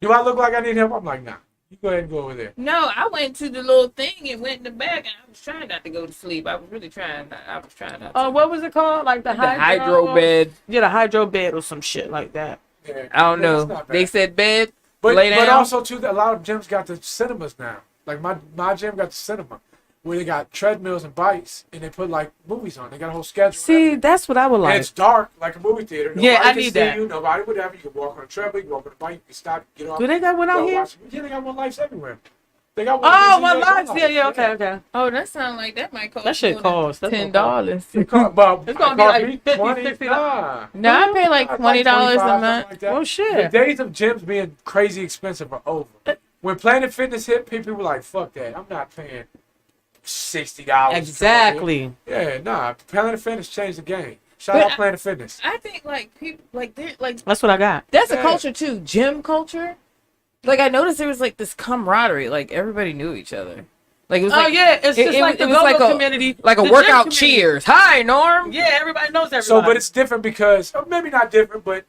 Do I look like I need help? I'm like, nah. You go ahead and go over there. No, I went to the little thing and went in the back, and I was trying not to go to sleep. I was really trying. I was trying not to. Oh, what was it called? Like the hydro bed. Yeah, the hydro bed or some shit like that. Yeah, I don't that's know. not bad. They said bed. But lay down. also too, a lot of gyms got the cinemas now. Like my gym got the cinema, where they got treadmills and bikes, and they put like movies on. They got a whole schedule. and See, everything. that's what I would And like. it's dark, like a movie theater. Nobody Yeah, I can need see that. you. Nobody, whatever. You can walk on a treadmill, you can walk on a bike, you can stop, get off. Do they got one out go here? watch- Yeah, they got One Life everywhere. They got one. Oh, in one DCA, life. One Yeah, yeah. Life. Okay, okay. Oh, that sounds like that might cost. That shit more than costs. That's $10. It cost, but It's gonna it be cost like me 50, 20, $60. nah. No, I pay like $20 a 25, month. something like that. Well, The shit. days of gyms being crazy expensive are over. When Planet Fitness hit, people were like, "Fuck that! I'm not paying $60." Exactly. Yeah, nah. Planet Fitness changed the game. Shout But out Planet Fitness. I think like people like they're like That's what I got. that's a Yeah. culture too. Gym culture. Like I noticed there was like this camaraderie. Like everybody knew each other. Like it was Oh like yeah, it's just like the was like go-go a community, like a the gym workout community. cheers. Hi Norm. Yeah, everybody knows everybody. So, but it's different because, or maybe not different, but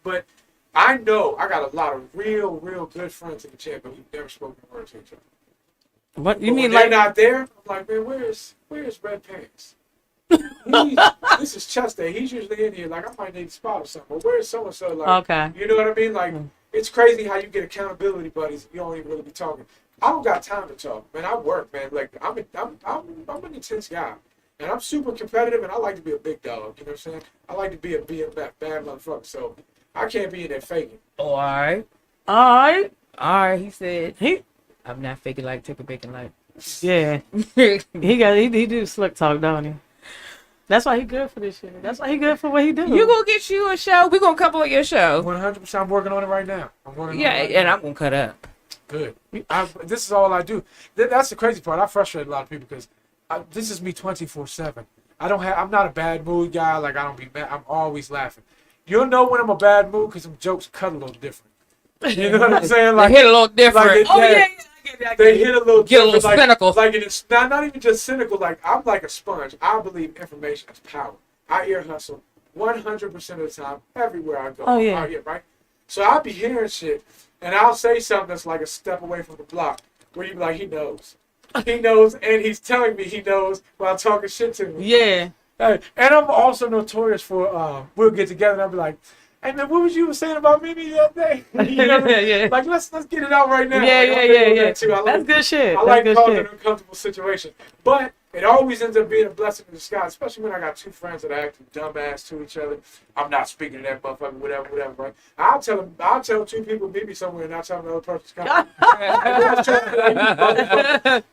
I know I got a lot of real good friends in the gym, but we've never spoken a word to each other. what you But mean when like they're not there? I'm like, man, where's Red Pants? This is Chest Day. He's usually in here. Like, I might need a spot or something. But where's so and so? Like, okay. you know what I mean? Like, it's crazy how you get accountability buddies. You don't even really be talking. I don't got time to talk, man. I work, man. Like, I'm an intense guy, and I'm super competitive, and I like to be a big dog. You know what I'm saying? I like to be a bad motherfucker. So I can't be in there faking. Oh, all right. All right. All right. He said, He "I'm not faking like take a bacon like." yeah. He do slick talk, don't he? That's why he good for this shit. That's why he good for what he do. You gonna get you a show? We gonna couple of your show. 100%. I'm working on it right now. I'm working Yeah, on it right and now. I'm gonna cut up. Good. This is all I do. That's the crazy part. I frustrate a lot of people because this is me 24/7. I'm not a bad mood guy. Like, I don't be mad. I'm always laughing. You'll know when I'm a bad mood because some jokes cut a little different. You know what I'm saying? They hit a little different. Like Oh yeah, I get it. I they get it. hit a little Get a different, little cynical. Like it's not even just cynical. Like I'm like a sponge. I believe information is power. I ear hustle 100% of the time everywhere I go. Oh, yeah. Out here, right? So I'll be hearing shit, and I'll say something that's like a step away from the block, where you be like, he knows. He knows, and he's telling me he knows while talking shit to me. Yeah. Hey, and I'm also notorious for we'll get together and I'll be like, hey man, what was you saying about Mimi the other day? You know what I mean? Yeah. Like let's get it out right now. Yeah, Like, yeah, I'm big yeah, on yeah. that, too. I That's good shit. I That's like good causing shit. uncomfortable situations, but it always ends up being a blessing in disguise, especially when I got two friends that are acting dumbass to each other. I'm not speaking to that motherfucker, whatever, right? I'll tell two people meet me somewhere, and I'll tell them the other person's coming.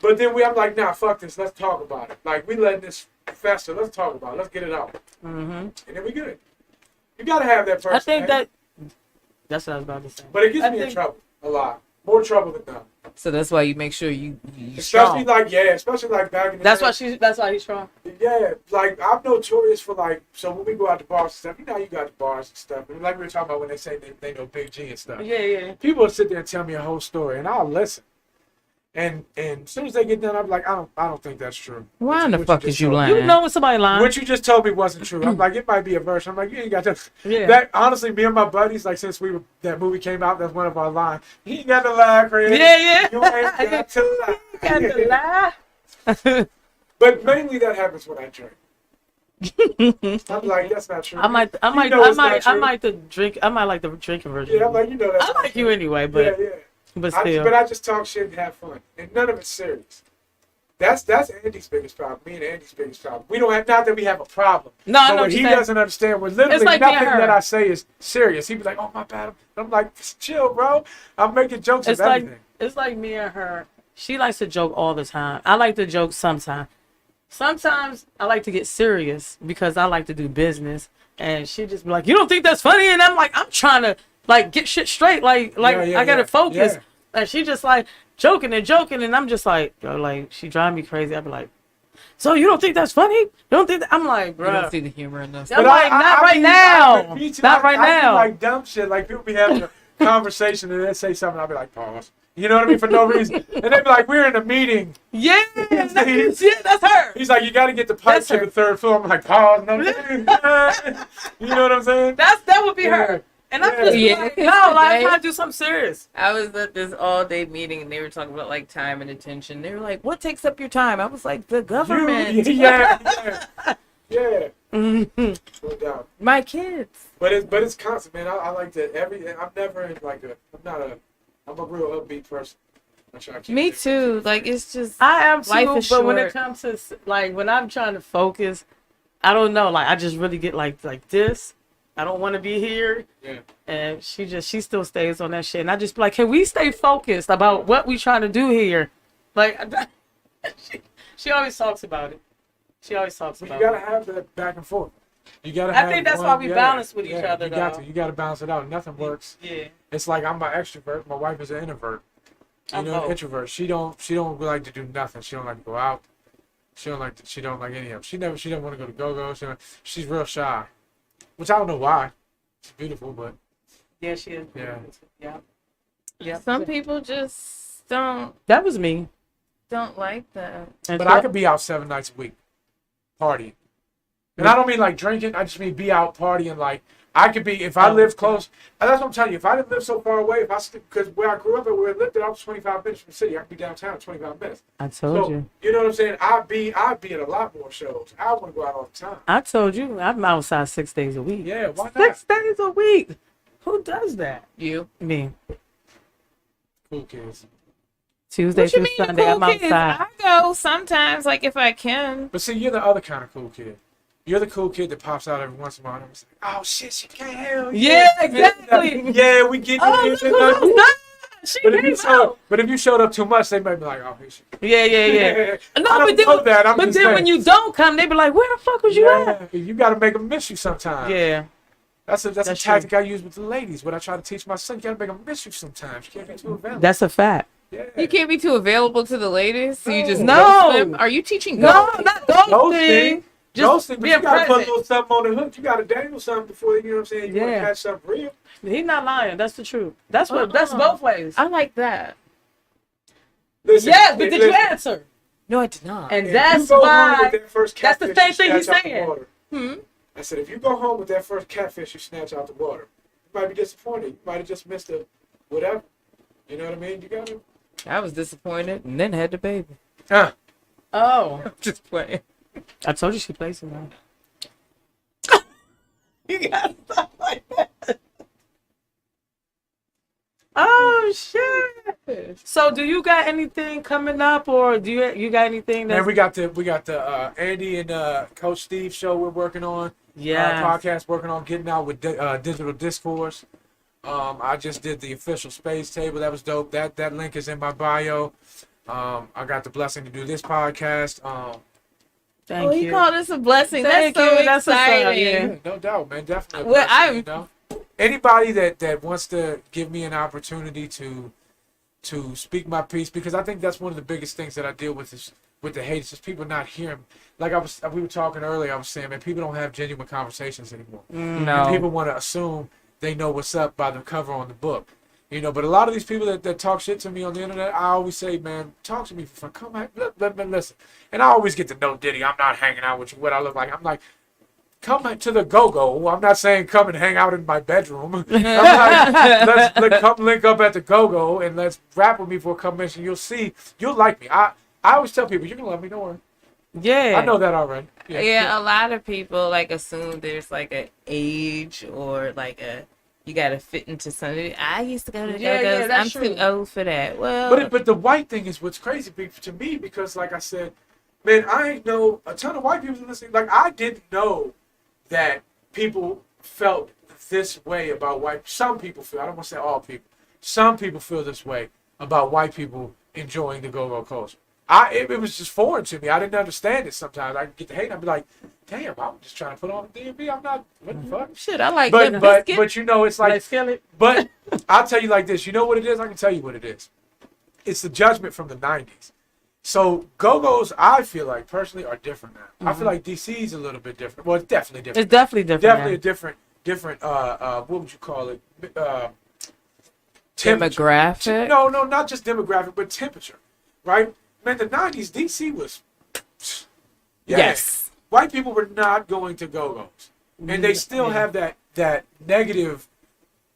But then I'm like, nah, fuck this. Let's talk about it. Like we letting this fester. Let's talk about it. Let's get it out, Mm-hmm. and then we good. You gotta have that person. I think man. that's what I was about to say. But it gets I me in think- trouble a lot. More trouble than none. So that's why you make sure you Especially strong. like back in the That's day. why that's why he's strong. Yeah, like I'm notorious for like, so when we go out to bars and stuff, you know how you got to bars and stuff. And like we were talking about when they say they know Big G and stuff. Yeah, yeah. People will sit there and tell me a whole story, and I'll listen. And as soon as they get done, I'm like, I don't think that's true. Why in the What fuck just is you told me. lying? You know when somebody lying. What you just told me wasn't true. I'm like, it might be a verse. I'm like, you ain't got that. Yeah. That honestly, me and my buddies, like since that movie came out, that's one of our lines. He ain't got to lie, Craig. Yeah, yeah. You ain't got to lie. Got to lie. But mainly that happens when I drink. I'm like, that's not true. I might like the drinking version. Yeah, I'm like, you know that's I like you anyway, but yeah. but But still. I just talk shit and have fun, and none of it's serious. That's Andy's biggest problem. Me and Andy's biggest problem. We don't have, not that we have a problem. No, I but know what what he you're saying. doesn't understand, we're literally It's like me and nothing her. that I say is serious. He'd be like, "Oh my bad." I'm like, "Chill, bro. I'm making jokes It's of like everything." it's like me and her. She likes to joke all the time. I like to joke sometimes. Sometimes I like to get serious because I like to do business. And she just be like, "You don't think that's funny?" And I'm like, "I'm trying to like get shit straight. Like Yeah, I gotta yeah, focus." yeah. And she just like joking, and I'm just like, yo, like she drive me crazy. I be like, "So you don't think that's funny? You don't think that?" I'm like, You don't bro. see the humor in this. I'm like, not right now. Not right I do now. like dumb shit. Like people be having a conversation and they say something. I'll be like, "Pause." You know what I mean? For no reason. And they be like, "We're in a meeting." Yeah, that's her. He's like, "You got to get the pipe That's to her. the third floor." I'm like, "Pause." No. You know what I'm saying? That would be her. And I'm just Yeah. like, no, like, I'm trying to do something serious. I was at this all-day meeting and they were talking about like time and attention. They were like, "What takes up your time?" I was like, "The government, Yeah. Mhm. No doubt. my kids." But it's constant, man. I like to I'm never in like I'm a real upbeat person. I try to keep Me it- too. Like it's just I am too, Life is but when it short. comes to like when I'm trying to focus, I don't know. Like I just really get like this. I don't want to be here, Yeah. and she still stays on that shit. And I just be like, can we stay focused about what we trying to do here? Like she always talks about it. She always talks You about gotta it. have that back and forth. You gotta. I have think that's one- why we balance with each other, You got though. to. You gotta balance it out. Nothing works. Yeah. It's like I'm an extrovert. My wife is an introvert. You I'm know, both. introvert. She don't like to do nothing. She don't like to go out. She don't like any of them. She don't want to go to go-go. She's real shy, which I don't know why. She's beautiful, but Yeah, she is. Yeah. Yeah. Yeah. some people just That was me. don't like that. And but so- I could be out 7 nights a week, partying. And I don't mean like drinking. I just mean be out partying. Like I could be if I Oh, live close. And that's what I'm telling you. If I didn't live so far away, because where I grew up and where I lived, I was 25 minutes from the city. I could be downtown in 25 minutes. I told So you. you know what I'm saying? I'd be at a lot more shows. I want to go out all the time. I told you. I'm outside 6 days a week. Yeah, why not? 6 days a week. Who does that? You. Me. Cool kids. Tuesday What you through mean, Sunday, cool I'm kids? outside. I go sometimes, like if I can. But see, you're the other kind of cool kid. You're the cool kid that pops out every once in a while and it's like, oh shit, she can't hell Yeah, exactly. Yeah, we get you. Oh, get you. look who's not. She But if, you came showed, out. but if you showed up too much, they might be like, oh, here she Yeah, yeah, yeah. I No, don't but then, know that. I'm but just then saying. when you don't come, they be like, "Where the fuck was you at?" You got to make them miss you sometimes. Yeah, That's a That's tactic I use with the ladies. What I try to teach my son, you got to make them miss you sometimes. You can't be too available. that's a fact. Yeah. You can't be too available to the ladies, so you just No. ghost them. Are you teaching No, ghosting? not ghosting. Ghosting. ghosting, but being you gotta put a present. little something on the hook. You gotta dangle something before you know what I'm saying. You wanna Yeah. catch something real. He's not lying. That's the truth. That's what. That's Uh-uh. both ways. I like that. Listen, Yes, but did you listen, answer? No, I did not. And if that's you go home why. with that first that's the catfish same thing you he's snatch out the saying. water. I said, if you go home with that first catfish you snatch out the water, you might be disappointed. You might have just missed a whatever. You know what I mean? You gotta. I was disappointed and then had the baby. Oh, Just playing. I told you she plays it now. You got stuff like that. Oh shit! So, do you got anything coming up, or do you got anything that's Man, we got the Andy and Coach Steve show we're working on. yeah? Podcast working on getting out with digital discourse. I just did the official space table. That was dope. That link is in my bio. I got the blessing to do this podcast. Thank you. You called this a blessing. Thank That's so you. That's what's up, exciting. yeah. Yeah, no doubt, man. Definitely. a Well, blessing, I'm- you know? Anybody that wants to give me an opportunity to speak my piece, because I think that's one of the biggest things that I deal with is with the hate. It's just people not hearing. Like we were talking earlier. I was saying, man, people don't have genuine conversations anymore. No. People want to assume they know what's up by the cover on the book. You know, but a lot of these people that talk shit to me on the internet, I always say, man, talk to me for fun. Come on, let me listen. And I always get to know Diddy. I'm not hanging out with you, what I look like. I'm like, come to the go-go. I'm not saying come and hang out in my bedroom. I'm like, let's come link up at the go-go and let's rap with me for a couple minutes and you'll see, you'll like me. I always tell people, you're going to love me, don't worry. Yeah. I know that already. Yeah, a lot of people like assume there's like an age or like you gotta fit into something. I used to go to Yeah, go-go's. yeah, that's I'm true. too old for that. Well, But the white thing is what's crazy to me because, like I said, man, I ain't know a ton of white people listening. Like, I didn't know that people felt this way about white. Some people feel. I don't want to say all people. Some people feel this way about white people enjoying the go-go culture. It was just foreign to me. I didn't understand it. Sometimes I get the hate. And I'd be like, damn, I'm just trying to put on the DMV. I'm not. What the fuck? shit, I like But Limp but Bizkit. but you know, it's like. Like skillet. But I'll tell you like this. You know what it is? I can tell you what it is. It's the judgment from the 90s. So go-go's, I feel like, personally, are different now. I feel like DC's a little bit different. Well, it's definitely different. It's definitely different. Definitely now. a different, what would you call it? Temperature. Demographic. No, not just demographic, but temperature, right? Man, the 90s, DC was... Yeah. Yes. White people were not going to go-go's. And they still have that negative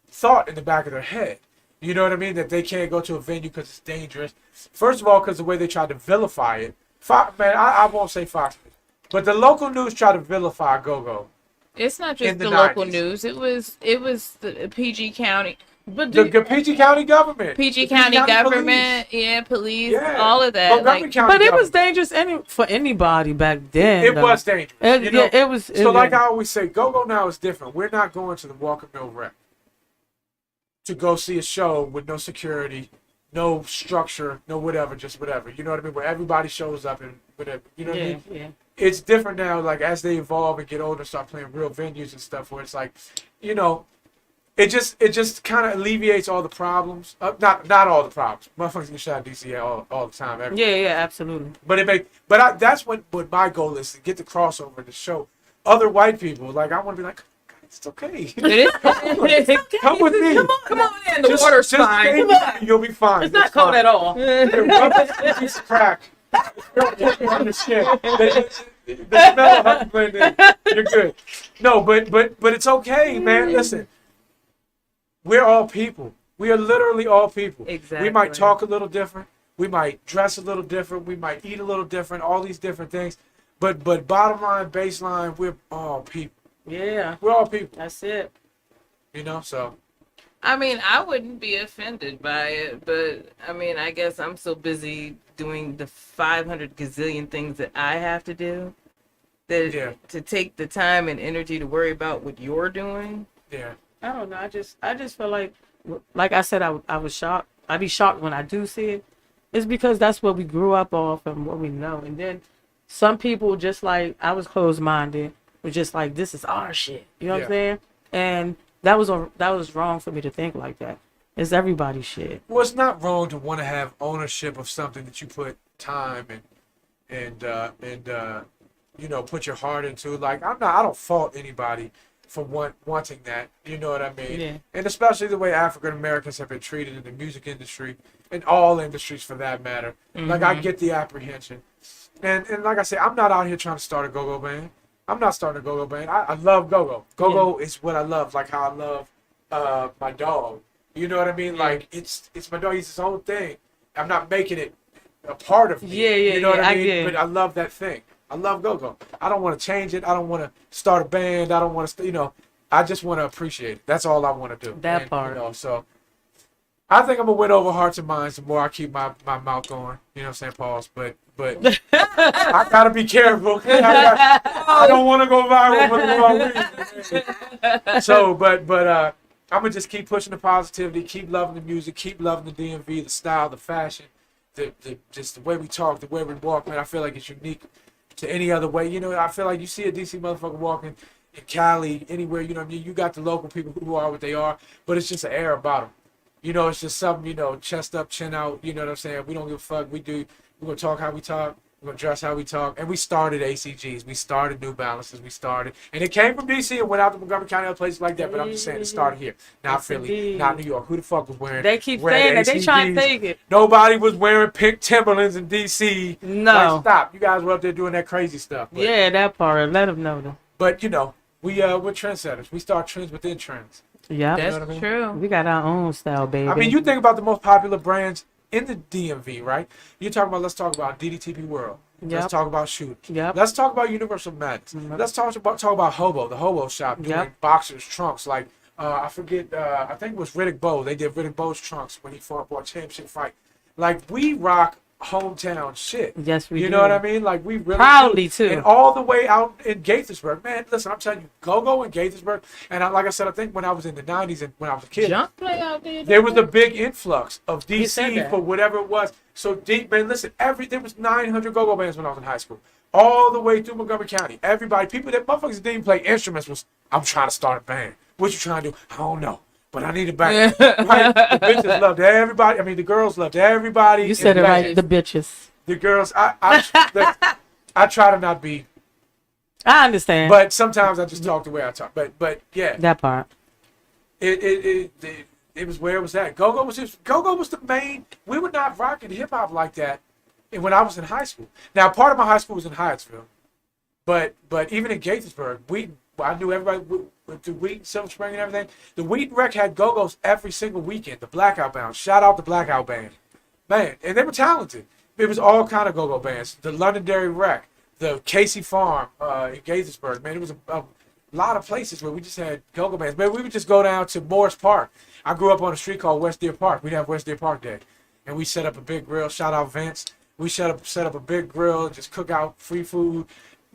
thought in the back of their head. You know what I mean? That they can't go to a venue because it's dangerous. First of all, because the way they tried to vilify it. I won't say Fox News. But the local news tried to vilify go-go. It's not In just the the local 90s. news. It was the PG County. But The PG County government. PG The County police. government, police, Yeah. all of that. Montgomery Like, County but it was government. dangerous for anybody back then. It though. was dangerous. It, you know? yeah, it was. So, it, like I always say, go-go now is different. We're not going to the Walker Mill Rec to go see a show with no security, no structure, no whatever, just whatever. You know what I mean? Where everybody shows up and whatever. You know what I yeah, mean? yeah. It's different now. Like as they evolve and get older, start playing real venues and stuff. Where it's like, you know, it just kind of alleviates all the problems. Not all the problems. Motherfuckers get shot in DC all the time. Yeah, yeah, absolutely. But that's what my goal is to get the crossover to show other white people. Like I want to be like, it's okay. it is. Come with me. Come on in. The water's just fine. stay with me, you'll be fine. It's not cold at all. Rub this piece of crack on your skin. The smell of honey blend in. You're good. No, but it's okay, man. Listen, we're all people. We are literally all people. Exactly. We might talk a little different. We might dress a little different. We might eat a little different. All these different things. But bottom line, baseline, we're all people. Yeah, We're all people. that's it. You know, so. I mean, I wouldn't be offended by it, but I mean, I guess I'm so busy doing the 500 gazillion things that I have to do that Yeah. to take the time and energy to worry about what you're doing. Yeah. I don't know. I just feel like I said, I was shocked. I'd be shocked when I do see it. It's because that's what we grew up off and what we know. And then some people, just like I was closed-minded, were just like, this is our shit. You know what I'm Yeah. saying? And that was wrong for me to think like that. It's everybody's shit. Well, it's not wrong to want to have ownership of something that you put time and put your heart into. Like I don't fault anybody for wanting that. You know what I mean? Yeah. And especially the way African Americans have been treated in the music industry, and all industries for that matter. Like I get the apprehension, and like I said, I'm not out here trying to start a go-go band. I'm not starting a go-go band. I love go-go. Go-go is what I love. Like how I love my dog. You know what I mean? Like it's my dog. He's his own thing. I'm not making it a part of me. Yeah, You know what I I mean? get it. But I love that thing. I love go-go. I don't want to change it. I don't want to start a band. I don't want to, I just want to appreciate it. That's all I want to do. That part. So I think I'm going to win over hearts and minds the more I keep my mouth going. You know what I'm saying? Pause. But I got to be careful. I don't want to go viral for the wrong reason. So, but I'm going to just keep pushing the positivity, keep loving the music, keep loving the DMV, the style, the fashion, just the way we talk, the way we walk, man. I feel like it's unique to any other way. I feel like you see a DC motherfucker walking in Cali, anywhere, you know what I mean? You got the local people who are what they are, but it's just an air about them. It's just something, chest up, chin out, you know what I'm saying? We don't give a fuck. We're going to talk how we talk. We're going to dress how we talk. And we started ACGs. We started New Balances. And it came from DC and went out to Montgomery County, other places like that. But I'm just saying it started here. Not Yes, Philly, indeed. not New York. Who the fuck was wearing They keep wearing saying that. They trying to ACGs? take it. Nobody was wearing pink Timberlands in DC. No. Like, stop. You guys were up there doing that crazy stuff. But, Yeah, that part. Let them know though. But, we're trendsetters. We start trends within trends. Yeah. That's what I mean? true. We got our own style, baby. I mean, you think about the most popular brands in the DMV, right? Let's talk about DDTP World. Yep. Let's talk about Shoot. Yep. Let's talk about Universal Madness. Let's talk about Hobo, the Hobo shop, doing Yep. boxers, trunks. Like, I forget, I think it was Riddick Bowe. They did Riddick Bowe's trunks when he fought for a championship fight. Like, we rock hometown shit. Yes, we do. You know what I mean? Like, we really Proudly, do. too. And all the way out in Gaithersburg. Man, listen, I'm telling you, go in Gaithersburg. And like I said, I think when I was in the 90s and when I was a kid, Jump play out there. there was a big influx of He said DC that. for whatever it was. So deep, man. Listen, there was 900 go-go bands when I was in high school, all the way through Montgomery County. Everybody, people that motherfuckers didn't even play instruments I'm trying to start a band. What you trying to do? I don't know, but I need a band. Right? The bitches loved everybody. I mean, the girls loved everybody. You said it in right. bands. The bitches. The girls. I try to not be, I understand but sometimes I just talk the way I talk. But yeah, that part. It was where it was at. Go-go was the main. We were not rocking hip hop like that when I was in high school. Now, part of my high school was in Hyattsville, but even in Gaithersburg, I knew everybody through Wheaton, Silver Spring, and everything. The Wheaton Rec had go-go's every single weekend. The Blackout Band. Shout out the Blackout Band, man, and they were talented. It was all kind of go-go bands. The Londonderry Rec, the Casey Farm in Gaithersburg. Man, it was a lot of places where we just had go-go bands. Man, we would just go down to Morris Park. I grew up on a street called West Deer Park. We'd have West Deer Park Day, and we set up a big grill. Shout out Vince. We set up a big grill, just cook out free food.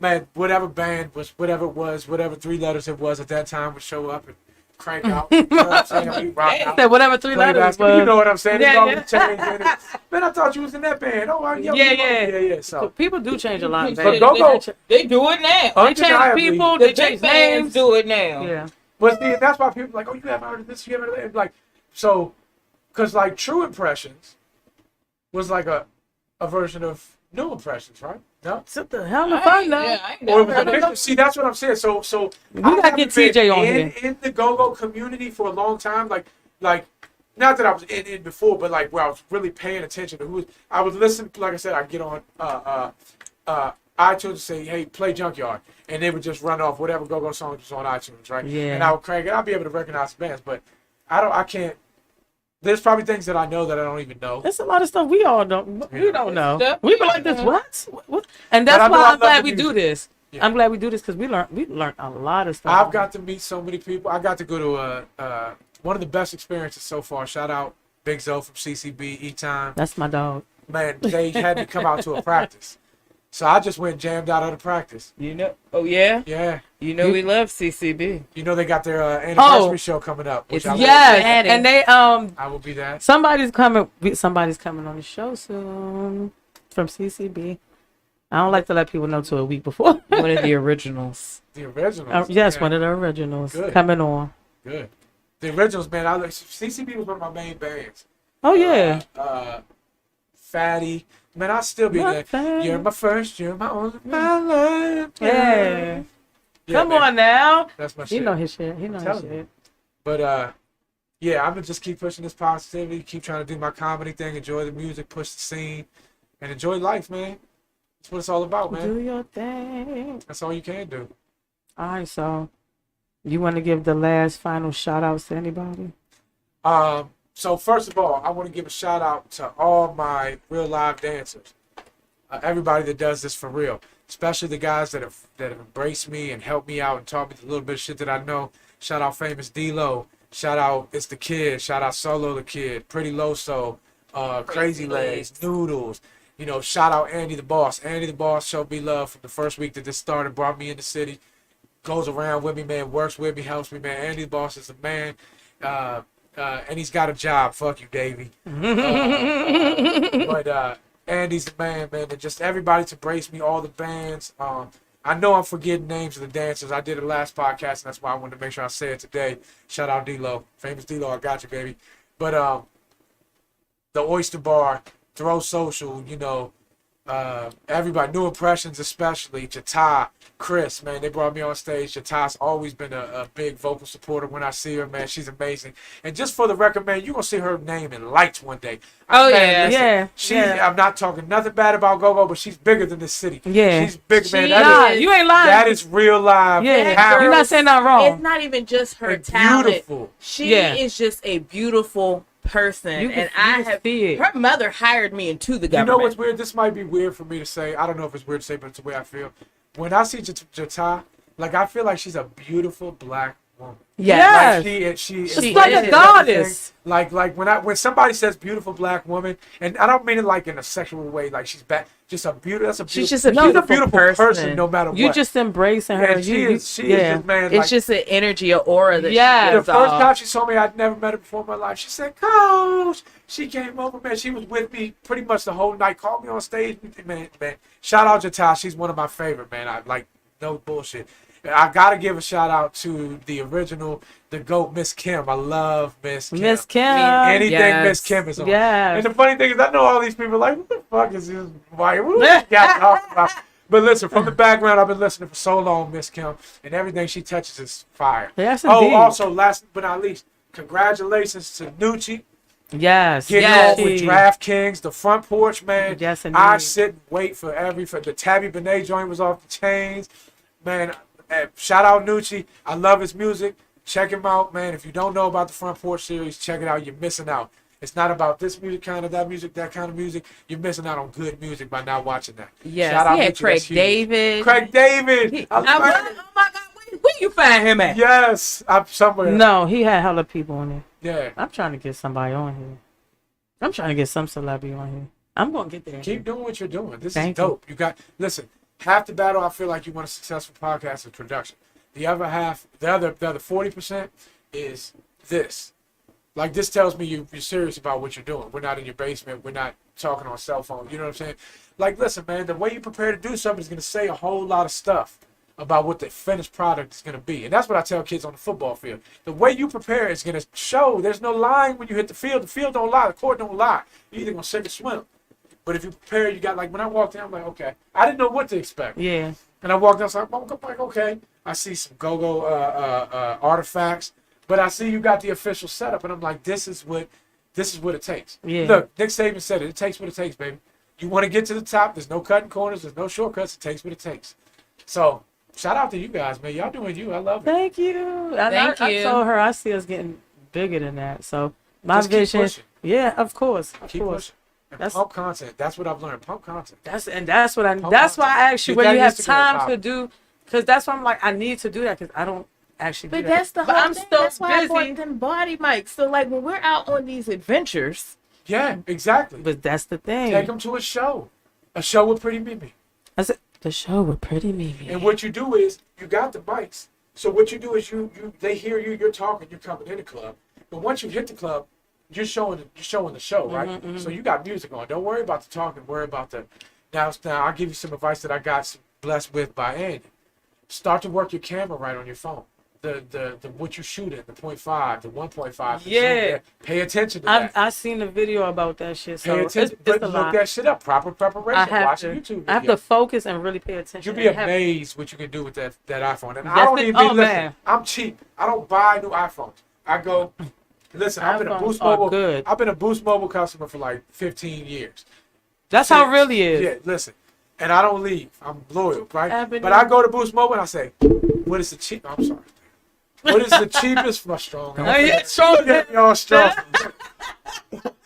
Man, whatever band was, whatever it was, whatever 3 letters it was at that time would show up and crank out. You know what I'm saying? We rock out. Said whatever 3 Play letters basketball. You know was. what I'm saying? Yeah, It's always changing. Man, I thought you was in that band. Oh, yeah. So So people do change a lot. But baby. go-go- They do it now. They change undeniably, people. The They big change bands names. do it now. Yeah. But see, that's why people are like, oh, you haven't heard of this, you haven't heard of that. Like, so, because like True Impressions was like a version of New Impressions, right? No? What the hell if I know? I ain't Or it never was heard a of mix. them. See, that's what I'm saying. So We I gotta haven't get been TJ on in the go-go community for a long time. Like, not that I was in it before, but like where I was really paying attention to who I was listening. Like I said, I get on iTunes and say, hey, play Junkyard, and they would just run off whatever go-go song was on iTunes, right? Yeah. And I would crank it. I'll be able to recognize the bands, but I can't. There's probably things that I know that I don't even know. There's a lot of stuff we all don't. We don't know. Stuff We be we like don't this. know. What? And But I that's know I why love I'm glad the we do music. this. Yeah. I'm glad we do this because we learned a lot of stuff. I've got to meet so many people. I got to go to one of the best experiences so far. Shout out Big Zo from CCB, E-Time. That's my dog. Man, they had me come out to a practice. So I just went jammed out of the practice. You know? Oh yeah. Yeah. You know we love CCB. You know they got their anniversary Oh. show coming up. Which It's- I will, Yes, Daddy. and they I will be that. somebody's coming on the show soon from CCB. I don't like to let people know till a week before. One of the originals. The originals. Yes, yeah, one of the originals Good. coming on. Good. The originals, man. CCB was one of my main bands. Oh yeah, Fatty. Man, I'll still be there. Nothing. You're my first, you're my only, my life. Yeah. Come man, on now. That's my He shit. know his shit. He know his telling you. shit. But yeah, I'm gonna just keep pushing this positivity, keep trying to do my comedy thing, enjoy the music, push the scene, and enjoy life, man. That's what it's all about, man. Do your thing. That's all you can do. All right, so you want to give the last final shout outs to anybody? So first of all, I want to give a shout out to all my real live dancers, everybody that does this for real, especially the guys that have embraced me and helped me out and taught me the little bit of shit that I know. Shout out Famous D-Lo. Shout out It's the Kid. Shout out Solo the Kid. Pretty Loso. Crazy Legs. Noodles. You know, shout out Andy the Boss. Andy the Boss showed me love from the first week that this started. Brought me in the city. Goes around with me, man. Works with me. Helps me, man. Andy the Boss is a man. And he's got a job. Fuck you, Davey. But Andy's the man. And just everybody to embrace me. All the bands. I know I'm forgetting names of the dancers. I did it last podcast, and that's why I wanted to make sure I say it today. Shout out D-Lo. Famous D-Lo, I got you, baby. But the Oyster Bar, Throw Social, you know, everybody, New Impressions especially, Jata, Chris, man, they brought me on stage. Jata's always been a big vocal supporter when I see her, man. She's amazing. And just for the record, man, you're going to see her name in lights one day. Oh, Man, yeah. listen, Yeah. I'm not talking nothing bad about Go-Go, but she's bigger than this city. Yeah. She's big, man. She That Nah, is, you ain't lying. that is real live. Yeah, talent. you're not saying nothing wrong. It's not even just her And talent. beautiful. She Yeah. is just a beautiful person, You can- and I you can have. see it. Her mother hired me into the You government. know what's weird? This might be weird for me to say. I don't know if it's weird to say, but it's the way I feel. When I see Jata, like, I feel like she's a beautiful black woman. Yes. Like She's embodies like a everything. goddess. Like when somebody says beautiful black woman, and I don't mean it like in a sexual way, like she's bad. Just a beautiful. That's a beautiful. She's just a she's beautiful person. no matter You what. just embracing her. and she is just, man. It's like, just an energy, an aura that Yeah. she the gives first off. time she saw me, I'd never met her before in my life. She said, "Coach." She came over, man. She was with me pretty much the whole night. Called me on stage, man. Shout out Jata. She's one of my favorite, man. I like no bullshit. I gotta give a shout out to the original, the GOAT, Miss Kim. I love Miss Kim. Miss Kim. Anything Yes. Miss Kim is on. Yes. And the funny thing is, I know all these people like, what the fuck is this white? What you got talking about? But listen, from the background, I've been listening for so long, Miss Kim, and everything she touches is fire. Yes, Oh, indeed. also, last but not least, congratulations to Nucci. Yes. Getting Yes. on with DraftKings, the front porch, man. Yes, I indeed. sit and wait for the Tabby Benet joint was off the chains. Man, shout out Nucci. I love his music. Check him out, man. If you don't know about the front porch series, check it out. You're missing out. It's not about this music kind of, that music, that kind of music. You're missing out on good music by not watching that. Yes, Shout out he had Nucci, Craig that's huge. David. Craig David. Oh my God, where you find him at? Yes, I'm somewhere. No, he had hella people on there. Yeah. I'm trying to get somebody on here. I'm trying to get some celebrity on here. I'm gonna get there. Keep doing what you're doing. This Thank is dope. You got listen. Half the battle, I feel like you want a successful podcast and production. The other half, the other 40% is this. Like this tells me you're serious about what you're doing. We're not in your basement. We're not talking on cell phones. You know what I'm saying? Like, listen, man. The way you prepare to do something is going to say a whole lot of stuff about what the finished product is going to be. And that's what I tell kids on the football field. The way you prepare is going to show. There's no lying when you hit the field. The field don't lie. The court don't lie. You're either going to sink or swim. But if you prepare, you got, like, when I walked in, I'm like, okay. I didn't know what to expect. Yeah. And I walked outside, I'm like, okay. I see some go-go artifacts. But I see you got the official setup. And I'm like, this is what it takes. Yeah. Look, Nick Saban said it. It takes what it takes, baby. You want to get to the top. There's no cutting corners. There's no shortcuts. It takes what it takes. So, shout out to you guys, man. Y'all doing you. I love it. Thank you. And Thank I you. told her I see us getting bigger than that. So my Just keep vision. pushing. Yeah, of course. Of Keep course. pushing. And That's- pump content. That's what I've learned. Pump content. That's why Pump that's why content. I asked you Get when that you have Instagram time to popping. do, because that's why I'm like I need to do that because I don't actually. But do that's the that. whole But I'm thing. so That's why I busy. bought them body mics. So like when we're out on these adventures, Yeah, exactly. But that's the thing. Take them to a show. A show with Pretty Mimi. I said the show with Pretty Mimi. And what you do is, you got the mics. So what you do is they hear you, you're talking, you're coming in the club. But once you hit the club, you're showing the show, right? So you got music on. Don't worry about the talking. Worry about the. Now I'll give you some advice that I got blessed with by Andy. Start to work your camera right on your phone. the what you shoot at, the 0.5, the 1.5. Yeah. Pay attention to that. I seen a video about that shit. So Pay attention. it's a Look lot. that shit up. Proper preparation. I have Watch to. a YouTube video. I have to focus and really pay attention. You'll be and have- amazed what you can do with that iPhone. And I Yes, don't it- even oh, listen. man. I'm cheap. I don't buy new iPhones. I go. Listen, I've been a iPhones Boost are Mobile. good. I've been a Boost Mobile customer for like 15 years. That's how it really is. Yeah, listen. And I don't leave. I'm loyal, right? Ebony. But I go to Boost Mobile and I say, what is the cheap? I'm sorry. What is the cheapest for strong? Oh, yeah, strong. Y'all strong.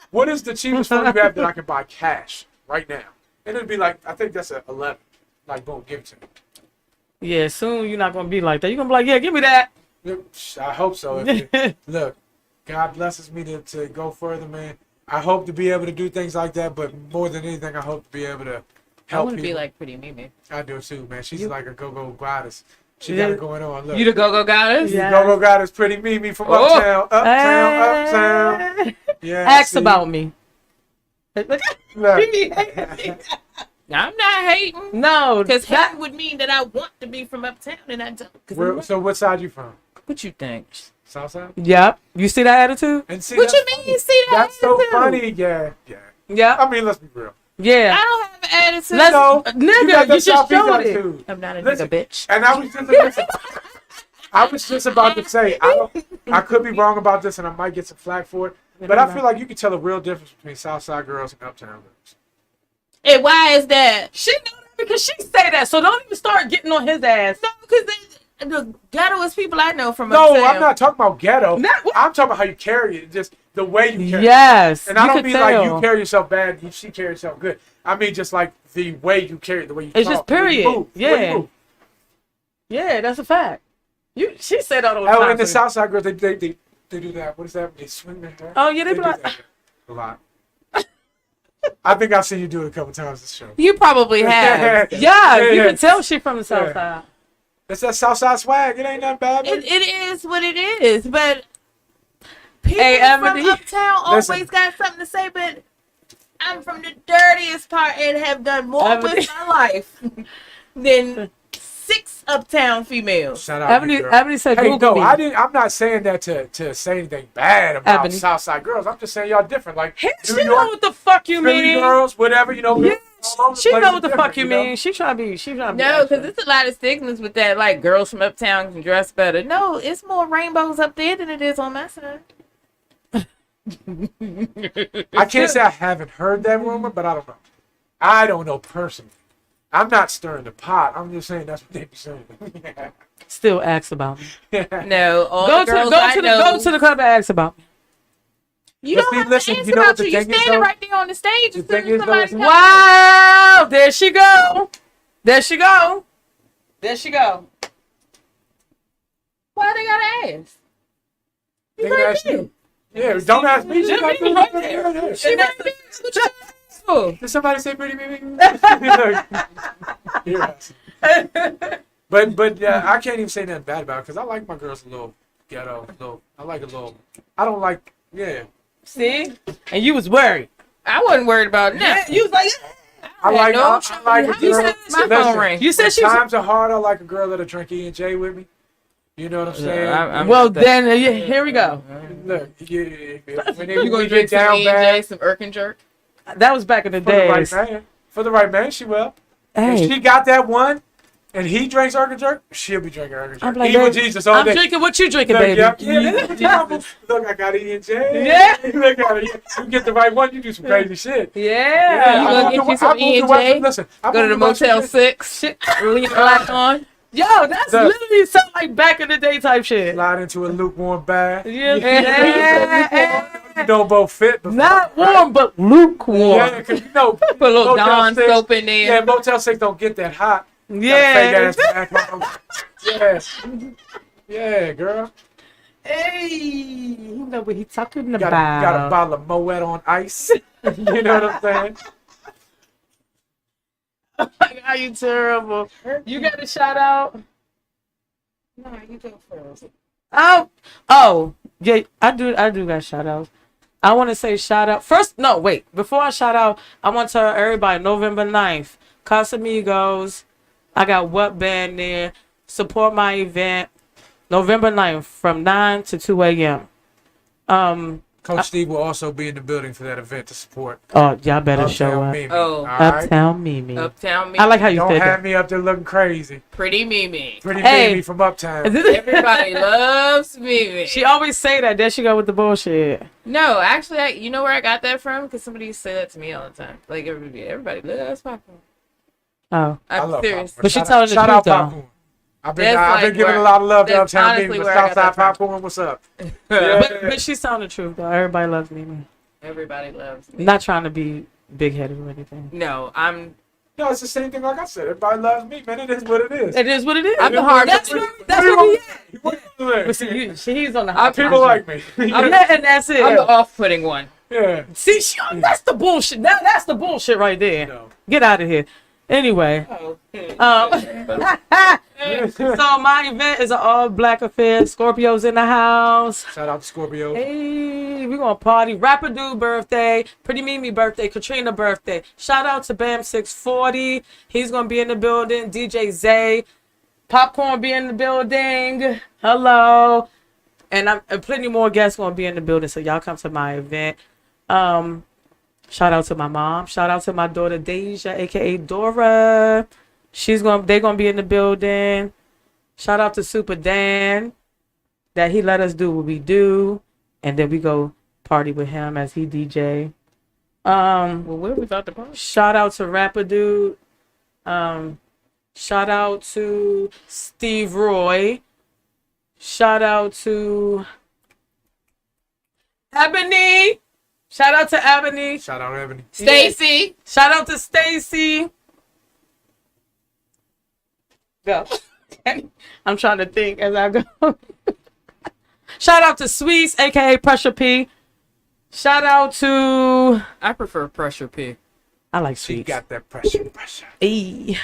What is the cheapest phone you have that I can buy cash right now? And it'd be like, I think that's a 11. Like, boom, give it to me. Yeah, soon you're not gonna be like that. You're gonna be like, yeah, give me that. I hope so. Look, God blesses me to go further, man. I hope to be able to do things like that, but more than anything, I hope to be able to I help want to people. be like Pretty Mimi. I do too, man. She's like a go-go goddess. She Yeah. got it going on. Look, You the go-go goddess? Yeah. go-go goddess, Pretty Mimi from Oh. uptown, uptown. Yeah. Ask see? about me. Look. I'm not hating. No, Because that, hating would mean that I want to be from uptown and I don't. 'Cause I'm not. So what side you from? What you think? Southside? yep. You see that attitude? And see, What you that's mean you see that That's so attitude? funny. Yeah. Yep. I mean, let's be real. Yeah. I don't have an attitude. Let's, No, got nigga, that you just Southeast showed it. attitude. I'm not a Listen, nigga bitch. And I was just about to say, I could be wrong about this, and I might get some flack for it. But I feel like you can tell a real difference between Southside girls and Uptown girls. And why is that? She knew that because she say that. So don't even start getting on his ass. No, because the ghettoest people I know from No, uptown. I'm not talking about ghetto. Not- I'm talking about how you carry it, just the way you carry it. Yes. And I you don't could mean tell. like you carry yourself bad, she carry herself good. I mean just like the way you carry it, the way you It's talk, just the way you period. move, the way you Yeah. move. Yeah, that's a fact. She said that all the Oh, time. and the to me. Southside girls, they do that. What is that? They swing their hair. Oh, yeah, they be do like- that a lot. I think I've seen you do it a couple times this show. You probably have. Yeah, you Yeah. can tell she from the south Yeah. side. It's that Southside swag. It ain't nothing bad. It is what it is, but people Hey, from Ebony. uptown always Listen. got something to say. But I'm from the dirtiest part and have done more Ebony. with my life than 6 uptown females. Shout out to Ebony, you, girl. Ebony said, Hey, Google no, me. I didn't. I'm not saying that to say anything bad about Ebony. Southside girls. I'm just saying y'all different. Like She New know York, what the fuck you Philly mean. girls, whatever. You know, Yeah, all over the she place know is what the different, fuck you know? mean. She trying to be. No, because it's a lot of stigmas with that. Like girls from uptown can dress better. No, it's more rainbows up there than it is on my side. I can't say I haven't heard that rumor, but I don't know. I don't know personally. I'm not stirring the pot. I'm just saying that's what they be saying. Still ask about me. No, all Go the to girls go I to the know. go to the club and ask about me. You But don't see, have listen, to answer you know what about the you. You're thing is, standing though? right there on the stage. The As soon thing as is, though, somebody is- comes. Wow, there she go. There she go. There she go. Why they gotta ask? They can ask you. Yeah, don't ask me. She Just right ask me. there. She right there. What you ask for? Did somebody say pretty baby? Look, here, but yeah, I can't even say nothing bad about it because I like my girls a little ghetto. I like a little. I don't like. Yeah, See, and you was worried. I wasn't worried about nothing. You was like, I like. no I trouble. like a You girl. said my phone rang. you said When she was. times are hard. I like a girl that'll drink E&J with me. You know what I'm saying? I'm Well, not that- then here we go. Look, when You gonna we drink get some down E&J, bad some Irk and Jerk? That was back in the for the right days. man. For the right man, she will. If Hey, she got that one, and he drinks Irk and Jerk, she'll be drinking Irk and Jerk. I'm like, Evil babe, Jesus all I'm day. drinking what you drinking, Look, baby. yep, look, I got E&J. Yeah. Look at it. You get the right one, you do some crazy shit. Yeah. You I gonna moved get to- you some I moved to E&J? Western- Listen, I Go to the moved Motel Western- 6, leave the light on. Yo, that's The- literally sound like back in the day type shit. Slide into a lukewarm bath. Yeah. You don't both fit. Before, Not right? warm, but lukewarm. Yeah, because you know, Put a little Motel Dawn 6 soap in yeah, there. Motel 6 don't get that hot. Got a fake Yeah. ass back. Yeah. Yeah, girl. Hey, you know what he talking Got about. a bottle of Moet on ice. You know what I'm saying? Are you terrible? You got a shout out? No, you go first. Oh, yeah, I do got shout outs. I want to say shout out. First, no, wait. Before I shout out, I want to tell everybody November 9th, Casamigos. I got What Band there. Support my event. November 9th from 9 to 2 a.m. Coach Steve will also be in the building for that event to support. Oh, y'all better show Uptown up. Mimi. Oh. All right? Uptown Mimi. Uptown Mimi. I like how you Don't said have that. me up there looking crazy. Pretty Mimi. Pretty Hey. Mimi from Uptown. Everybody loves Mimi. She always say that. There she go with the bullshit. No, actually, you know where I got that from? Because somebody used to say that to me all the time. Like, everybody loves popcorn. Oh. I I'm love serious. popcorn. But she Shout telling the shout truth, out though. popcorn. I've been That's like giving where- a lot of love to that's Uptown honestly Mimi, but where I got Southside that from. popcorn, what's up? But she's telling the truth, though. Everybody loves Mimi. Everybody loves me. Not trying to be big-headed or anything. No, I'm No, it's the same thing like I said. Everybody loves me, man. It is what it is. It is what it is. I'm the hard- That's What- where, that's where we at. What do you But think? see, he's on the hot People like me. and that's it. the off-putting one. Yeah. See, that's the bullshit. That's the bullshit right there. No. Get out of here. Anyway, so my event is an all-black affair. Scorpios in the house. Shout out to Scorpio. Hey, we gonna party. Rapper birthday, Pretty Mimi birthday, Katrina birthday. Shout out to Bam 640. He's gonna be in the building. DJ Zay, Popcorn be in the building. Hello, and plenty more guests gonna be in the building. So y'all come to my event. Shout out to my mom. Shout out to my daughter Deja, aka Dora. They're gonna be in the building. Shout out to Super Dan, that he let us do what we do, and then we go party with him as he DJ. Well, where we about to party? Shout out to Rapper Dude. Shout out to Steve Roy. Shout out to Ebony. Shout out to Ebony. Shout out Ebony. Stacy. Shout out to Stacy. Go. I'm trying to think as I go. Shout out to Sweets, aka Pressure P. Shout out to I prefer Pressure P. I like She Sweets. got that pressure. Hey.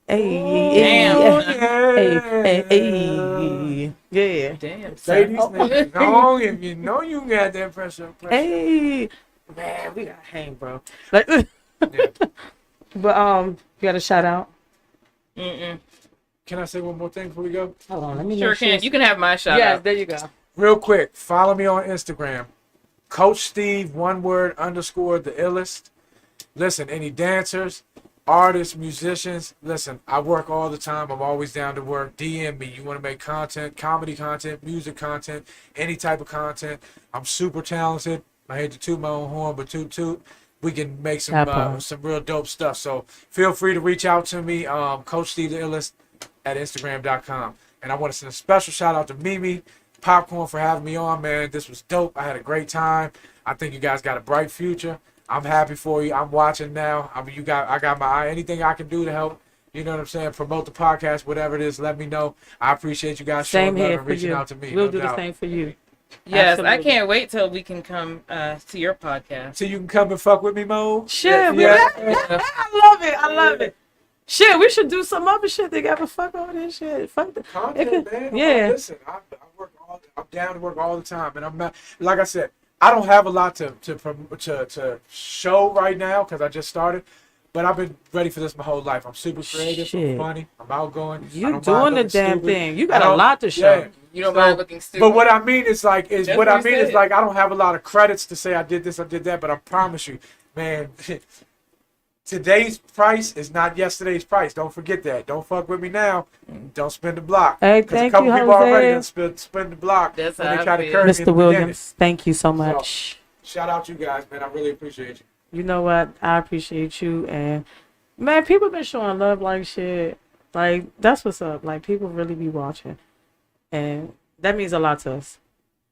Hey. Damn. Hey. Hey. Hey. Yeah. Damn. Ladies, Oh. no, if you know you got that pressure. Hey. Man, we got hang, bro. Like, Yeah. but you got a shout out. Mm-mm. Can I say one more thing before we go? Hold on, let me Sure make can. You can have my shout Yes, out. there you go. Real quick, follow me on Instagram. Coach Steve, one word, _ the illest. Listen, any dancers, artists, musicians, listen, I work all the time. I'm always down to work. DM me. You want to make content, comedy content, music content, any type of content. I'm super talented. I hate to toot my own horn, but toot. We can make That part. some real dope stuff. So feel free to reach out to me, Coach Steve the illest at Instagram.com. And I want to send a special shout out to Mimi Popcorn for having me on, man. This was dope. I had a great time. I think you guys got a bright future. I'm happy for you. I'm watching now. I mean, I got my eye. Anything I can do to help, you know what I'm saying, promote the podcast, whatever it is, let me know. I appreciate you guys Same showing love here and for reaching you. out to me. We'll no do doubt. the same for you. Yes, I Absolutely. can't wait till we can come to your podcast. So you can come and fuck with me, Mo. Shit, Yeah. I love it. I love it. Shit, we should do some other shit together. Fuck all this shit. Fuck the Content, man. Yeah. Listen, I work I'm down to work all the time, and I'm not, like I said, I don't have a lot to show right now because I just started. But I've been ready for this my whole life. I'm super creative. Shit. I'm funny. I'm outgoing. I You don't doing mind the looking damn stupid. thing. You I got a don't- lot to show. Yeah. You don't So- mind looking stupid. But what I mean is like That's what I said. I don't have a lot of credits to say I did this, I did that, but I promise you, man, today's price is not yesterday's price. Don't forget that. Don't fuck with me now. Don't spend the block. Hey, Because a thank couple you, people already Jose. done spend the block That's when how they I try to feel. curve me in the Mr. beginning. Williams, thank you so much. Shout out you guys, man. I really appreciate you. You know what? I appreciate you. And, man, people been showing love like shit. Like, that's what's up. Like, people really be watching. And that means a lot to us.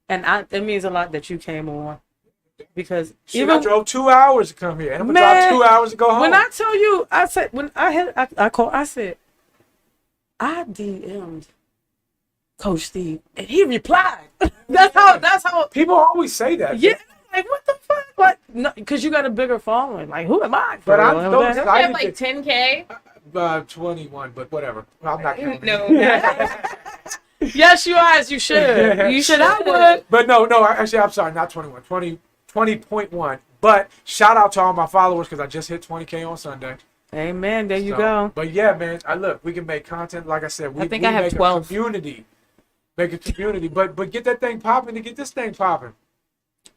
And it means a lot that you came on. Because Shit, I drove 2 hours to come here, and I'm gonna Man, drive 2 hours to go home. when I tell you, I said, when I called, I said, I DM'd Coach Steve, and he replied. that's how, People always say that. yeah. Like, what the fuck? Like, no, because you got a bigger following. Like, who am I? But for I'm real? so You know what I'm Don't excited. you have like 10K? 21, but whatever. I'm not counting. No. saying? Yes, you are. You should. You should. I would. But no, actually, I'm sorry, not 21. 20.1. But shout out to all my followers because I just hit 20K on Sunday. Amen. There you So, go. But yeah, man, we can make content. Like I said, we I think I have make 12. a community. make a community. But get that thing popping to get this thing popping.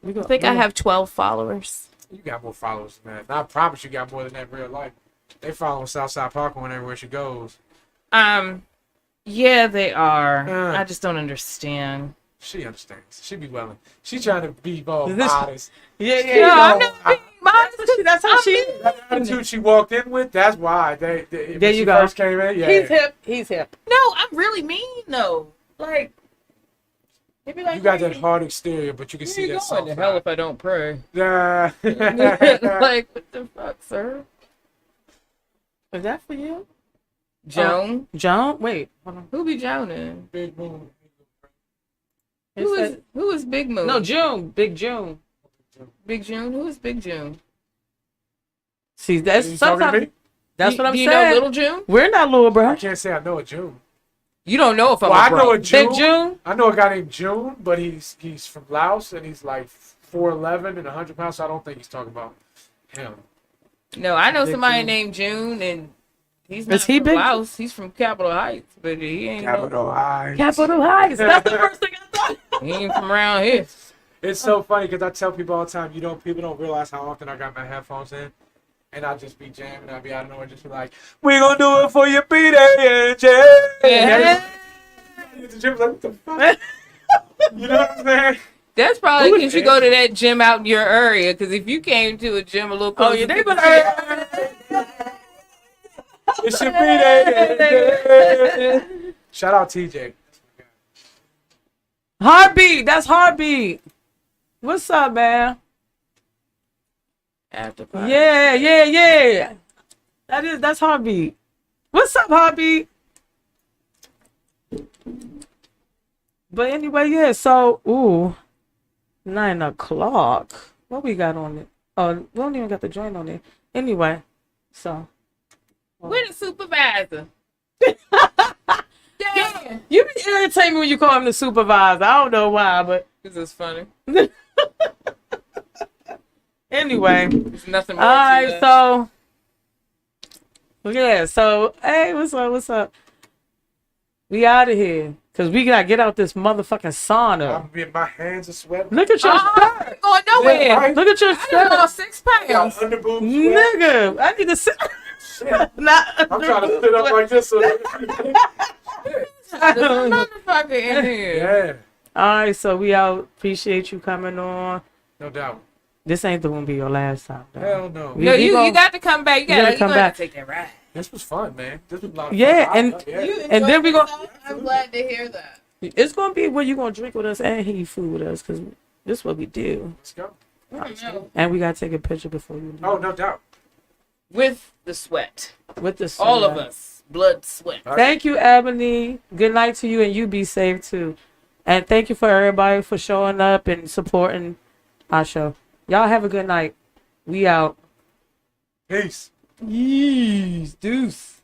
We go, I think I have 12 followers. You got more followers than that. And I promise you got more than that in real life. They follow Southside Parkland everywhere she goes. Yeah, they are. Uh. I just don't understand. She understands. She be willing. She trying to be more Is this- modest. Yeah, yeah, No, yeah. I'm not being modest. That's how she is. That attitude she walked in with, that's why. When There you she go. first came in, yeah. He's hip. He's hip. No, I'm really mean though. Like, they be like, You got "Hey, that hard exterior, but you can where see you that going soft to hell side. if I don't pray?" Yeah. Like, what the fuck, sir? Is that for you? Joan? Joan? Wait. Hold on. Who be Joan? Big moon. Who It is said- who is Big Moon? No, June. Big June. Big June. Who is Big June? See, that's You talking to sometimes me? that's what I'm Do you saying. know Little June? We're not little, I bro. can't say I know a June. You don't know if I'm Well, a I bro. know a June. Big June. I know a guy named June, but he's from Laos and he's like 4'11" and 100 pounds. So I don't think he's talking about him. No, I know Big somebody June. named June, and he's not he from big? Laos. He's from Capitol Heights, but he ain't Capital Heights. Capitol Heights. That's the first thing I thought. he ain't from around here. It's so funny because I tell people all the time, people don't realize how often I got my headphones in. And I'll just be jamming. I'll be out of nowhere, just be like, "We gonna do it for you, B-Day and J." Yeah. At the gym, like, what the fuck? You know what I'm saying? That's probably Who is because you it? go to that gym out in your area. Because if you came to a gym a little Oh, closer, yeah, they to the better- It should be there. Shout out TJ. Heartbeat. That's Heartbeat. What's up, man? after party. Yeah, yeah, yeah. That's Heartbeat. What's up, Heartbeat? But anyway, yeah, so 9 o'clock. What we got on it? Oh, we don't even got the joint on it. Anyway, so We're the supervisor. Damn. you be irritating me when you call him the supervisor. I don't know why, but This is funny. anyway. There's nothing more All to right, that. so yeah, so hey, what's up? What's up? We out of here because we gotta get out this motherfucking sauna. My hands are sweating. Look at your I shirt. ain't going nowhere. Yeah, right. Look at your I done shirt, lost 6 Got pounds. underboob sweat. nigga. I need to sit. Not I'm trying to sit up like this. So There's a motherfucker in here. yeah, All right, so we out. Appreciate you coming on. no doubt. This ain't the one be your last time. though. Hell no. We- No, we you gon- got to come back. You gotta gotta come come back. back. Take that ride. This was fun, man. This was a lot of Yeah, fun. and- yeah. And then we gon- I'm glad to hear that. It's gonna be where you gonna drink with us and eat food with us because this is what we do. Let's go. And we gotta take a picture before you leave. Oh, no doubt. With the sweat. With the All of soda. us. Blood, sweat. Thank you, Ebony. Good night to you, and you be safe too. And thank you for everybody for showing up and supporting our show. Y'all have a good night. We out. Peace. Yeez, deuce.